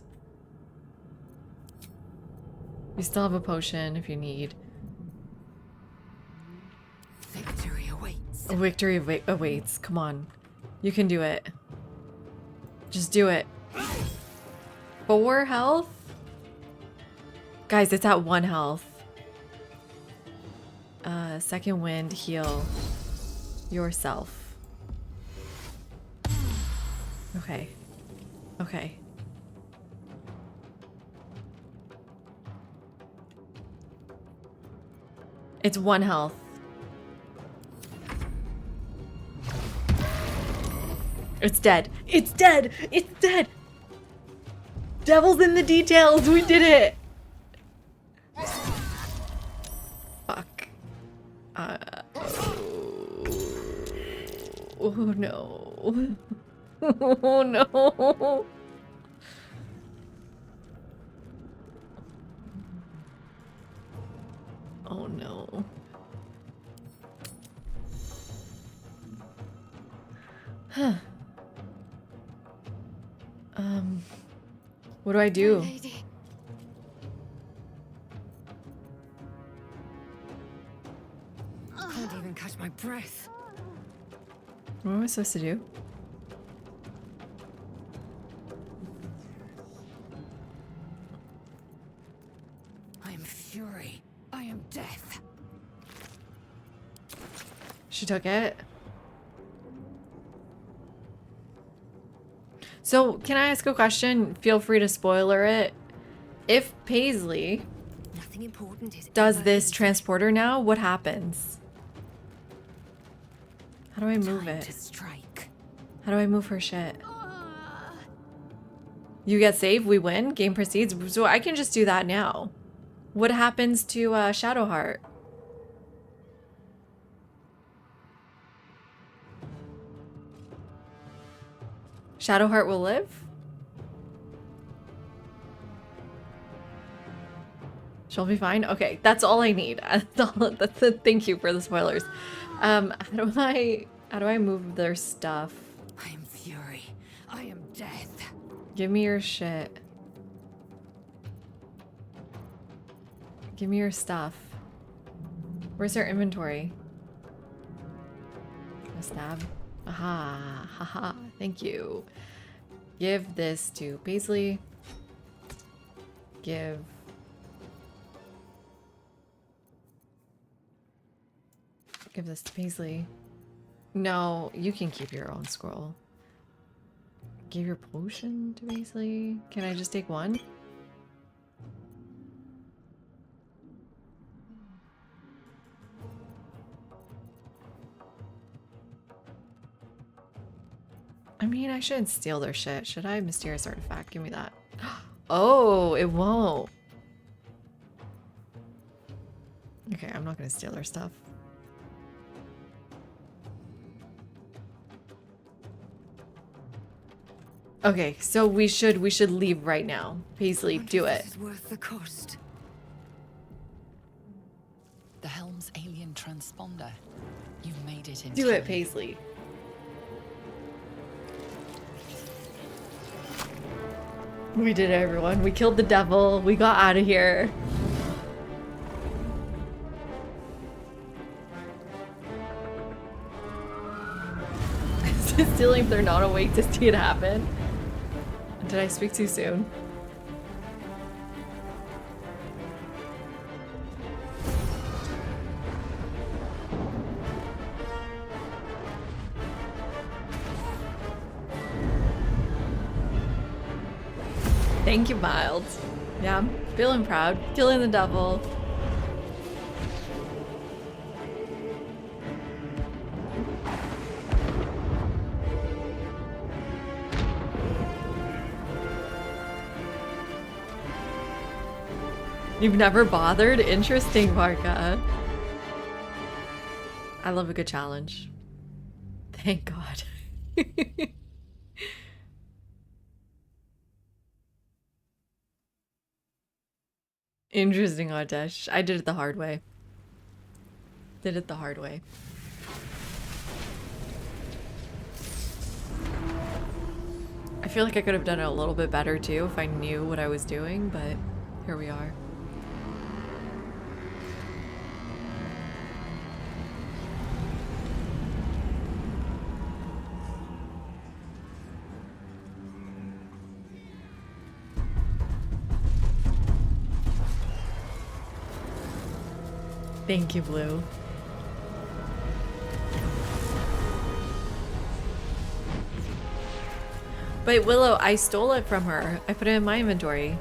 Speaker 1: You still have a potion if you need.
Speaker 3: Victory awaits.
Speaker 1: Victory awaits. Come on. You can do it. Just do it. 4 health? Guys, it's at 1 health. Second wind, heal yourself. Okay. Okay. It's 1 health. It's dead. It's dead. It's dead. Devil's in the details. We did it. Fuck. Oh no. Oh no. Oh no. Huh. What do I do?
Speaker 5: Lady.
Speaker 3: Can't even catch my breath.
Speaker 1: What am I supposed to do?
Speaker 3: I am fury. I am death.
Speaker 1: She took it. So, can I ask a question? Feel free to spoiler it. If Paisley
Speaker 3: Nothing important is
Speaker 1: does
Speaker 3: ever
Speaker 1: this
Speaker 3: easy.
Speaker 1: transporter now, what happens? How do I move
Speaker 3: Time
Speaker 1: it?
Speaker 3: to strike.
Speaker 1: How do I move her shit? You get saved, we win, game proceeds. So I can just do that now. What happens to Shadowheart? Shadowheart will live? She'll be fine? Okay, that's all I need. Thank you for the spoilers. How do I move their stuff?
Speaker 3: I am fury. I am death.
Speaker 1: Give me your shit. Give me your stuff. Where's their inventory? A stab. Aha, haha, thank you. Give this to Paisley. Give this to Paisley. No, you can keep your own scroll. Give your potion to Paisley. Can I just take one? I mean, I shouldn't steal their shit. Should I? Mysterious artifact. Give me that. Oh, it won't. Okay, I'm not gonna steal their stuff. Okay, so we should leave right now. Paisley, do it.
Speaker 3: This is worth the cost.
Speaker 4: The Helm's alien transponder. You've made it in
Speaker 1: Do
Speaker 4: time.
Speaker 1: it, Paisley. We did it, everyone. We killed the devil. We got out of here. Stealing if they're not awake to see it happen. Did I speak too soon? Thank you, Miles. Yeah, I'm feeling proud. Killing the devil. You've never bothered? Interesting, Marka. I love a good challenge. Thank God. Interesting, Adesh. I did it the hard way. Did it the hard way. I feel like I could have done it a little bit better too if I knew what I was doing, but here we are. Thank you, Blue. But Willow, I stole it from her. I put it in my inventory.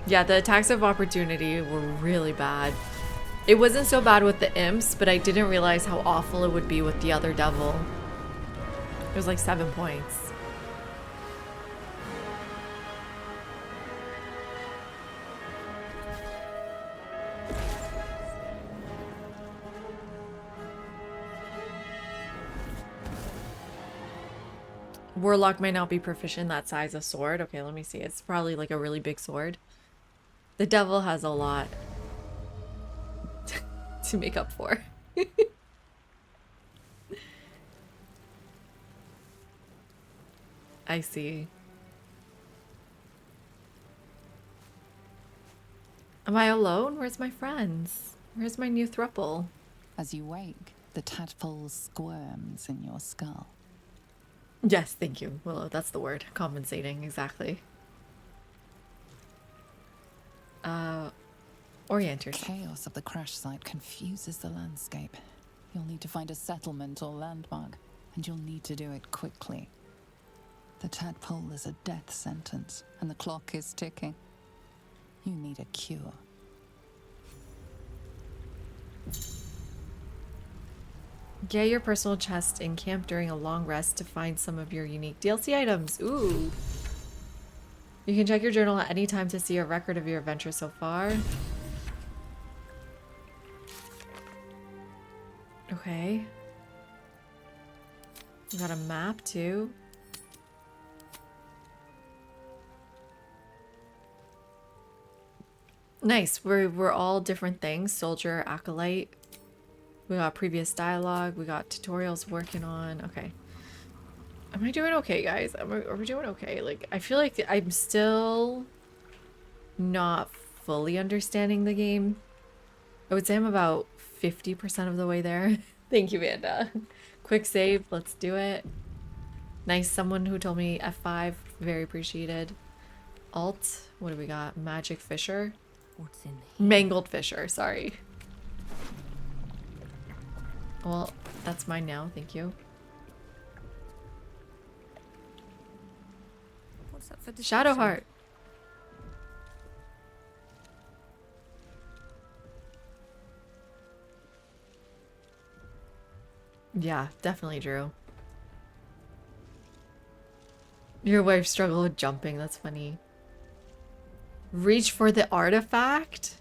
Speaker 1: Yeah, the attacks of opportunity were really bad. It wasn't so bad with the imps, but I didn't realize how awful it would be with the other devil. It was like 7 points. Warlock might not be proficient that size of sword. Okay, let me see. It's probably like a really big sword. The devil has a lot to make up for. I see. Am I alone? Where's my friends? Where's my new thruple?
Speaker 4: As you wake, the tadpole squirms in your skull.
Speaker 1: Yes, thank you, Willow. That's the word. Compensating, exactly. Orient yourself.
Speaker 4: Chaos of the crash site confuses the landscape. You'll need to find a settlement or landmark, and you'll need to do it quickly. The tadpole is a death sentence, and the clock is ticking. You need a cure.
Speaker 1: Get your personal chest in camp during a long rest to find some of your unique DLC items. Ooh. You can check your journal at any time to see a record of your adventure so far. Okay. We got a map too. Nice. We're all different things. Soldier, acolyte. We got previous dialogue. We got tutorials working on. Okay. Am I doing okay, guys? Are we doing okay? Like, I feel like I'm still not fully understanding the game. I would say I'm about 50% of the way there. Thank you, Vanda. Quick save. Let's do it. Nice. Someone who told me F5. Very appreciated. Alt. What do we got? Magic Fisher.
Speaker 3: What's in here?
Speaker 1: Mangled Fisher. Sorry. Well, that's mine now. Thank you.
Speaker 3: What's up for
Speaker 1: Shadowheart. Yeah, definitely Drew. Your wife struggled with jumping. That's funny. Reach for the artifact?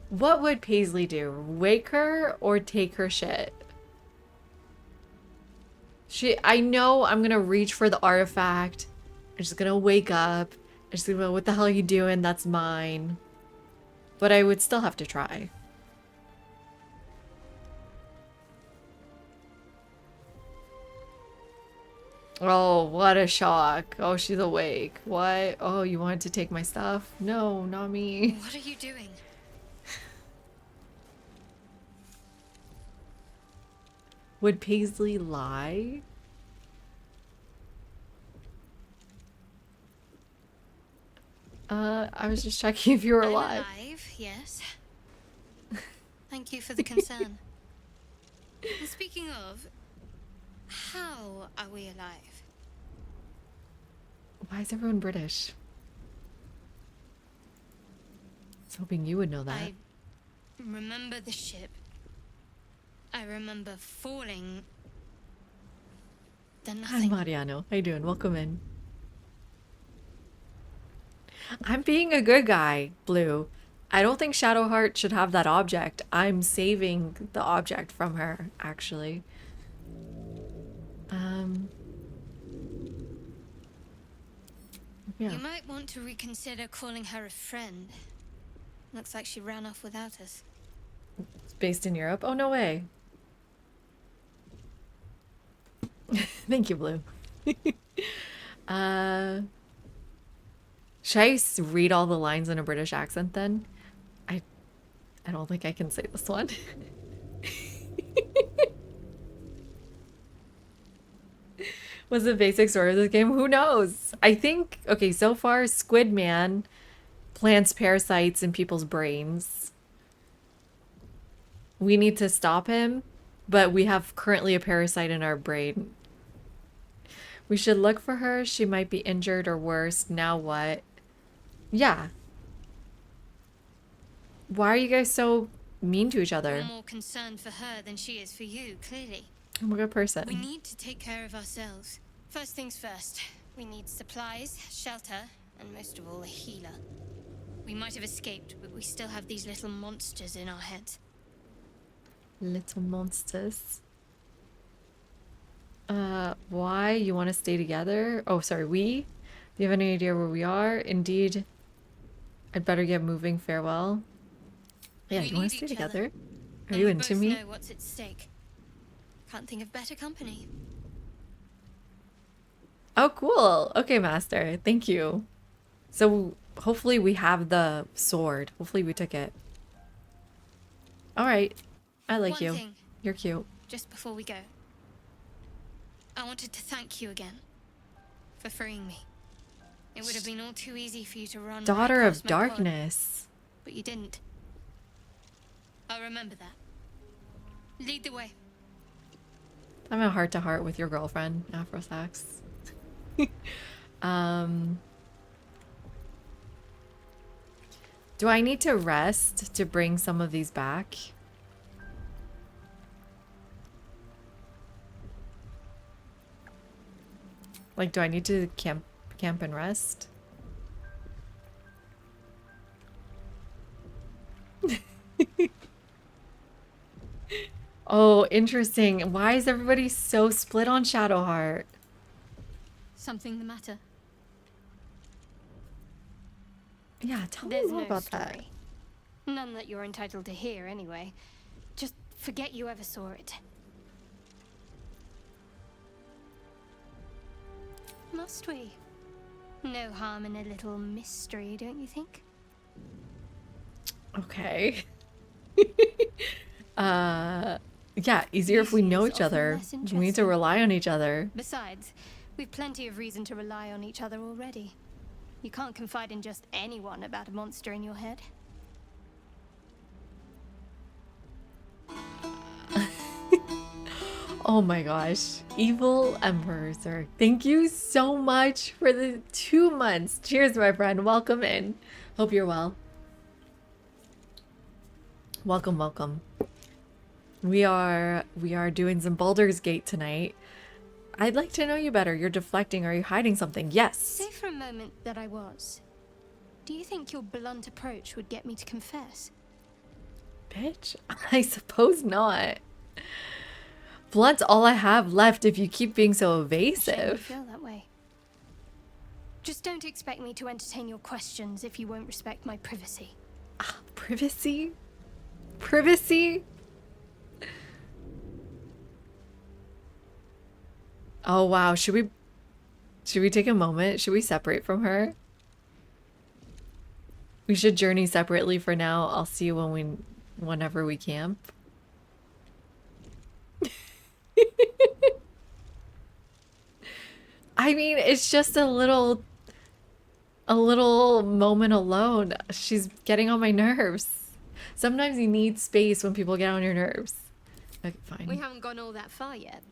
Speaker 1: What would Paisley do? Wake her or take her shit? I know I'm gonna reach for the artifact. I'm just gonna wake up. I'm just gonna go, what the hell are you doing? That's mine. But I would still have to try. Oh, what a shock. Oh, she's awake. What? Oh, you wanted to take my stuff? No, not me.
Speaker 5: What are you doing?
Speaker 1: Would Paisley lie? I was just checking if you were
Speaker 5: I'm
Speaker 1: alive.
Speaker 5: alive, yes. Thank you for the concern. And speaking of, how are we alive?
Speaker 1: Why is everyone British? I was hoping you would know that.
Speaker 5: I remember the ship. I remember falling. Then
Speaker 1: Hi,
Speaker 5: nothing.
Speaker 1: Mariano. How you doing? Welcome in. I'm being a good guy, Blue. I don't think Shadowheart should have that object. I'm saving the object from her, actually. Yeah.
Speaker 5: You might want to reconsider calling her a friend. Looks like she ran off without us.
Speaker 1: It's based in Europe. Oh, no way. Thank you, Blue. Should I read all the lines in a British accent then? I don't think I can say this one. What's the basic story of this game? Who knows? I think, okay, so far, Squid Man plants parasites in people's brains. We need to stop him, but we have currently a parasite in our brain. We should look for her. She might be injured or worse. Now what? Yeah. Why are you guys so mean to each other?
Speaker 5: You're more concerned for her than she is for you, clearly.
Speaker 1: I'm a good
Speaker 5: We
Speaker 1: person.
Speaker 5: need to take care of ourselves. First things first, we need supplies, shelter, and most of all, a healer. We might have escaped, but we still have these little monsters in our heads.
Speaker 1: Little monsters. Why? You want to stay together? Oh, sorry, we? Do you have any idea where we are? Indeed. I'd better get moving. Farewell. Yeah,
Speaker 5: We
Speaker 1: you want to
Speaker 5: need
Speaker 1: stay
Speaker 5: each other.
Speaker 1: together? Are
Speaker 5: And
Speaker 1: you
Speaker 5: we
Speaker 1: into
Speaker 5: both
Speaker 1: me?
Speaker 5: know what's at stake. Can't think of better company.
Speaker 1: Oh, cool. Okay, Master. Thank you. So, hopefully we have the sword. Hopefully we took it. Alright. I like
Speaker 5: One
Speaker 1: you.
Speaker 5: thing.
Speaker 1: You're cute.
Speaker 5: Just before we go, I wanted to thank you again for freeing me. It would have been all too easy for you to run.
Speaker 1: Daughter
Speaker 5: right
Speaker 1: of
Speaker 5: past my pod,
Speaker 1: Darkness.
Speaker 5: but you didn't. I'll remember that. Lead the way.
Speaker 1: I'm a heart-to-heart with your girlfriend, Afro Sax. Do I need to rest to bring some of these back? Like, do I need to camp and rest? Oh, interesting. Why is everybody so split on Shadowheart?
Speaker 5: Something the matter?
Speaker 1: Yeah, tell me
Speaker 5: There's
Speaker 1: more
Speaker 5: no
Speaker 1: about
Speaker 5: story.
Speaker 1: that.
Speaker 5: None that you're entitled to hear, anyway. Just forget you ever saw it. Must we? No harm in a little mystery, don't you think?
Speaker 1: Okay. Yeah, easier if we know
Speaker 5: Easy is
Speaker 1: each other.
Speaker 5: often less
Speaker 1: We need to
Speaker 5: interesting.
Speaker 1: rely on each other.
Speaker 5: Besides, we've plenty of reason to rely on each other already. You can't confide in just anyone about a monster in your head.
Speaker 1: Oh my gosh. Evil Emperor, sir. Thank you so much for the 2 months. Cheers, my friend. Welcome in. Hope you're well. Welcome, welcome. We are doing some Baldur's Gate tonight. I'd like to know you better. You're deflecting. Are you hiding something? Yes.
Speaker 5: Say for a moment that I was. Do you think your blunt approach would get me to confess?
Speaker 1: Bitch. I suppose not. Blunt's all I have left if you keep being so
Speaker 5: Shame you
Speaker 1: evasive.
Speaker 5: feel that way. Just don't expect me to entertain your questions if you won't respect my privacy.
Speaker 1: Privacy? Privacy? Oh wow, should we take a moment? Should we separate from her? We should journey separately for now. I'll see you whenever we camp. I mean, it's just a little moment alone. She's getting on my nerves. Sometimes you need space when people get on your nerves. Okay, fine.
Speaker 5: We haven't gone all that far yet.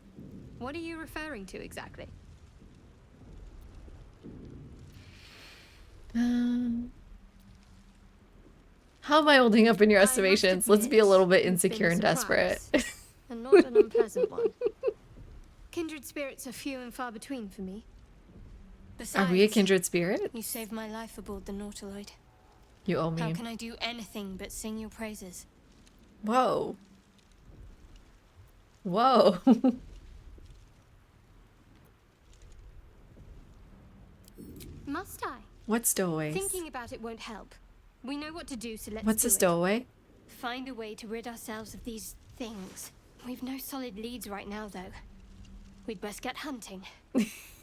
Speaker 5: What are you referring to exactly?
Speaker 1: How am I holding up in your
Speaker 5: I must
Speaker 1: estimations? Let's be a
Speaker 5: admit,
Speaker 1: little bit
Speaker 5: you've been
Speaker 1: insecure
Speaker 5: a
Speaker 1: and desperate.
Speaker 5: surprise, and not an unpleasant one. Kindred spirits are few and far between for me.
Speaker 1: Are we a
Speaker 5: Besides,
Speaker 1: kindred spirit?
Speaker 5: you saved my life aboard the Nautiloid.
Speaker 1: You owe
Speaker 5: How
Speaker 1: me.
Speaker 5: can I do anything but sing your praises?
Speaker 1: Whoa. Whoa.
Speaker 5: Must I?
Speaker 1: What's stowaways?
Speaker 5: Thinking about it won't help. We know what to do, so let's
Speaker 1: What's
Speaker 5: do
Speaker 1: a
Speaker 5: it.
Speaker 1: stowaway?
Speaker 5: Find a way to rid ourselves of these things. We've no solid leads right now, though. We'd best get hunting.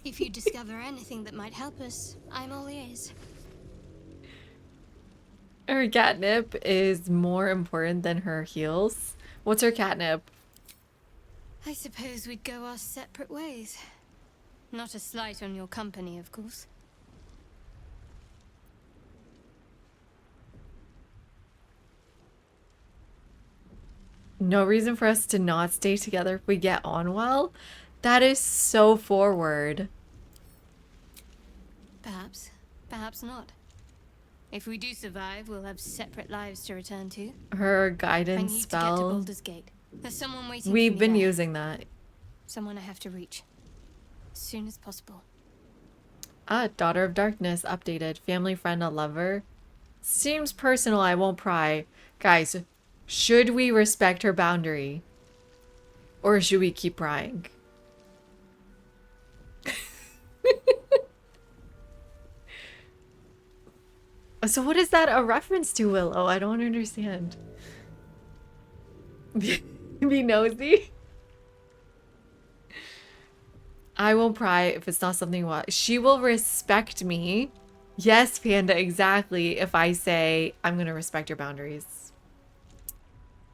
Speaker 5: If you discover anything that might help us, I'm all ears.
Speaker 1: Her catnip is more important than her heels. What's her catnip?
Speaker 5: I suppose we'd go our separate ways. Not a slight on your company, of course.
Speaker 1: No reason for us to not stay together if we get on well? That is so forward.
Speaker 5: Perhaps. Perhaps not. If we do survive, we'll have separate lives to return to.
Speaker 1: Her
Speaker 5: I
Speaker 1: guidance
Speaker 5: need to get to
Speaker 1: spell.
Speaker 5: Baldur's Gate. There's someone waiting
Speaker 1: We've
Speaker 5: for me
Speaker 1: been
Speaker 5: there.
Speaker 1: using that.
Speaker 5: Someone I have to reach. As soon as possible.
Speaker 1: Ah, Daughter of Darkness updated. Family, friend, a lover. Seems personal, I won't pry. Guys, should we respect her boundary? Or should we keep prying? So what is that a reference to, Willow? I don't understand. Be nosy? I won't pry if it's not something what she will respect me. Yes, Panda, exactly. If I say I'm gonna respect your boundaries.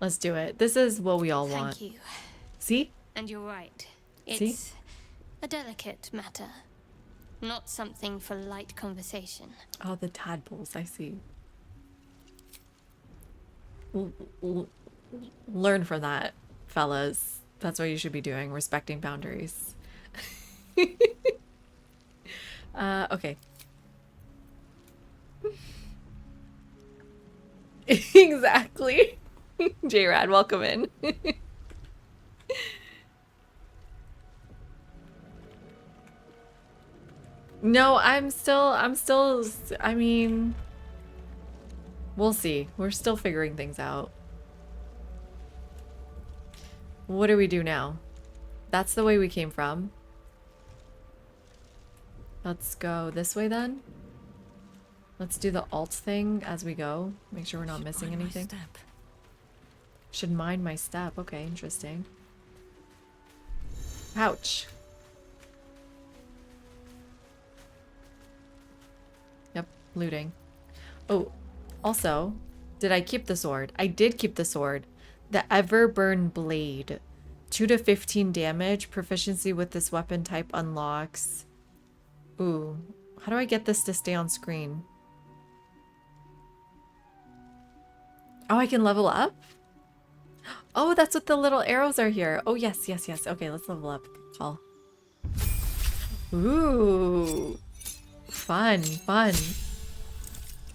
Speaker 1: Let's do it. This is what we all want.
Speaker 5: Thank you.
Speaker 1: See?
Speaker 5: And you're right.
Speaker 1: See?
Speaker 5: It's a delicate matter. Not something for light conversation.
Speaker 1: Oh, the tadpoles. I see. Learn from that, fellas. That's what you should be doing. Respecting boundaries. Okay. Exactly. J-Rad, welcome in. No, I mean, we'll see. We're still figuring things out. What do we do now? That's the way we came from. Let's go this way then. Let's do the alt thing as we go. Make sure we're not missing anything. Should mind my step. Okay, interesting. Ouch. Yep, looting. Oh, also, did I keep the sword? I did keep the sword. The Everburn Blade. 2 to 15 damage. Proficiency with this weapon type unlocks. Ooh, how do I get this to stay on screen? Oh, I can level up? Oh, that's what the little arrows are here. Oh, yes, yes, yes. Okay, let's level up. Call. Ooh. Fun, fun.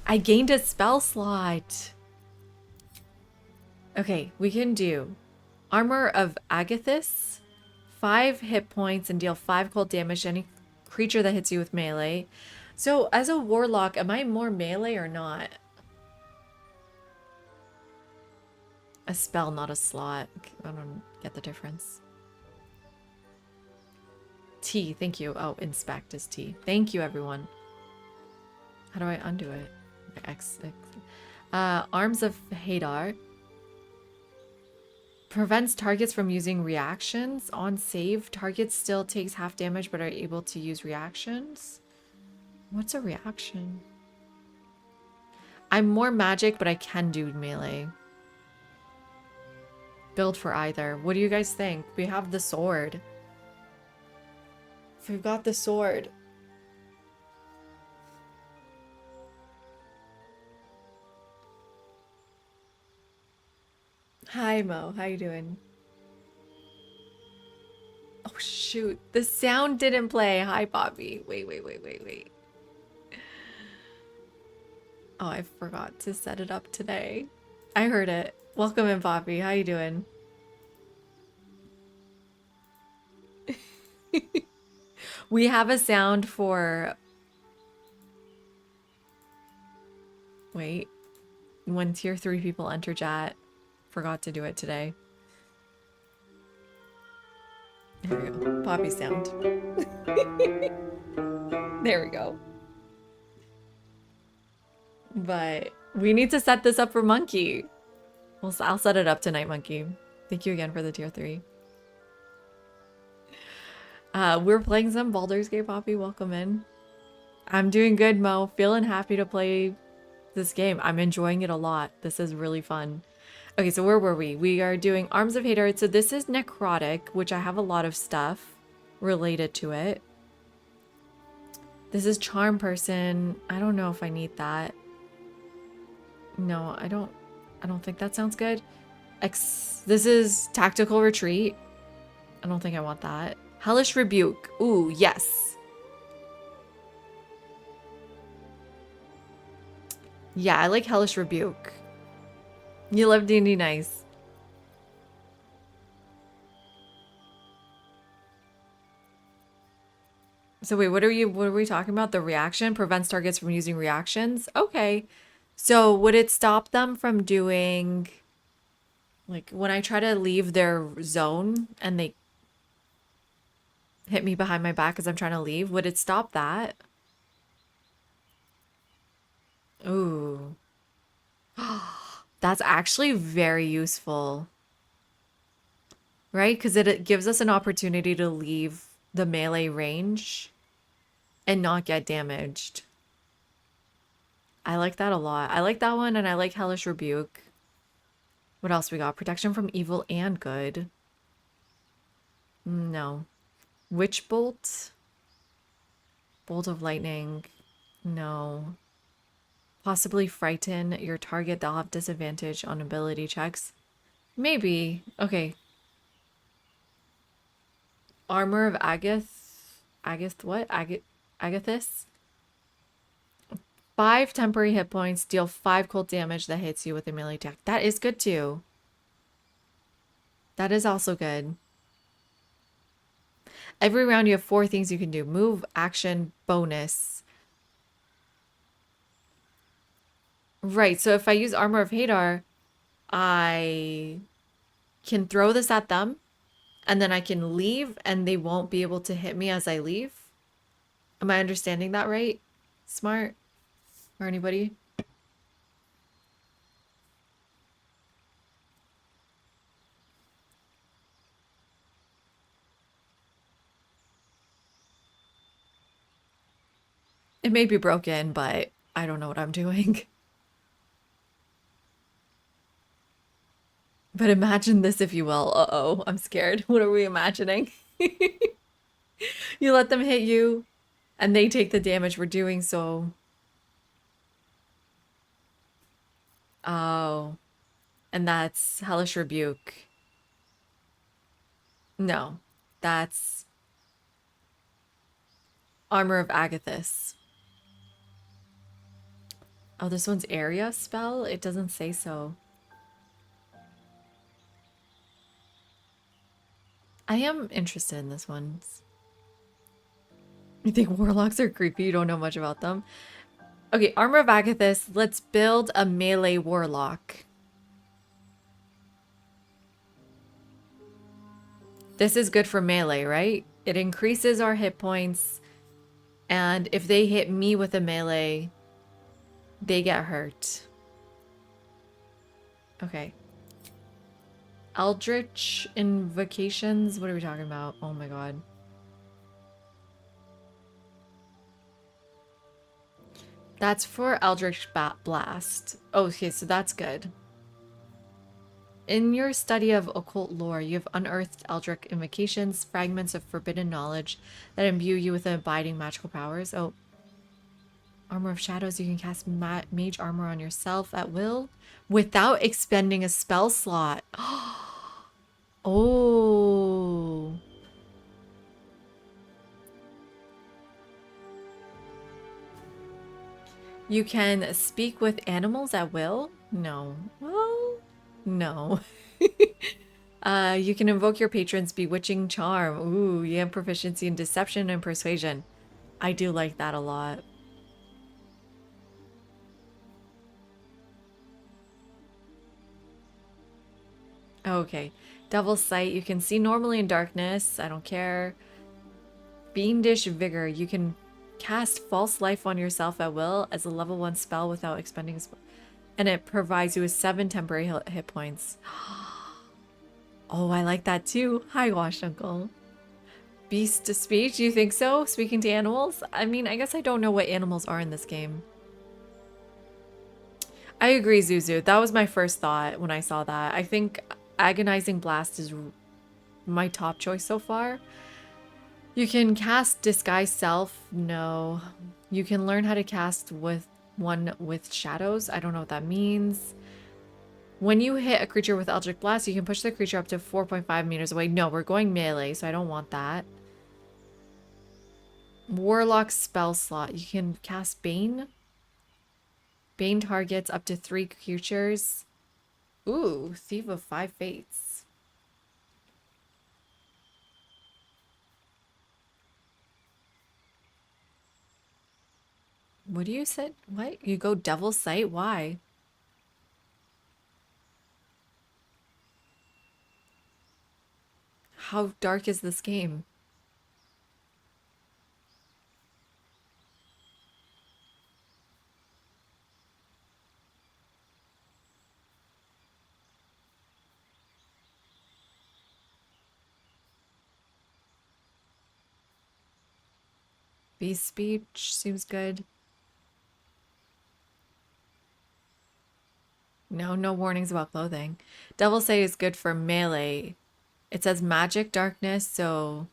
Speaker 1: I gained a spell slot. Okay, we can do Armor of Agathis, 5 hit points and deal 5 cold damage to any creature that hits you with melee. So as a warlock, am I more melee or not? A spell, not a slot. I don't get the difference. T, thank you. Oh, inspect is T. Thank you, everyone. How do I undo it? X. Arms of Hadar. Prevents targets from using reactions. On save, targets still takes half damage but are able to use reactions. What's a reaction? I'm more magic, but I can do melee. Build for either. What do you guys think? We have the sword. We've got the sword. Hi, Mo. How you doing? Oh, shoot. The sound didn't play. Hi, Bobby. Wait. Oh, I forgot to set it up today. I heard it. Welcome in, Bobby. How you doing? We have a sound for... Wait. When tier 3 people enter chat. Forgot to do it today. There we go. Poppy sound. There we go. But we need to set this up for Monkey. I'll set it up tonight, Monkey. Thank you again for the tier 3. We're playing some Baldur's Gate, Poppy. Welcome in. I'm doing good, Mo. Feeling happy to play this game. I'm enjoying it a lot. This is really fun. Okay, so where were we? We are doing Arms of Hadar. So this is Necrotic, which I have a lot of stuff related to it. This is Charm Person. I don't know if I need that. No, I don't think that sounds good. This is Tactical Retreat. I don't think I want that. Hellish Rebuke. Ooh, yes. Yeah, I like Hellish Rebuke. You love D&D, nice. So wait, what are we talking about? The reaction prevents targets from using reactions? Okay. So would it stop them from doing, like, when I try to leave their zone and they hit me behind my back as I'm trying to leave, would it stop that? Ooh. That's actually very useful. Right? Because it gives us an opportunity to leave the melee range and not get damaged. I like that a lot. I like that one, and I like Hellish Rebuke. What else we got? Protection from evil and good. No. Witch Bolt? Bolt of Lightning. No. Possibly frighten your target. They'll have disadvantage on ability checks. Maybe. Okay. Armor of Agathis? 5 temporary hit points, deal 5 cold damage that hits you with a melee attack. That is good too. That is also good. Every round you have 4 things you can do. Move, action, bonus. Right, so if I use Armor of Hadar, I can throw this at them, and then I can leave, and they won't be able to hit me as I leave. Am I understanding that right? Smart? Or anybody? It may be broken, but I don't know what I'm doing. But imagine this, if you will. Uh-oh, I'm scared. What are we imagining? You let them hit you, and they take the damage for doing so. Oh. And that's Hellish Rebuke. No. That's Armor of Agathis. Oh, this one's area spell? It doesn't say so. I am interested in this one. You think warlocks are creepy? You don't know much about them? Okay, Armor of Agathis. Let's build a melee warlock. This is good for melee, right? It increases our hit points, and if they hit me with a melee, they get hurt. Okay. Eldritch invocations? What are we talking about? Oh my god. That's for Eldritch Blast. Oh, okay, so that's good. In your study of occult lore, you have unearthed Eldritch invocations, fragments of forbidden knowledge that imbue you with abiding magical powers. Oh, Armor of Shadows, you can cast mage armor on yourself at will without expending a spell slot. Oh. You can speak with animals at will? No. Well, no. You can invoke your patron's bewitching charm. Ooh, you have proficiency in deception and persuasion. I do like that a lot. Okay. Devil's Sight, you can see normally in darkness. I don't care. Fiendish Vigor, you can cast false life on yourself at will as a level 1 spell without expending a spell. And it provides you with 7 temporary hit points. Oh, I like that too. Hi, Wash Uncle. Beast to speech, you think so? Speaking to animals? I mean, I guess I don't know what animals are in this game. I agree, Zuzu. That was my first thought when I saw that. I think Agonizing Blast is my top choice so far. You can cast Disguise Self. No. You can learn how to cast with one with shadows. I don't know what that means. When you hit a creature with Eldritch Blast, you can push the creature up to 4.5 meters away. No, we're going melee, so I don't want that. Warlock spell slot. You can cast Bane. Bane targets up to 3 creatures. Ooh, Thief of 5 Fates. What do you say? What? You go Devil's Sight? Why? How dark is this game? Beast speech seems good. No, no warnings about clothing. Devil's Sight is good for melee. It says magic darkness, so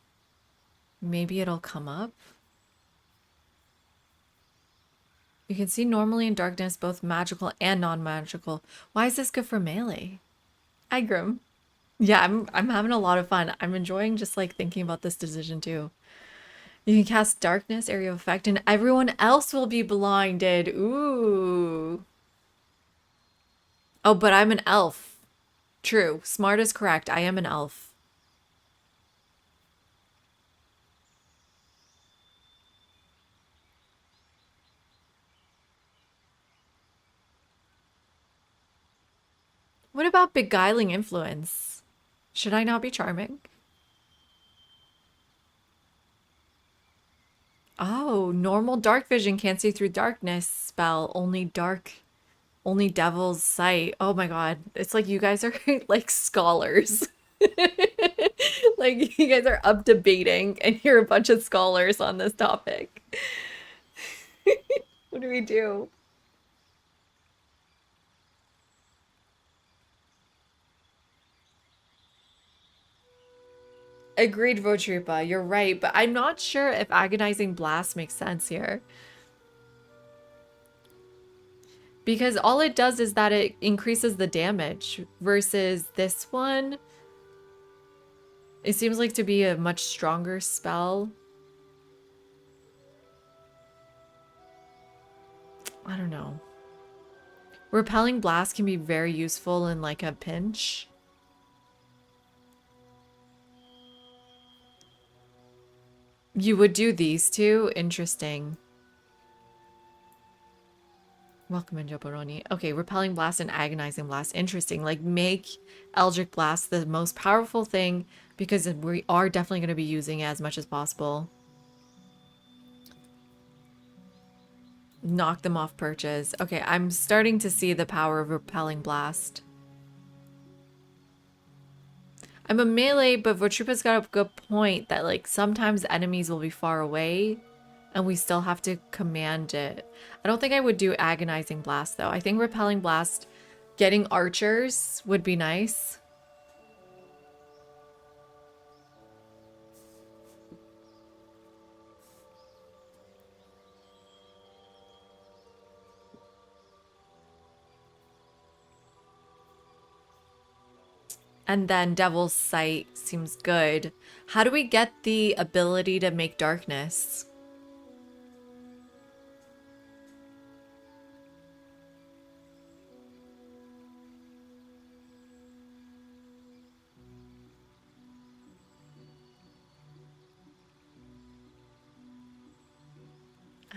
Speaker 1: maybe it'll come up. You can see normally in darkness, both magical and non-magical. Why is this good for melee? Igrim. Yeah, I'm having a lot of fun. I'm enjoying just like thinking about this decision too. You can cast darkness, area of effect, and everyone else will be blinded. Ooh. Oh, but I'm an elf. True. Smart is correct. I am an elf. What about beguiling influence? Should I not be charming? Oh, normal dark vision can't see through darkness spell. Only devil's sight. Oh my god. It's like you guys are like scholars. Like you guys are up debating and you're a bunch of scholars on this topic. What do we do? Agreed, Votrupa. You're right, but I'm not sure if agonizing blast makes sense here. Because all it does is that it increases the damage versus this one. It seems like to be a much stronger spell. I don't know. Repelling blast can be very useful in like a pinch. You would do these two? Interesting. Welcome in, Jobaroni. Okay, repelling blast and agonizing blast. Interesting. Like make Eldritch Blast the most powerful thing because we are definitely going to be using it as much as possible. Knock them off perches. Okay, I'm starting to see the power of repelling blast. I'm a melee, but Votrupa's got a good point that like sometimes enemies will be far away and we still have to command it. I don't think I would do agonizing blast though. I think repelling blast, getting archers would be nice. And then Devil's Sight seems good. How do we get the ability to make darkness?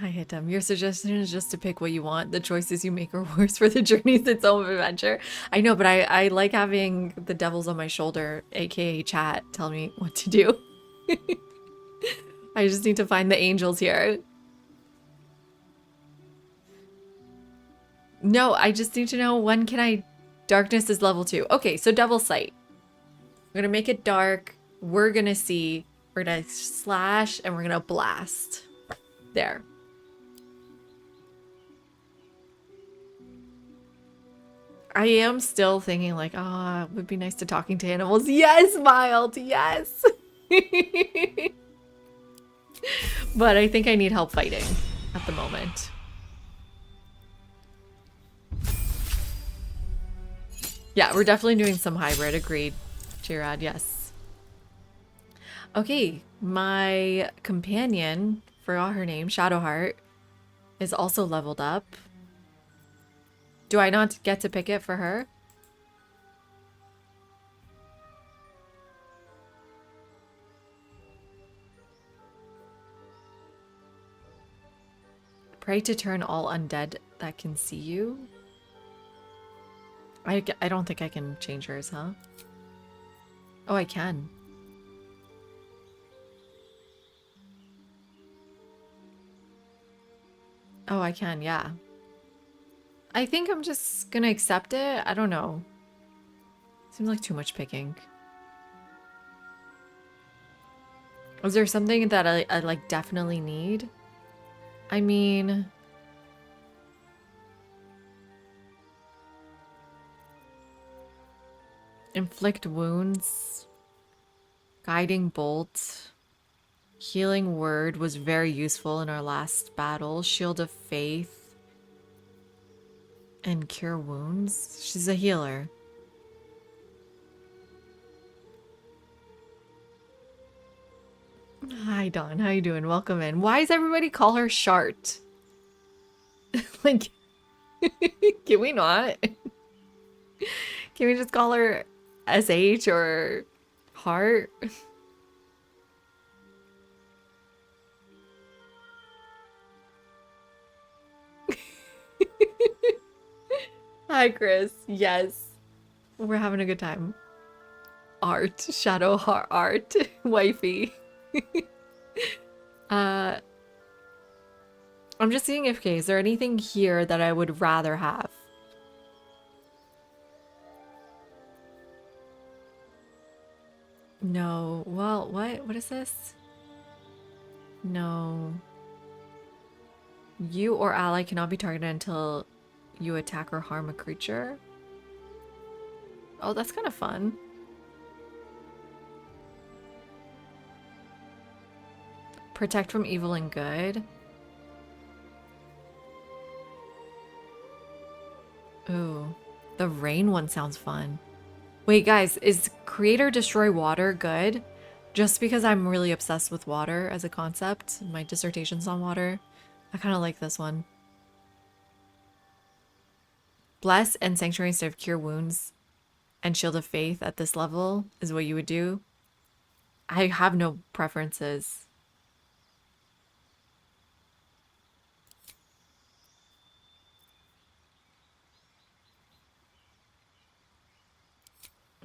Speaker 1: I hit them. Your suggestion is just to pick what you want. The choices you make are worse for the journey's its own adventure. I know, but I like having the devils on my shoulder, aka chat, tell me what to do. I just need to find the angels here. No, I just need to know when can I... Darkness is level 2. Okay, so Devil's Sight. We're gonna make it dark. We're gonna see. We're gonna slash and we're gonna blast. There. I am still thinking like, ah, it would be nice to talking to animals. Yes, Mild, yes. But I think I need help fighting at the moment. Yeah, we're definitely doing some hybrid. Agreed, Jirad, yes. Okay, my companion, forgot her name, Shadowheart, is also leveled up. Do I not get to pick it for her? Pray to turn all undead that can see you. I don't think I can change hers, huh? Oh, I can. Oh, I can, yeah. I think I'm just gonna accept it. I don't know. Seems like too much picking. Is there something that I like definitely need? I mean... Inflict wounds. Guiding bolt. Healing word was very useful in our last battle. Shield of faith. And cure wounds. She's a healer. Hi Dawn, how you doing? Welcome in. Why does everybody call her Shart? Like, can we not? Can we just call her SH or Heart? Hi Chris, yes. We're having a good time. Art, Shadow Heart Art, wifey. I'm just seeing if, okay, is there anything here that I would rather have? No. Well, what? What is this? No. You or ally cannot be targeted until you attack or harm a creature. Oh, that's kind of fun. Protect from evil and good. Ooh, the rain one sounds fun. Wait, guys, is create or destroy water good? Just because I'm really obsessed with water as a concept. My dissertation's on water. I kind of like this one. Bless and sanctuary instead of cure wounds and shield of faith at this level is what you would do. I have no preferences.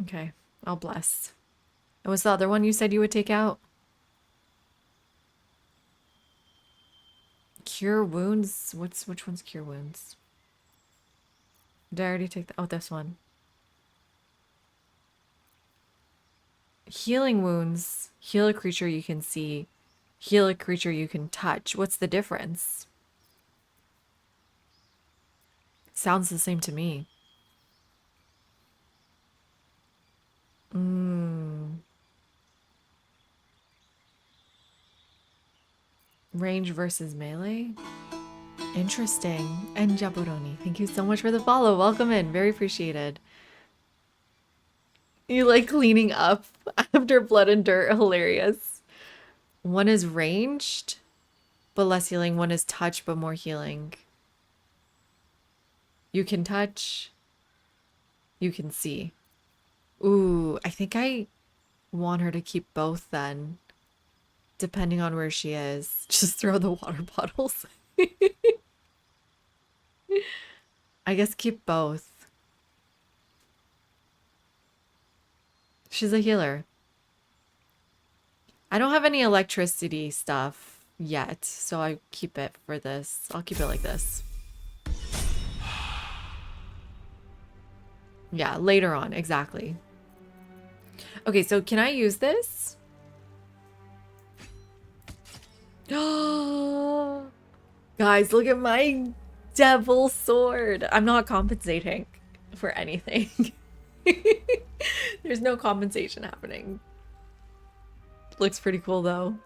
Speaker 1: Okay, I'll bless. And what's the other one you said you would take out? Cure wounds? Which one's cure wounds? Did I already take the, oh, this one. Healing wounds. Heal a creature you can see. Heal a creature you can touch. What's the difference? Sounds the same to me. Range versus melee? Interesting. And Jaburoni, thank you so much for the follow. Welcome in. Very appreciated. You like cleaning up after blood and dirt. Hilarious. One is ranged, but less healing. One is touch, but more healing. You can touch. You can see. Ooh, I think I want her to keep both then. Depending on where she is. Just throw the water bottles. I guess keep both. She's a healer. I don't have any electricity stuff yet, so I keep it for this. I'll keep it like this. Yeah, later on, exactly. Okay, so can I use this? Guys, look at my devil sword. I'm not compensating for anything. There's no compensation happening. Looks pretty cool though.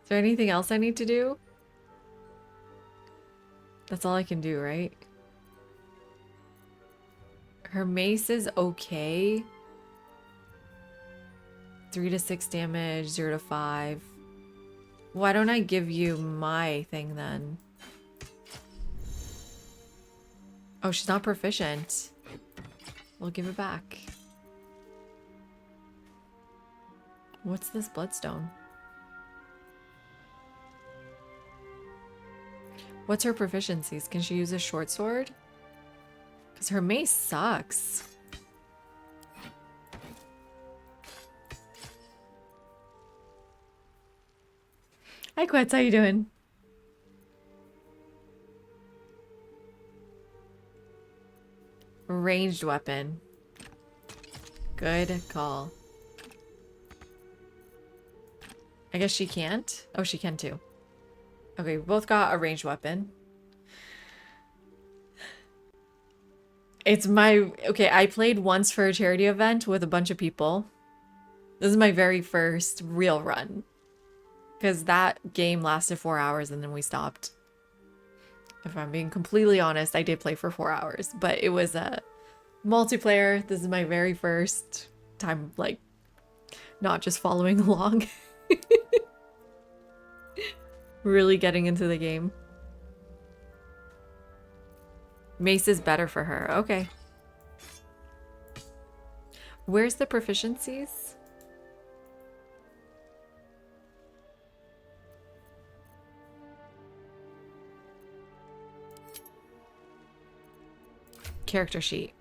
Speaker 1: Is there anything else I need to do? That's all I can do, right? Her mace is okay. 3 to 6 damage, 0 to 5. Why don't I give you my thing then? Oh, she's not proficient. We'll give it back. What's this bloodstone? What's her proficiencies? Can she use a short sword? Because her mace sucks. Hi, Quetz. How you doing? Ranged weapon. Good call. I guess she can't. Oh, she can too. Okay, we both got a ranged weapon. It's my... Okay, I played once for a charity event with a bunch of people. This is my very first real run. Because that game lasted 4 hours and then we stopped. If I'm being completely honest, I did play for 4 hours. But it was a multiplayer. This is my very first time, like, not just following along. Really getting into the game. Mace is better for her. Okay. Where's the proficiencies? Character sheet.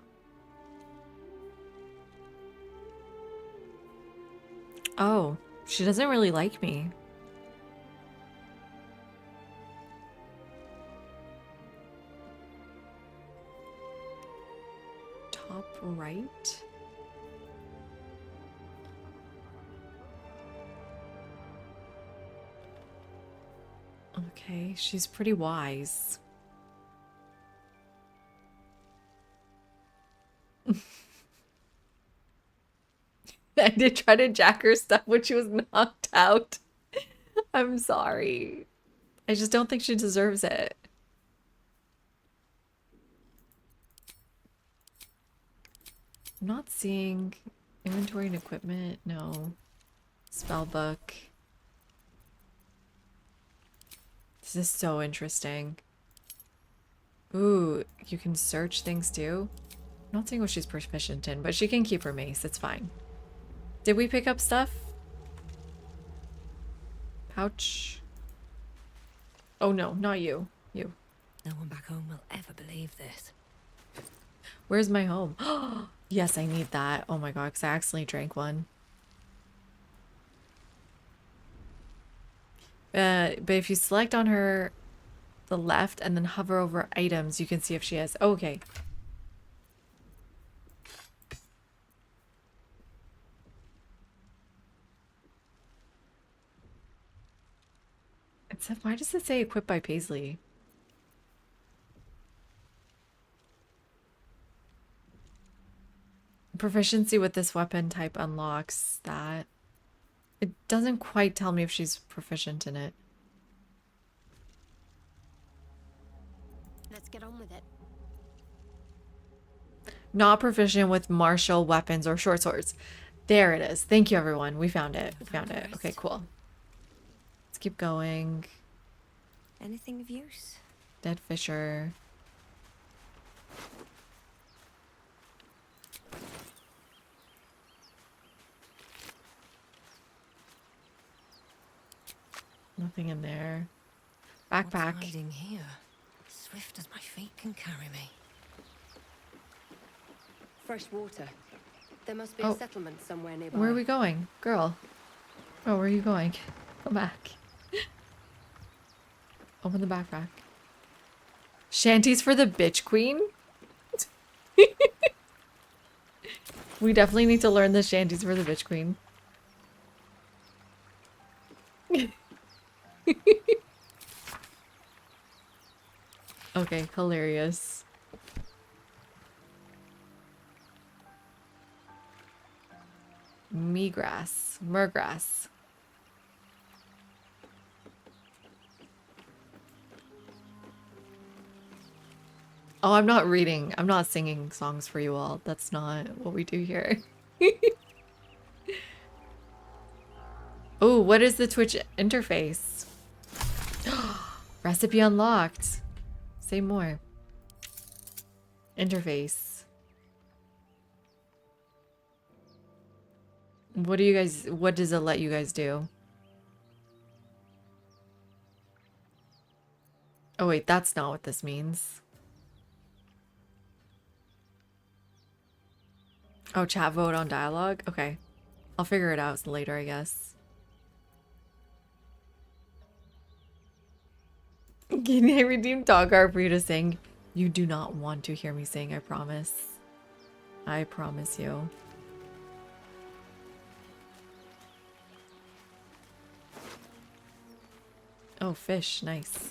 Speaker 1: Oh, she doesn't really like me. Top right. Okay, she's pretty wise. I did try to jack her stuff when she was knocked out. I'm sorry. I just don't think she deserves it. I'm not seeing inventory and equipment. No. Spell book. This is so interesting. Ooh, you can search things too? I'm not seeing what she's proficient in, but she can keep her mace. It's fine. Did we pick up stuff? Pouch. Oh no, not you. You.
Speaker 3: No one back home will ever believe this.
Speaker 1: Where's my home? Yes, I need that. Oh my god, because I accidentally drank one. But if you select on her the left and then hover over items, you can see if she has. Okay. Except, why does it say equipped by Paisley? Proficiency with this weapon type unlocks that. It doesn't quite tell me if she's proficient in it.
Speaker 5: Let's get on with it.
Speaker 1: Not proficient with martial weapons or short swords. There it is. Thank you, everyone. We found it. We found it. Okay, cool. Let's keep going.
Speaker 3: Anything of use?
Speaker 1: Dead Fisher. Nothing in there.
Speaker 3: What's
Speaker 1: Backpack.
Speaker 3: hiding here? Swift as my feet can carry me. Fresh water. There must be
Speaker 1: Oh.
Speaker 3: a settlement somewhere nearby.
Speaker 1: Where are we going? Girl. Oh, where are you going? Come back. Open the backpack. Shanties for the bitch queen? We definitely need to learn the shanties for the bitch queen. Okay, hilarious. Meagrass. Murgrass. Oh, I'm not reading. I'm not singing songs for you all. That's not what we do here. Oh, what is the Twitch interface? Recipe unlocked. Say more. Interface. What does it let you guys do? Oh wait, that's not what this means. Oh, chat vote on dialogue? Okay. I'll figure it out later, I guess. Can I redeem dog art for you to sing? You do not want to hear me sing, I promise. I promise you. Oh, fish. Nice.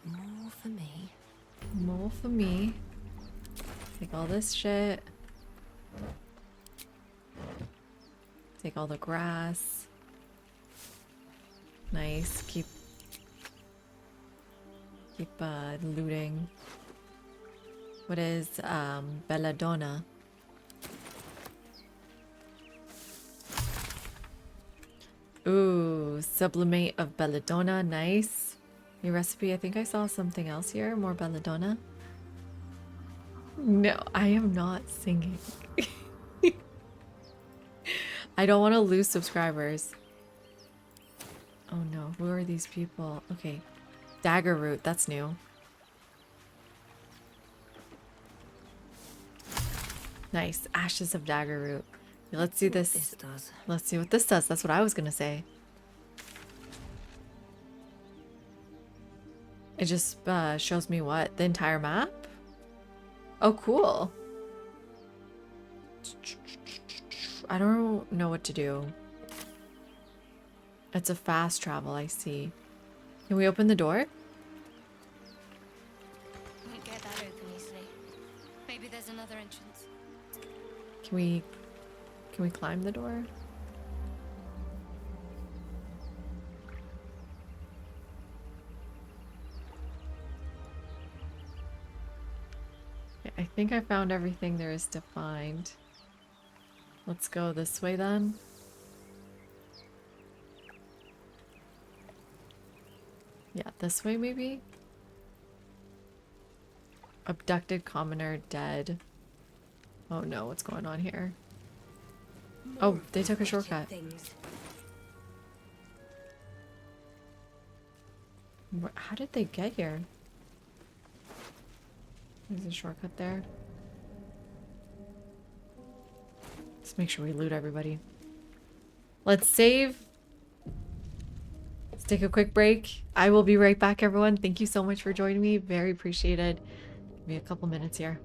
Speaker 3: More for me.
Speaker 1: More for me. Take all this shit. Take all the grass. Nice. Keep looting. What is belladonna? Ooh, sublimate of belladonna. Nice. New recipe. I think I saw something else here. More belladonna. No, I am not singing. I don't want to lose subscribers. Oh no, who are these people? Okay. Dagger root, that's new. Nice. Ashes of dagger root. Let's see this.
Speaker 3: This does.
Speaker 1: Let's see what this does. That's what I was gonna say. It just shows me what? The entire map? Oh, cool. I don't know what to do. It's a fast travel, I see. Can we open the door?
Speaker 5: Won't get that open easily. Maybe there's another entrance.
Speaker 1: Can we climb the door? Okay, I think I found everything there is to find. Let's go this way then. Yeah, this way maybe? Abducted commoner dead. Oh no, what's going on here? Oh, they took a shortcut. How did they get here? There's a shortcut there. Let's make sure we loot everybody. Let's save. Let's take a quick break. I will be right back, everyone. Thank you so much for joining me. Very appreciated. Give me a couple minutes here.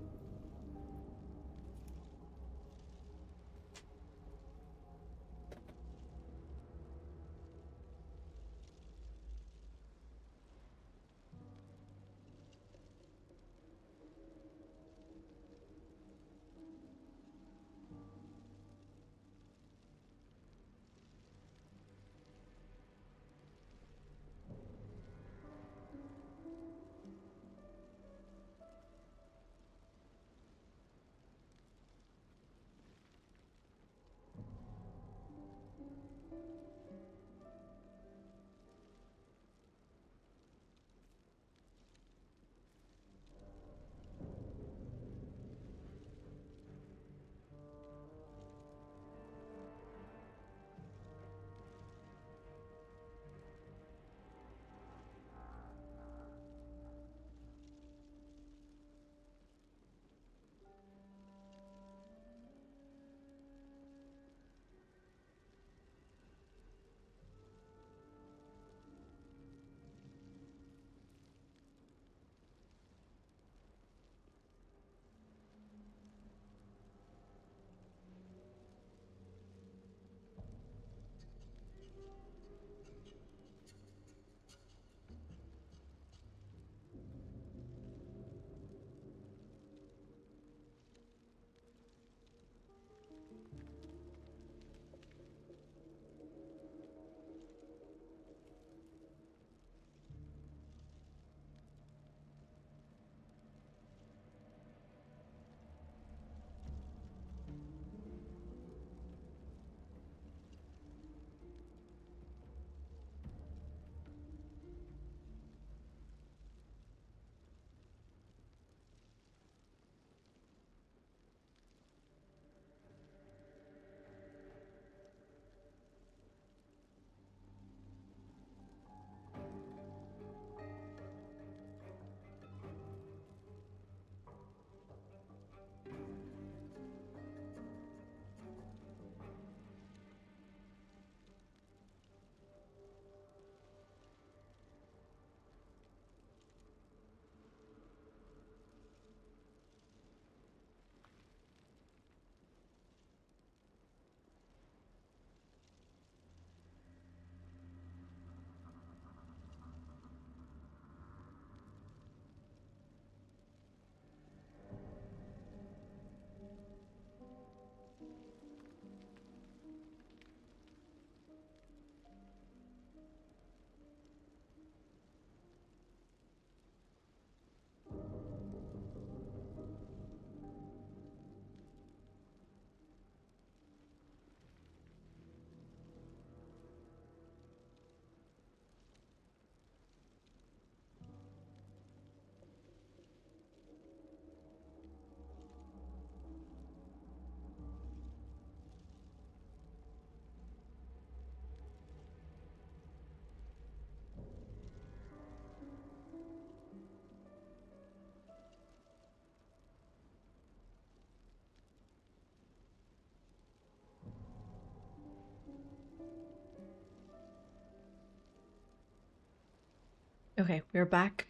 Speaker 1: Okay, we're back.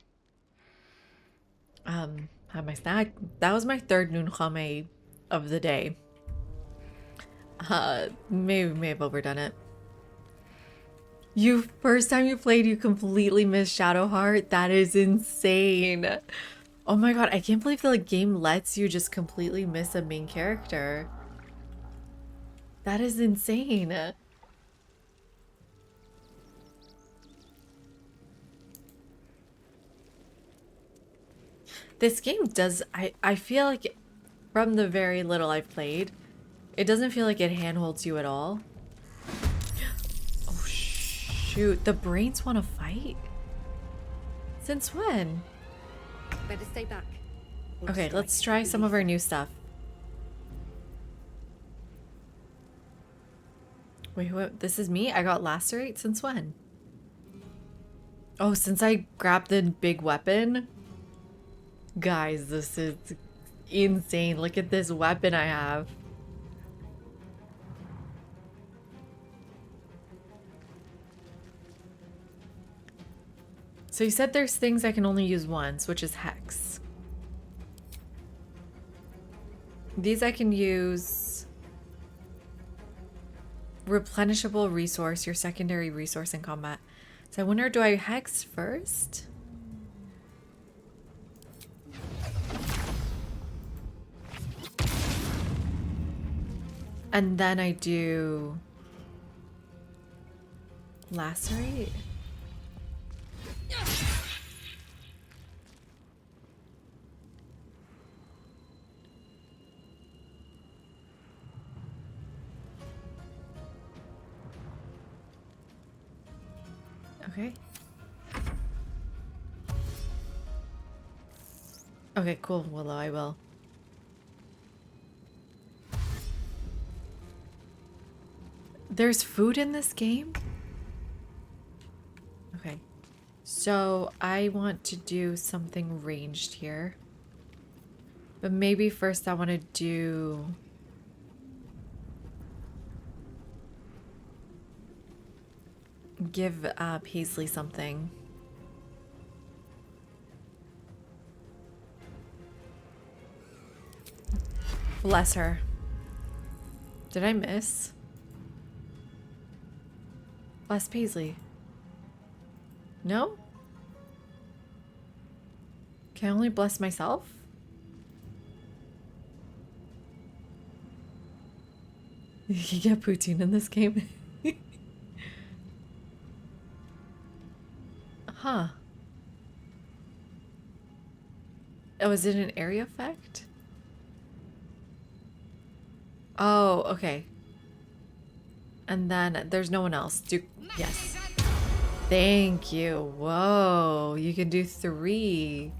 Speaker 1: Had my snack. That was my third nunchame of the day. May have overdone it. You first time you played, you completely missed Shadowheart. That is insane. Oh my god, I can't believe the game lets you just completely miss a main character. That is insane. This game does, I feel like from the very little I've played, it doesn't feel like it handholds you at all. Oh shoot, the brains want to fight? Since when?
Speaker 3: Better stay back.
Speaker 1: Okay, let's try some of our new stuff. Wait, what? This is me? I got lacerate? Since when? Oh, since I grabbed the big weapon? Guys, this is insane. Look at this weapon I have. So you said there's things I can only use once, which is Hex. These I can use. Replenishable resource, your secondary resource in combat. So I wonder, do I Hex first? And then I do lacerate. Okay. Okay, cool, Willow, I will. There's food in this game? Okay. So I want to do something ranged here. But maybe first I want to do... give Paisley something. Bless her. Did I miss? Bless Paisley. No? Can I only bless myself? You can get poutine in this game. Huh. Oh, is it an area effect? Oh, okay. And then there's no one else. Yes. Thank you. Whoa, you can do 3.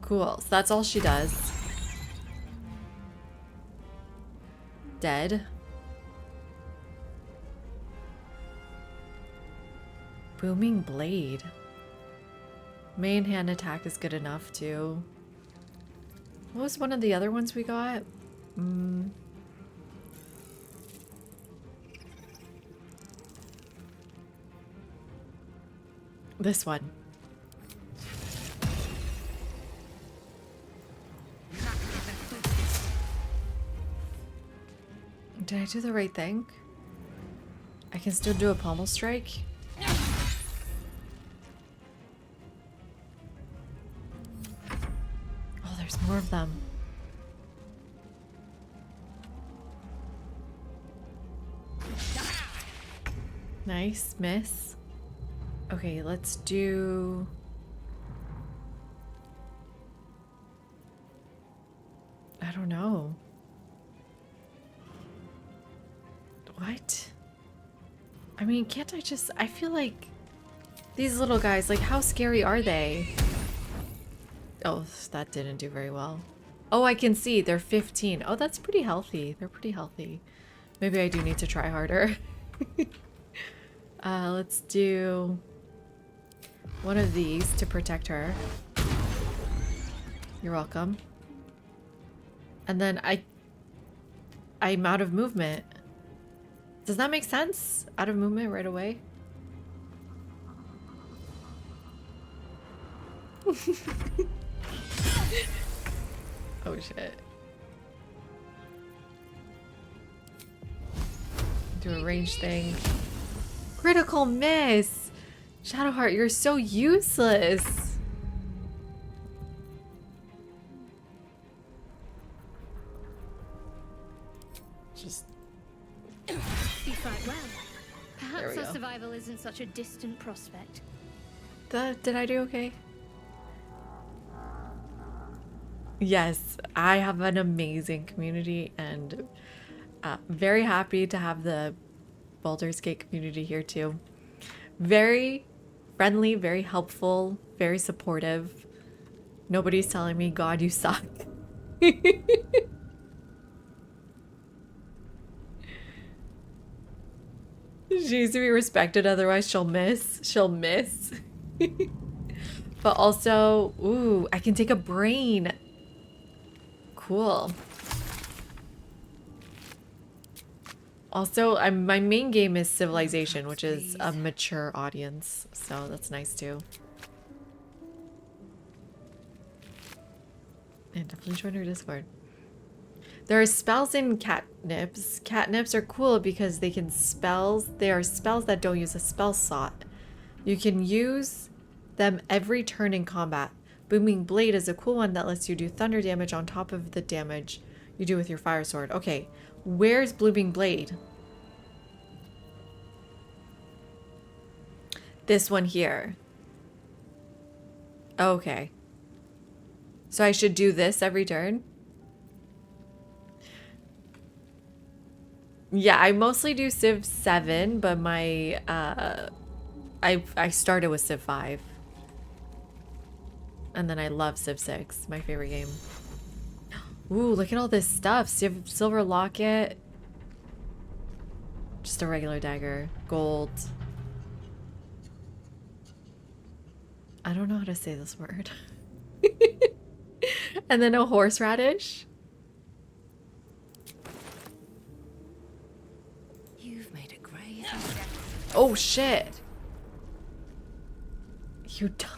Speaker 1: Cool. So that's all she does. Dead. Booming blade. Main hand attack is good enough too. What was one of the other ones we got? This one. Did I do the right thing? I can still do a pommel strike? Oh, there's more of them. Nice, miss. Okay, let's do... I don't know. What? I mean, can't I just... I feel like these little guys, like, how scary are they? Oh, that didn't do very well. Oh, I can see. They're 15. Oh, that's pretty healthy. They're pretty healthy. Maybe I do need to try harder. Let's do one of these to protect her. You're welcome. And then I'm out of movement. Does that make sense? Out of movement right away? Oh shit. Do a range thing. Critical miss! Shadowheart, you're so useless! Just...
Speaker 5: You fight well.
Speaker 1: There
Speaker 5: Perhaps
Speaker 1: we
Speaker 5: our
Speaker 1: go.
Speaker 5: survival isn't such a distant prospect.
Speaker 1: Did I do okay? Yes, I have an amazing community and very happy to have the Baldur's Gate community here too. Very friendly, very helpful, very supportive. Nobody's telling me, God, you suck. She needs to be respected, otherwise she'll miss. She'll miss. But also, ooh, I can take a brain. Cool. Also, my main game is Civilization, which is a mature audience, so that's nice too. And definitely join our Discord. There are spells in catnips. Catnips are cool because they can spells. They are spells that don't use a spell slot. You can use them every turn in combat. Booming Blade is a cool one that lets you do thunder damage on top of the damage you do with your fire sword. Okay, where's Booming Blade? This one here. Okay. So I should do this every turn? Yeah, I mostly do Civ 7, but my I started with Civ 5. And then I love Civ 6, my favorite game. Ooh, look at all this stuff. Silver locket. Just a regular dagger. Gold. I don't know how to say this word. And then a horseradish.
Speaker 3: You've made a grave.
Speaker 1: Oh shit. You dumb.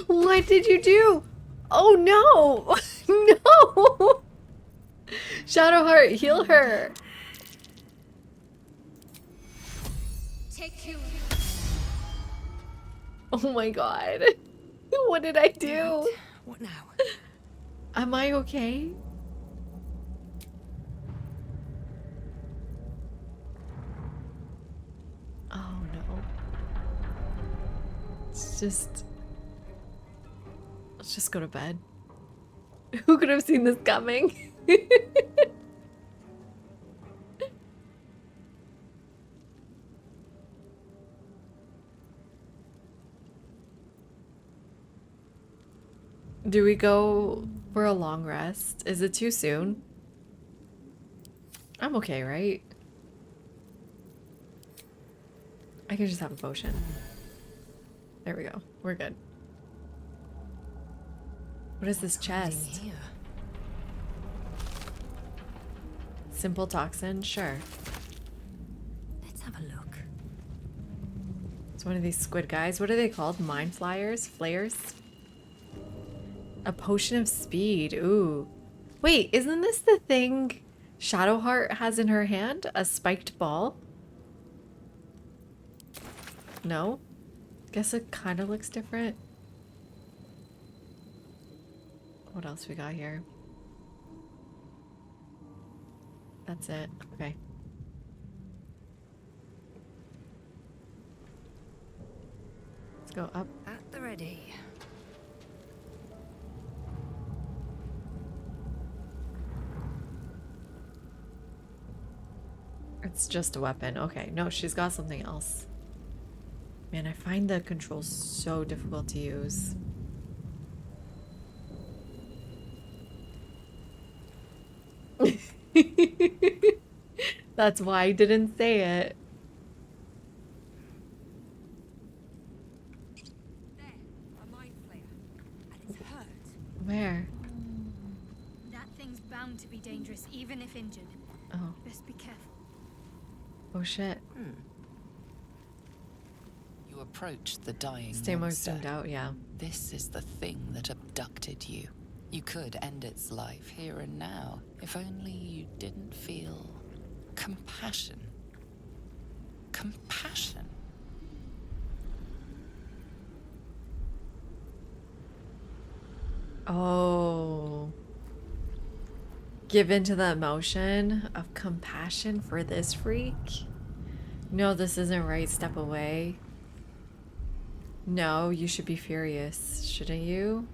Speaker 1: What did you do? Oh no. No. Shadowheart, heal her.
Speaker 5: Take two.
Speaker 1: Oh my god. What did I do?
Speaker 3: What now?
Speaker 1: Am I okay? Oh no. Let's just go to bed. Who could have seen this coming? Do we go for a long rest? Is it too soon? I'm okay, right? I can just have a potion. There we go. We're good. What is this chest?
Speaker 3: Here.
Speaker 1: Simple toxin? Sure.
Speaker 3: Let's have a look.
Speaker 1: It's one of these squid guys. What are they called? Mind flyers? Flayers? A potion of speed. Ooh. Wait, isn't this the thing Shadowheart has in her hand? A spiked ball? No? Guess it kind of looks different. What else we got here? That's it. Okay. Let's go up.
Speaker 3: At the ready.
Speaker 1: It's just a weapon. Okay. No, she's got something else. Man, I find the controls so difficult to use. That's why I didn't say it.
Speaker 3: There, a mind flayer. And it's hurt.
Speaker 1: Where?
Speaker 5: That thing's bound to be dangerous, even if injured.
Speaker 1: Oh.
Speaker 5: Best be careful.
Speaker 1: Oh shit.
Speaker 4: You approach the dying
Speaker 1: Stay more
Speaker 4: monster.
Speaker 1: zoomed out, yeah.
Speaker 4: This is the thing that abducted you. You could end its life here and now, if only you didn't feel compassion. Compassion.
Speaker 1: Oh. Give in to the emotion of compassion for this freak? No, this isn't right. Step away. No, you should be furious, shouldn't you?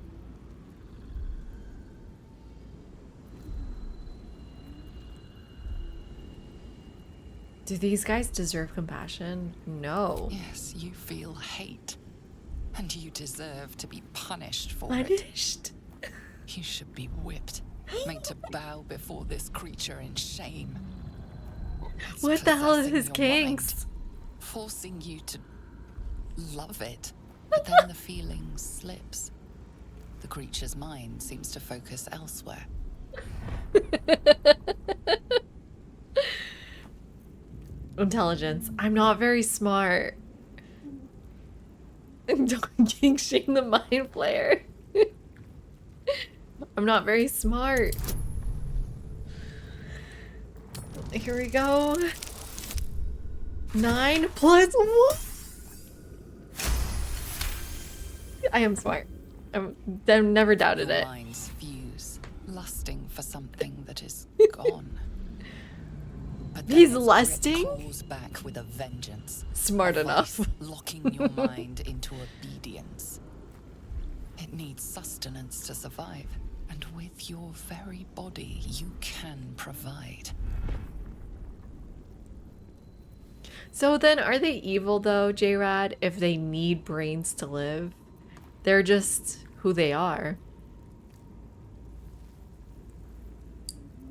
Speaker 1: Do these guys deserve compassion? No.
Speaker 4: Yes, you feel hate. And you deserve to be punished for
Speaker 1: Punished.
Speaker 4: it. You should be whipped, made to bow before this creature in shame. It's
Speaker 1: What the hell is
Speaker 4: possessing
Speaker 1: his
Speaker 4: your
Speaker 1: kinks?
Speaker 4: mind, forcing you to love it. But then the feeling slips. The creature's mind seems to focus elsewhere.
Speaker 1: Intelligence. I'm not very smart. Don't king shame the mind flayer. I'm not very smart. Here we go. 9 plus 1. I am smart. I've never doubted
Speaker 4: Your
Speaker 1: it.
Speaker 4: minds fuse, lusting for something that is gone. But then
Speaker 1: He's
Speaker 4: its grip
Speaker 1: lusting?
Speaker 4: calls back with a vengeance.
Speaker 1: Smart
Speaker 4: A
Speaker 1: enough.
Speaker 4: vice locking your mind into obedience. It needs sustenance to survive, and with your very body, you can provide.
Speaker 1: So then, are they evil though, J-Rad, if they need brains to live? They're just who they are.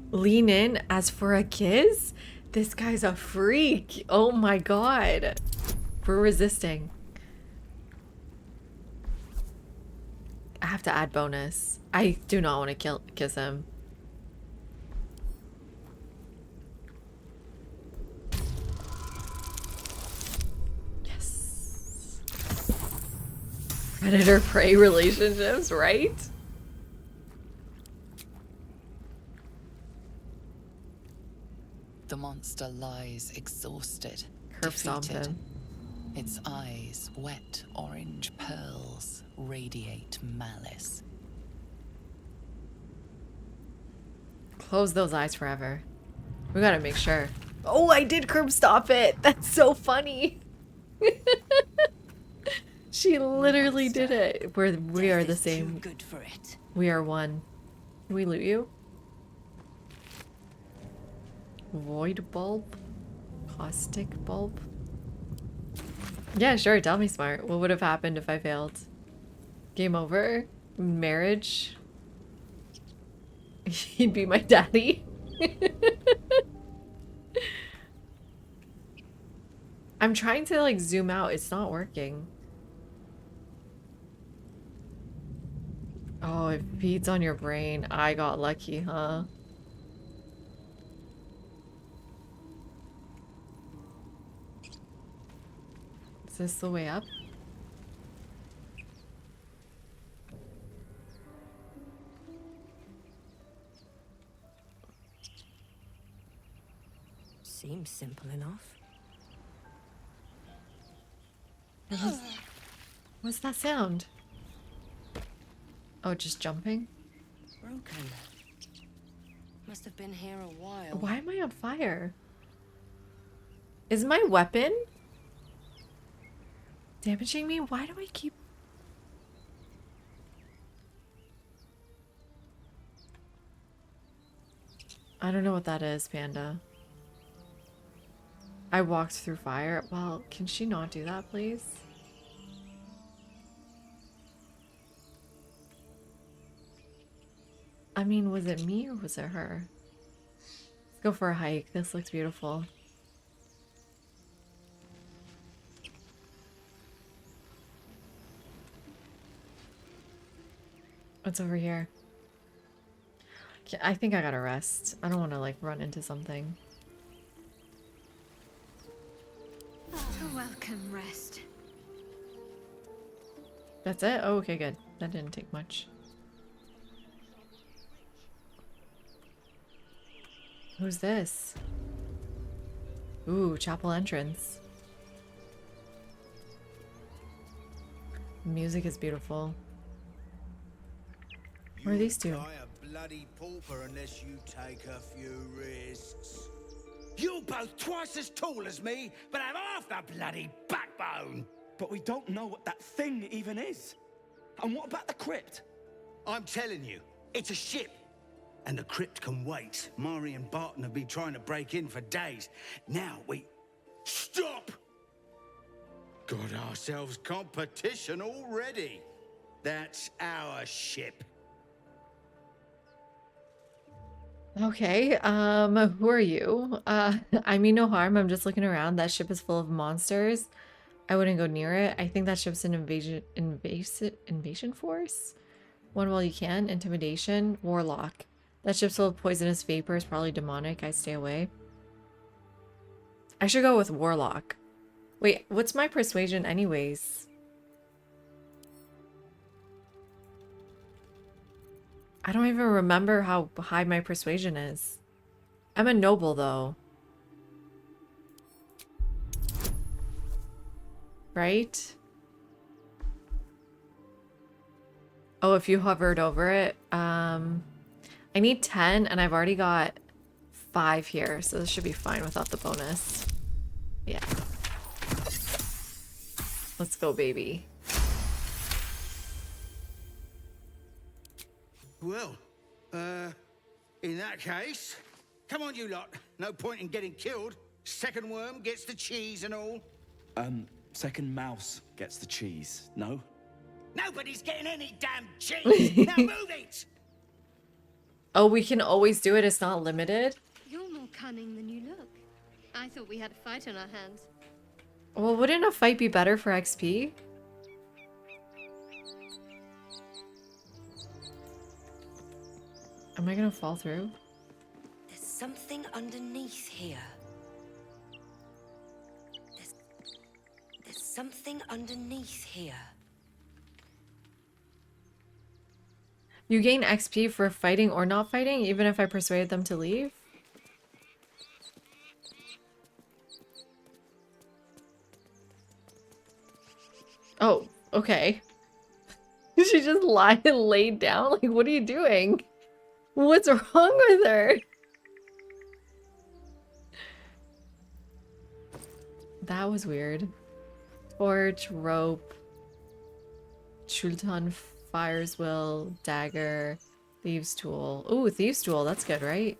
Speaker 1: Lean in. As for a kiss? This guy's a freak. Oh my god. For resisting. I have to add bonus. I do not want to kiss him. Yes. Predator-prey relationships, right?
Speaker 4: The monster lies exhausted,
Speaker 1: Curb stomp
Speaker 4: defeated.
Speaker 1: him.
Speaker 4: Its eyes, wet orange pearls, radiate malice.
Speaker 1: Close those eyes forever. We gotta make sure. Oh, I did curb stop it. That's so funny. She literally did it. We are the same.
Speaker 3: Good for it.
Speaker 1: We are one. Can we loot you? Void bulb? Caustic bulb? Yeah, sure. Tell me, smart. What would have happened if I failed? Game over? Marriage? He'd be my daddy. I'm trying to like zoom out. It's not working. Oh, it feeds on your brain. I got lucky, huh? Is this the way up?
Speaker 3: Seems simple enough.
Speaker 1: What's that sound? Oh, just jumping?
Speaker 3: Broken. Must have been here a while.
Speaker 1: Why am I on fire? Is my weapon damaging me? Why do I keep... I don't know what that is, Panda. I walked through fire. Well, can she not do that, please? I mean, was it me or was it her? Let's go for a hike. This looks beautiful. What's over here? Okay, I think I gotta rest. I don't want to like run into something.
Speaker 5: A welcome rest.
Speaker 1: That's it? Oh, okay, good. That didn't take much. Who's this? Ooh, chapel entrance. Music is beautiful. Where are these two?
Speaker 8: Die a bloody pauper unless you take a few risks. You're both twice as tall as me, but have half the bloody backbone.
Speaker 2: But we don't know what that thing even is. And what about the crypt?
Speaker 8: I'm telling you, it's a ship. And the crypt can wait. Mari and Barton have been trying to break in for days. Now we... Stop! Got ourselves competition already. That's our ship.
Speaker 1: Okay, who are you? I mean no harm. I'm just looking around. That ship is full of monsters. I wouldn't go near it. I think that ship's an invasion force? One while you can. Intimidation. Warlock. That ship's full of poisonous vapors, probably demonic. I stay away. I should go with Warlock. Wait, what's my persuasion anyways? I don't even remember how high my persuasion is. I'm a noble, though. Right? Oh, if you hovered over it. I need 10, and I've already got 5 here, so this should be fine without the bonus. Yeah. Let's go, baby.
Speaker 8: Well, in that case, come on, you lot. No point in getting killed. Second worm gets the cheese and all.
Speaker 2: Second mouse gets the cheese, no?
Speaker 8: Nobody's getting any damn cheese. Now move it!
Speaker 1: Oh, we can always do it. It's not limited.
Speaker 5: You're more cunning than you look. I thought we had a fight on our hands.
Speaker 1: Well, wouldn't a fight be better for XP? Am I gonna fall through?
Speaker 3: There's something underneath here. There's something underneath here.
Speaker 1: You gain XP for fighting or not fighting, even if I persuade them to leave? Oh, okay. She just laid down? Like, what are you doing? What's wrong with her? That was weird. Torch, rope, Chultan, Fire's Will, dagger, Thieves' Tool. Ooh, Thieves' Tool, that's good, right?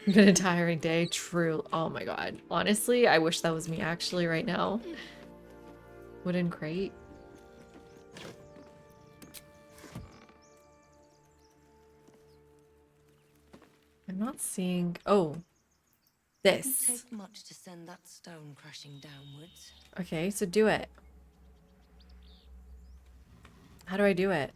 Speaker 1: Been a tiring day, true. Oh my god. Honestly, I wish that was me actually right now. Wooden crate. I'm not seeing... Oh. This.
Speaker 3: It doesn't take much to send that stone crashing downwards.
Speaker 1: Okay, so do it. How do I do it?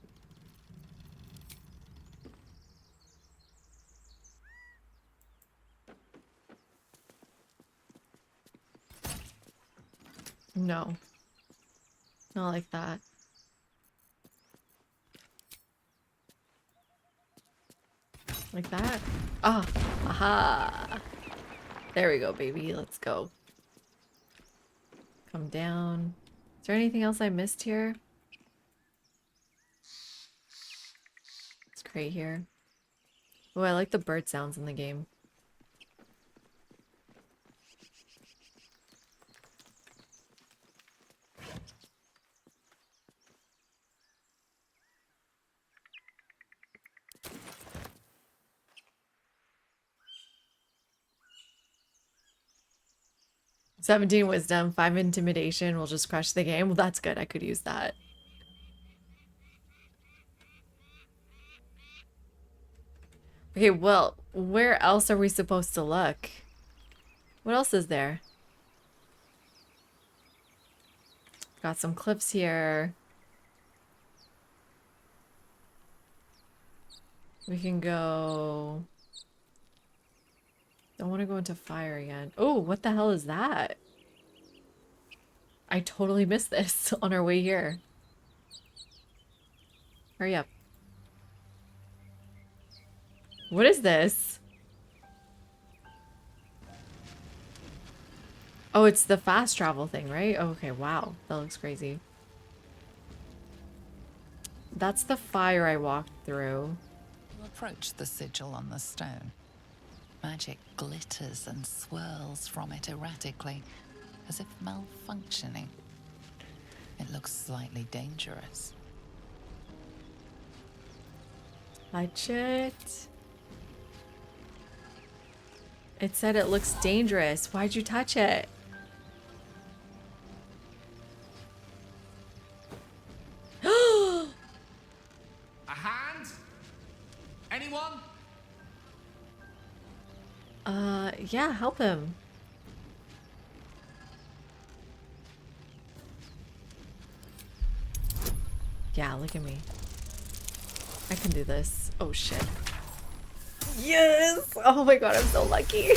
Speaker 1: No. Not like that. Like that? Ah, aha. There we go, baby. Let's go. Come down. Is there anything else I missed here? It's great here. Oh, I like the bird sounds in the game. "17 wisdom, 5 intimidation will just crush the game." Well, that's good. I could use that. Okay, well, where else are we supposed to look? What else is there? Got some cliffs here. We can go... Don't want to go into fire again. Oh, what the hell is that? I totally missed this on our way here. Hurry up. What is this? Oh, it's the fast travel thing, right? Oh, okay, wow. That looks crazy. That's the fire I walked through.
Speaker 4: You approach the sigil on the stone. Magic glitters and swirls from it erratically, as if malfunctioning. It looks slightly dangerous.
Speaker 1: Touch it. It said it looks dangerous. Why'd you touch it?
Speaker 9: A hand? Anyone?
Speaker 1: Yeah, help him. Yeah, look at me. I can do this. Oh shit. Yes! Oh my god, I'm so lucky.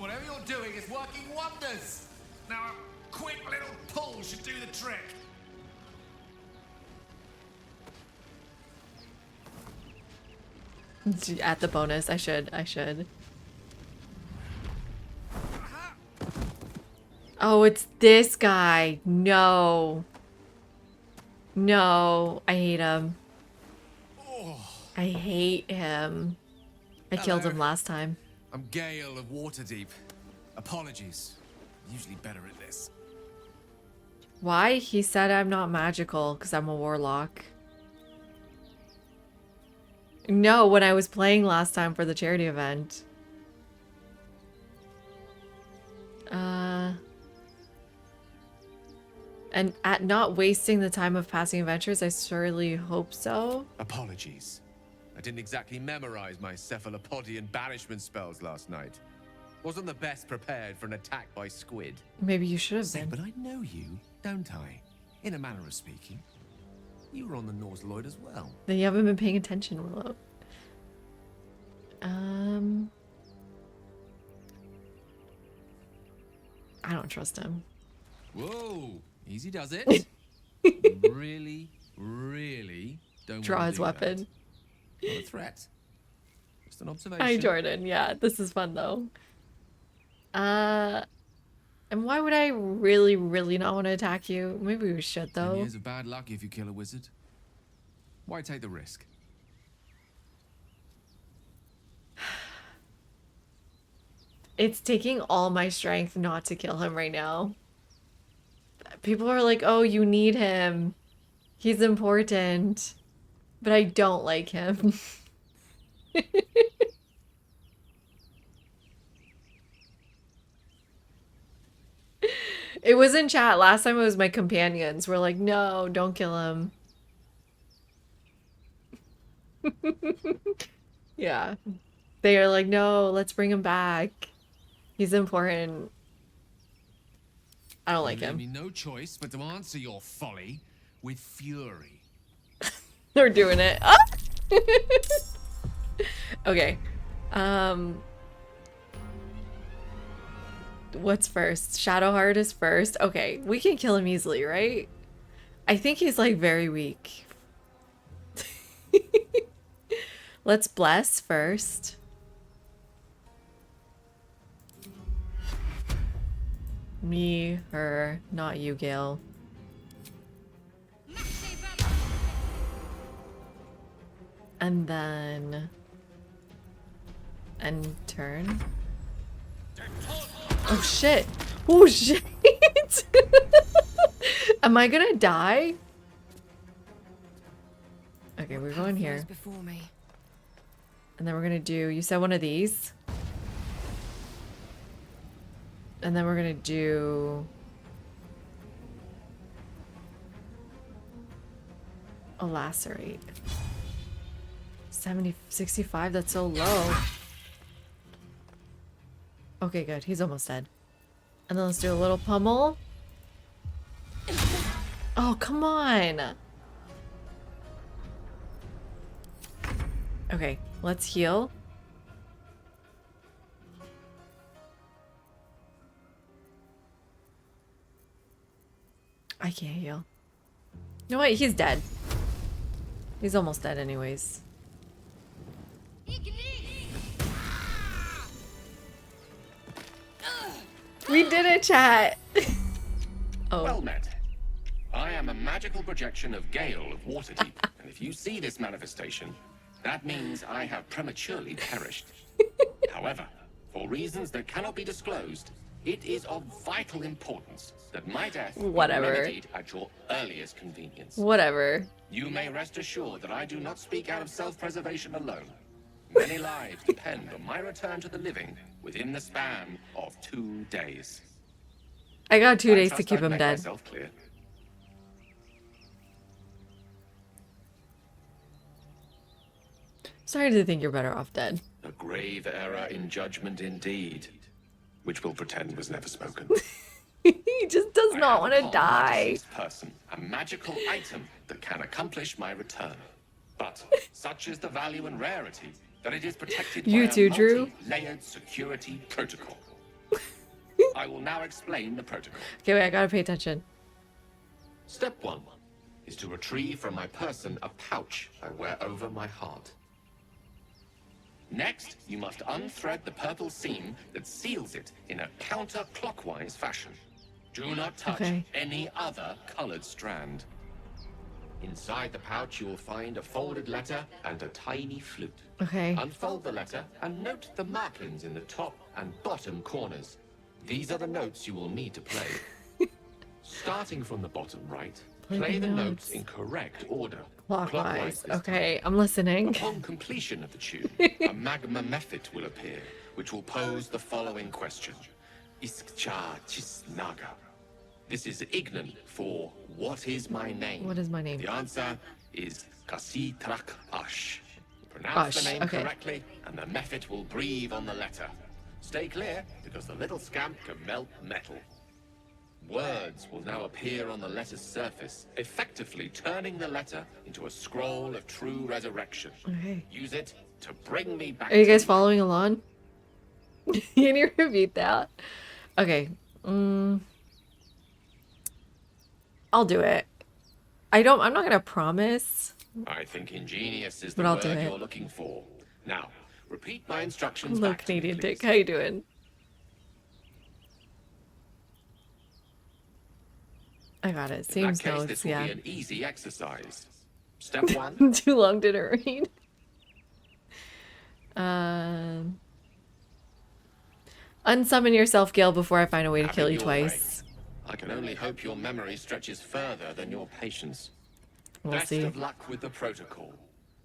Speaker 9: Whatever you're doing is working wonders. Now a quick little pull should do the trick.
Speaker 1: At the bonus, I should. Oh, it's this guy. No. No, I hate him. I hate him. I killed him last time.
Speaker 9: I'm Gale of Waterdeep. Apologies. Usually better at this.
Speaker 1: Why? He said I'm not magical because I'm a warlock. No, when I was playing last time for the charity event. And at not wasting the time of passing adventures, I surely hope so.
Speaker 9: Apologies. I didn't exactly memorize my cephalopodian banishment spells last night. Wasn't the best prepared for an attack by squid.
Speaker 1: Maybe you should have
Speaker 9: Say,
Speaker 1: been.
Speaker 9: but I know you, don't I? In a manner of speaking. You were on the Norse Lloyd as well.
Speaker 1: Then you haven't been paying attention, Willow. I don't trust him.
Speaker 9: Whoa, easy does it. really don't
Speaker 1: Draw
Speaker 9: wanna
Speaker 1: his
Speaker 9: do
Speaker 1: weapon.
Speaker 9: That. Not a threat. Just an observation.
Speaker 1: Hi, Jordan. Yeah, this is fun though. And why would I really not want to attack you? Maybe we should
Speaker 9: 10
Speaker 1: though.
Speaker 9: years of bad luck if you kill a wizard. Why take the risk?
Speaker 1: It's taking all my strength not to kill him right now. People are like, oh, you need him. He's important. But I don't like him. It was in chat. Last time it was my companions. We're like, no, don't kill him. Yeah. They are like, no, let's bring him back. He's important. I don't like him.
Speaker 9: Me no choice but to answer your folly with fury.
Speaker 1: They're doing it. Ah! Okay. What's first? Shadowheart is first. Okay, we can kill him easily, right? I think he's like very weak. Let's bless first. Me, her, not you, Gale. And then... end turn. Oh shit! Oh shit! Am I gonna die? Okay, we're going here.
Speaker 3: Before me.
Speaker 1: And then we're gonna do... you said one of these? And then we're gonna do... a lacerate. 65, that's so low. Okay, good. He's almost dead. And then let's do a little pummel. Oh, come on. Okay, let's heal. I can't heal. You know what? He's dead. He's almost dead anyways. We did it, chat. Oh.
Speaker 10: Well met. I am a magical projection of Gale of Waterdeep, and if you see this manifestation, that means I have prematurely perished. However, for reasons that cannot be disclosed, it is of vital importance that my death be remedied at your earliest convenience.
Speaker 1: Whatever.
Speaker 10: You may rest assured that I do not speak out of self-preservation alone. Many lives depend on my return to the living within the span of 2 days.
Speaker 1: I got 2
Speaker 10: I
Speaker 1: days to
Speaker 10: trust
Speaker 1: keep
Speaker 10: I've
Speaker 1: him
Speaker 10: made
Speaker 1: dead.
Speaker 10: myself clear.
Speaker 1: Sorry to think you're better off dead.
Speaker 10: A grave error in judgment indeed, which we'll pretend was never spoken.
Speaker 1: He just does not want to
Speaker 10: upon my
Speaker 1: die.
Speaker 10: deceased person, a magical item that can accomplish my return. But such is the value and rarity that it is protected
Speaker 1: You
Speaker 10: by
Speaker 1: too,
Speaker 10: a
Speaker 1: Drew?
Speaker 10: multi-layered security protocol. I will now explain the protocol.
Speaker 1: Okay, wait, I gotta pay attention.
Speaker 10: Step 1 is to retrieve from my person a pouch I wear over my heart. Next, you must unthread the purple seam that seals it in a counterclockwise fashion. Do not touch any other colored strand. Inside the pouch, you will find a folded letter and a tiny flute.
Speaker 1: Okay.
Speaker 10: Unfold the letter and note the markings in the top and bottom corners. These are the notes you will need to play. Starting from the bottom right, play the notes in correct order.
Speaker 1: Clockwise.
Speaker 10: this
Speaker 1: Okay, I'm listening.
Speaker 10: Upon completion of the tune, a magma mephit will appear, which will pose the following question. Iskcha Chisnaga. This is Ignan for what is my name?
Speaker 1: What is my name?
Speaker 10: The answer is Kasitrak Ash. Pronounce the name correctly, and the mephit will breathe on the letter. Stay clear, because the little scamp can melt metal. Words will now appear on the letter's surface, effectively turning the letter into a scroll of true resurrection.
Speaker 1: Okay.
Speaker 10: Use it to bring me back.
Speaker 1: Are you guys following along? Can you repeat that? Okay. I'll do it. I'm not gonna promise.
Speaker 10: I think ingenious is the
Speaker 1: But I'll
Speaker 10: word
Speaker 1: do it.
Speaker 10: you're looking for. Now, repeat my instructions
Speaker 1: Hello,
Speaker 10: back to me,
Speaker 1: Canadian
Speaker 10: please.
Speaker 1: Dick. How you doing? I got it.
Speaker 10: In
Speaker 1: Seems
Speaker 10: that case,
Speaker 1: notes,
Speaker 10: this will
Speaker 1: yeah.
Speaker 10: be an easy exercise. Step 1.
Speaker 1: Too long didn't read. Unsummon yourself, Gale, before I find a way to
Speaker 10: Have
Speaker 1: kill
Speaker 10: it
Speaker 1: you
Speaker 10: your way.
Speaker 1: twice.
Speaker 10: I can only hope your memory stretches further than your patience.
Speaker 1: We'll
Speaker 10: Best
Speaker 1: see.
Speaker 10: of luck with the protocol.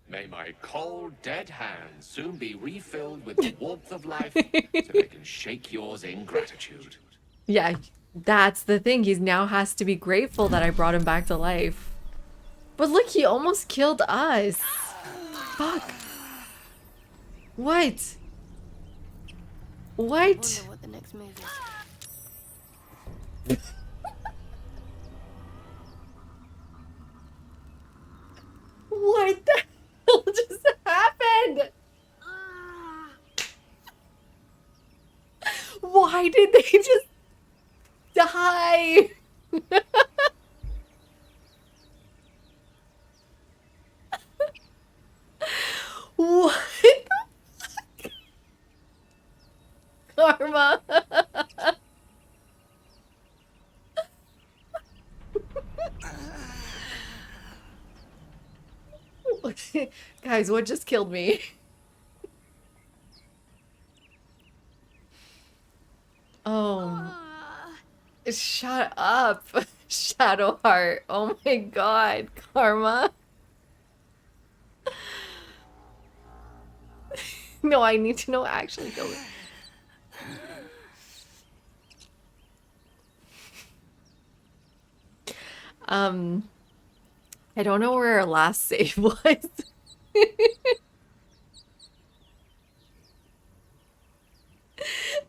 Speaker 10: May my cold, dead hands soon be refilled with the warmth of life so they can shake yours in gratitude.
Speaker 1: Yeah, that's the thing. He now has to be grateful that I brought him back to life. But look, he almost killed us. Fuck. What? What?
Speaker 5: Wonder what the next move is.
Speaker 1: What the hell just happened? Why did they just die? What the fuck? Karma. Guys, what just killed me? Oh. Shut up. Shadowheart. Oh my god. Karma. No, I need to know actually go. I don't know where our last save was.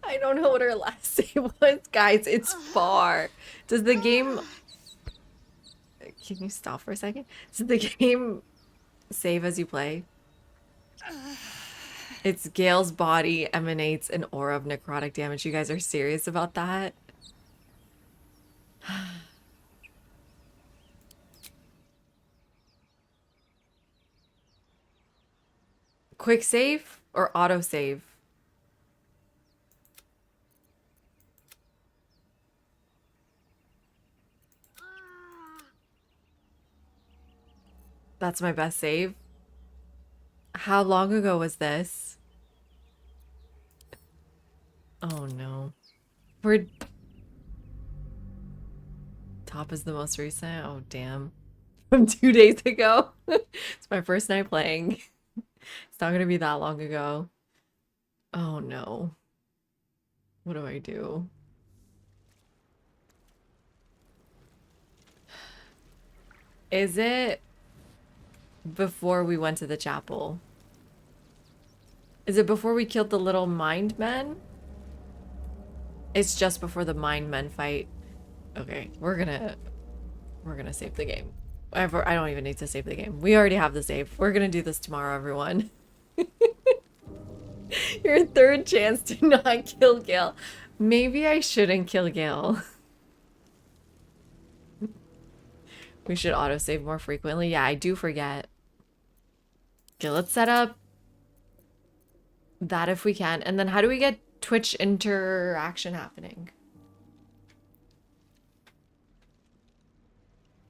Speaker 1: I don't know what our last save was, guys. It's far. Does the game... Can you stop for a second? Does the game save as you play? Its Gale's body emanates an aura of necrotic damage. You guys are serious about that? Quick save or auto save? That's my best save. How long ago was this? Oh no. We're... Top is the most recent? Oh damn. From 2 days ago. It's my first night playing. It's not gonna be that long ago. Oh no. What do I do? Is it before we went to the chapel? Is it before we killed the little mind men? It's just before the mind men fight. Okay, we're gonna save the game. I don't even need to save the game. We already have the save. We're gonna do this tomorrow, everyone. Your third chance to not kill Gale. Maybe I shouldn't kill Gale. We should autosave more frequently. Yeah, I do forget. Okay, let's set up that if we can. And then how do we get Twitch interaction happening?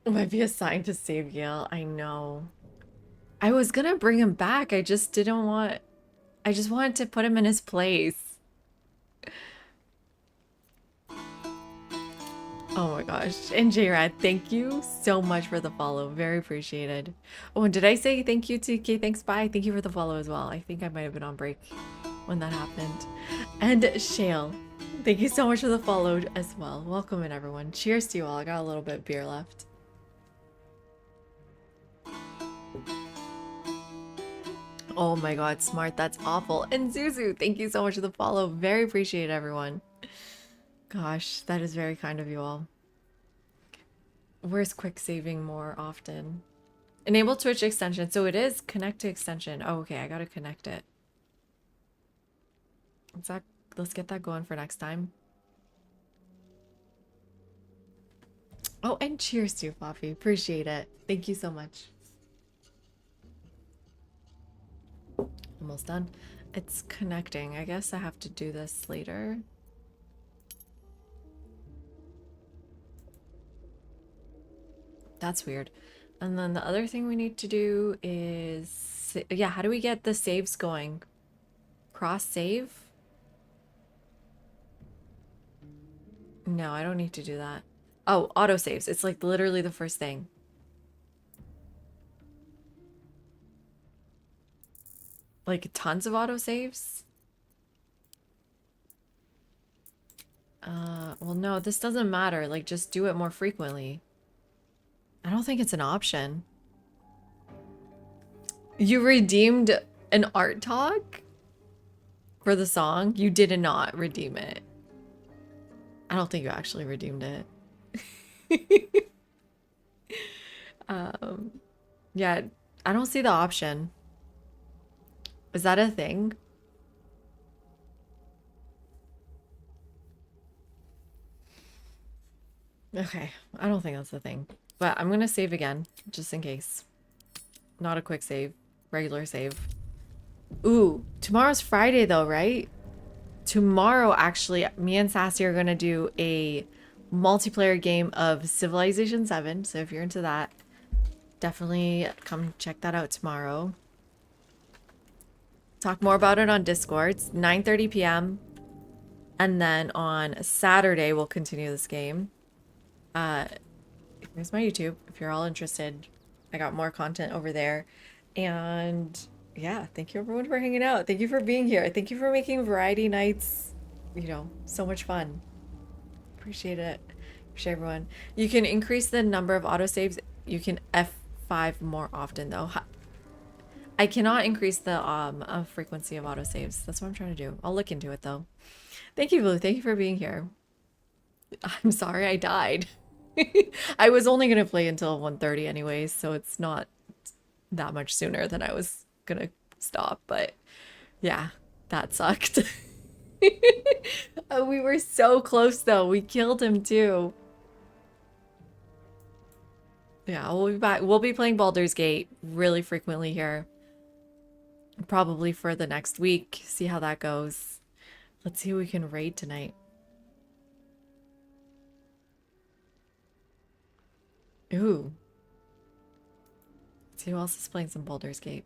Speaker 1: Might be a sign to save Gale. I know. I was gonna bring him back. I just didn't want... I just wanted to put him in his place. Oh my gosh. And J-Rad, thank you so much for the follow. Very appreciated. Oh, and did I say thank you to K Thanks Bye? Thank you for the follow as well. I think I might have been on break when that happened. And Shale, thank you so much for the follow as well. Welcome in, everyone. Cheers to you all. I got a little bit of beer left. Oh my god, Smart, that's awful. And Zuzu, thank you so much for the follow. Very appreciate everyone. Gosh, that is very kind of you all. Where's quick saving more often? Enable Twitch extension. So it is connect to extension. Oh, okay, I gotta connect it. Let's get that going for next time. Oh, and cheers to you, Poppy. Appreciate it. Thank you so much. Almost done. It's connecting. I guess I have to do this later. That's weird. And then the other thing we need to do is... Yeah, how do we get the saves going? Cross save? No, I don't need to do that. Oh, auto saves. It's like literally the first thing. Like tons of auto saves? Well, no, this doesn't matter. Like, just do it more frequently. I don't think it's an option. You redeemed an art talk for the song? You did not redeem it. I don't think you actually redeemed it. Yeah, I don't see the option. Is that a thing? Okay, I don't think that's the thing. But I'm gonna save again, just in case. Not a quick save, regular save. Ooh, tomorrow's Friday though, right? Tomorrow, actually, me and Sassy are gonna do a multiplayer game of Civilization 7. So if you're into that, definitely come check that out tomorrow. Talk more about it on Discord. It's 9:30 p.m. And then on Saturday, we'll continue this game. Here's my YouTube if you're all interested. I got more content over there. And yeah, thank you everyone for hanging out. Thank you for being here. Thank you for making variety nights, you know, so much fun. Appreciate it. Appreciate everyone. You can increase the number of autosaves. You can F5 more often though. I cannot increase the frequency of autosaves. That's what I'm trying to do. I'll look into it though. Thank you, Blue. Thank you for being here. I'm sorry I died. I was only gonna play until 1:30 anyways, so it's not that much sooner than I was gonna stop, but yeah, that sucked. We were so close though. We killed him too. Yeah, we'll be back. We'll be playing Baldur's Gate really frequently here. Probably for the next week. See how that goes. Let's see who we can raid tonight. Ooh. Let's see who else is playing some Baldur's Gate.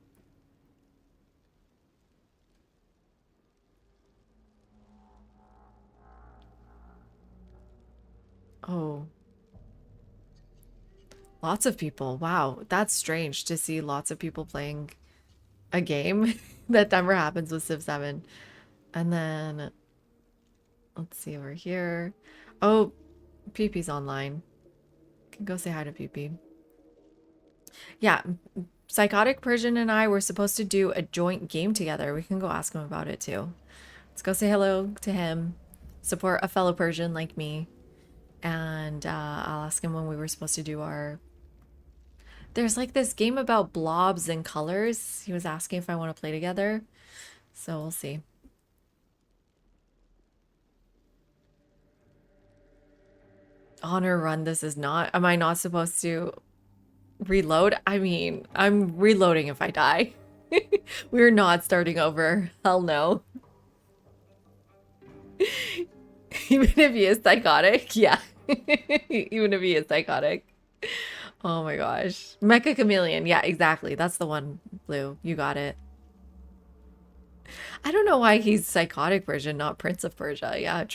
Speaker 1: Oh. Lots of people. Wow. That's strange to see lots of people playing a game. That never happens with Civ 7. And then let's see over here. Oh, PP's online. Can go say hi to PP. Yeah, Psychotic Persian and I were supposed to do a joint game together. We can go ask him about it too. Let's go say hello to him. Support a fellow Persian like me. And I'll ask him when we were supposed to do our... There's like this game about blobs and colors. He was asking if I want to play together. So we'll see. Honor run, this is not. Am I not supposed to reload? I mean, I'm reloading if I die. We're not starting over. Hell no. Even if he is psychotic. Yeah. Even if he is psychotic. Oh my gosh. Mecha Chameleon. Yeah, exactly. That's the one, Blue. You got it. I don't know why he's psychotic version, not Prince of Persia. Yeah,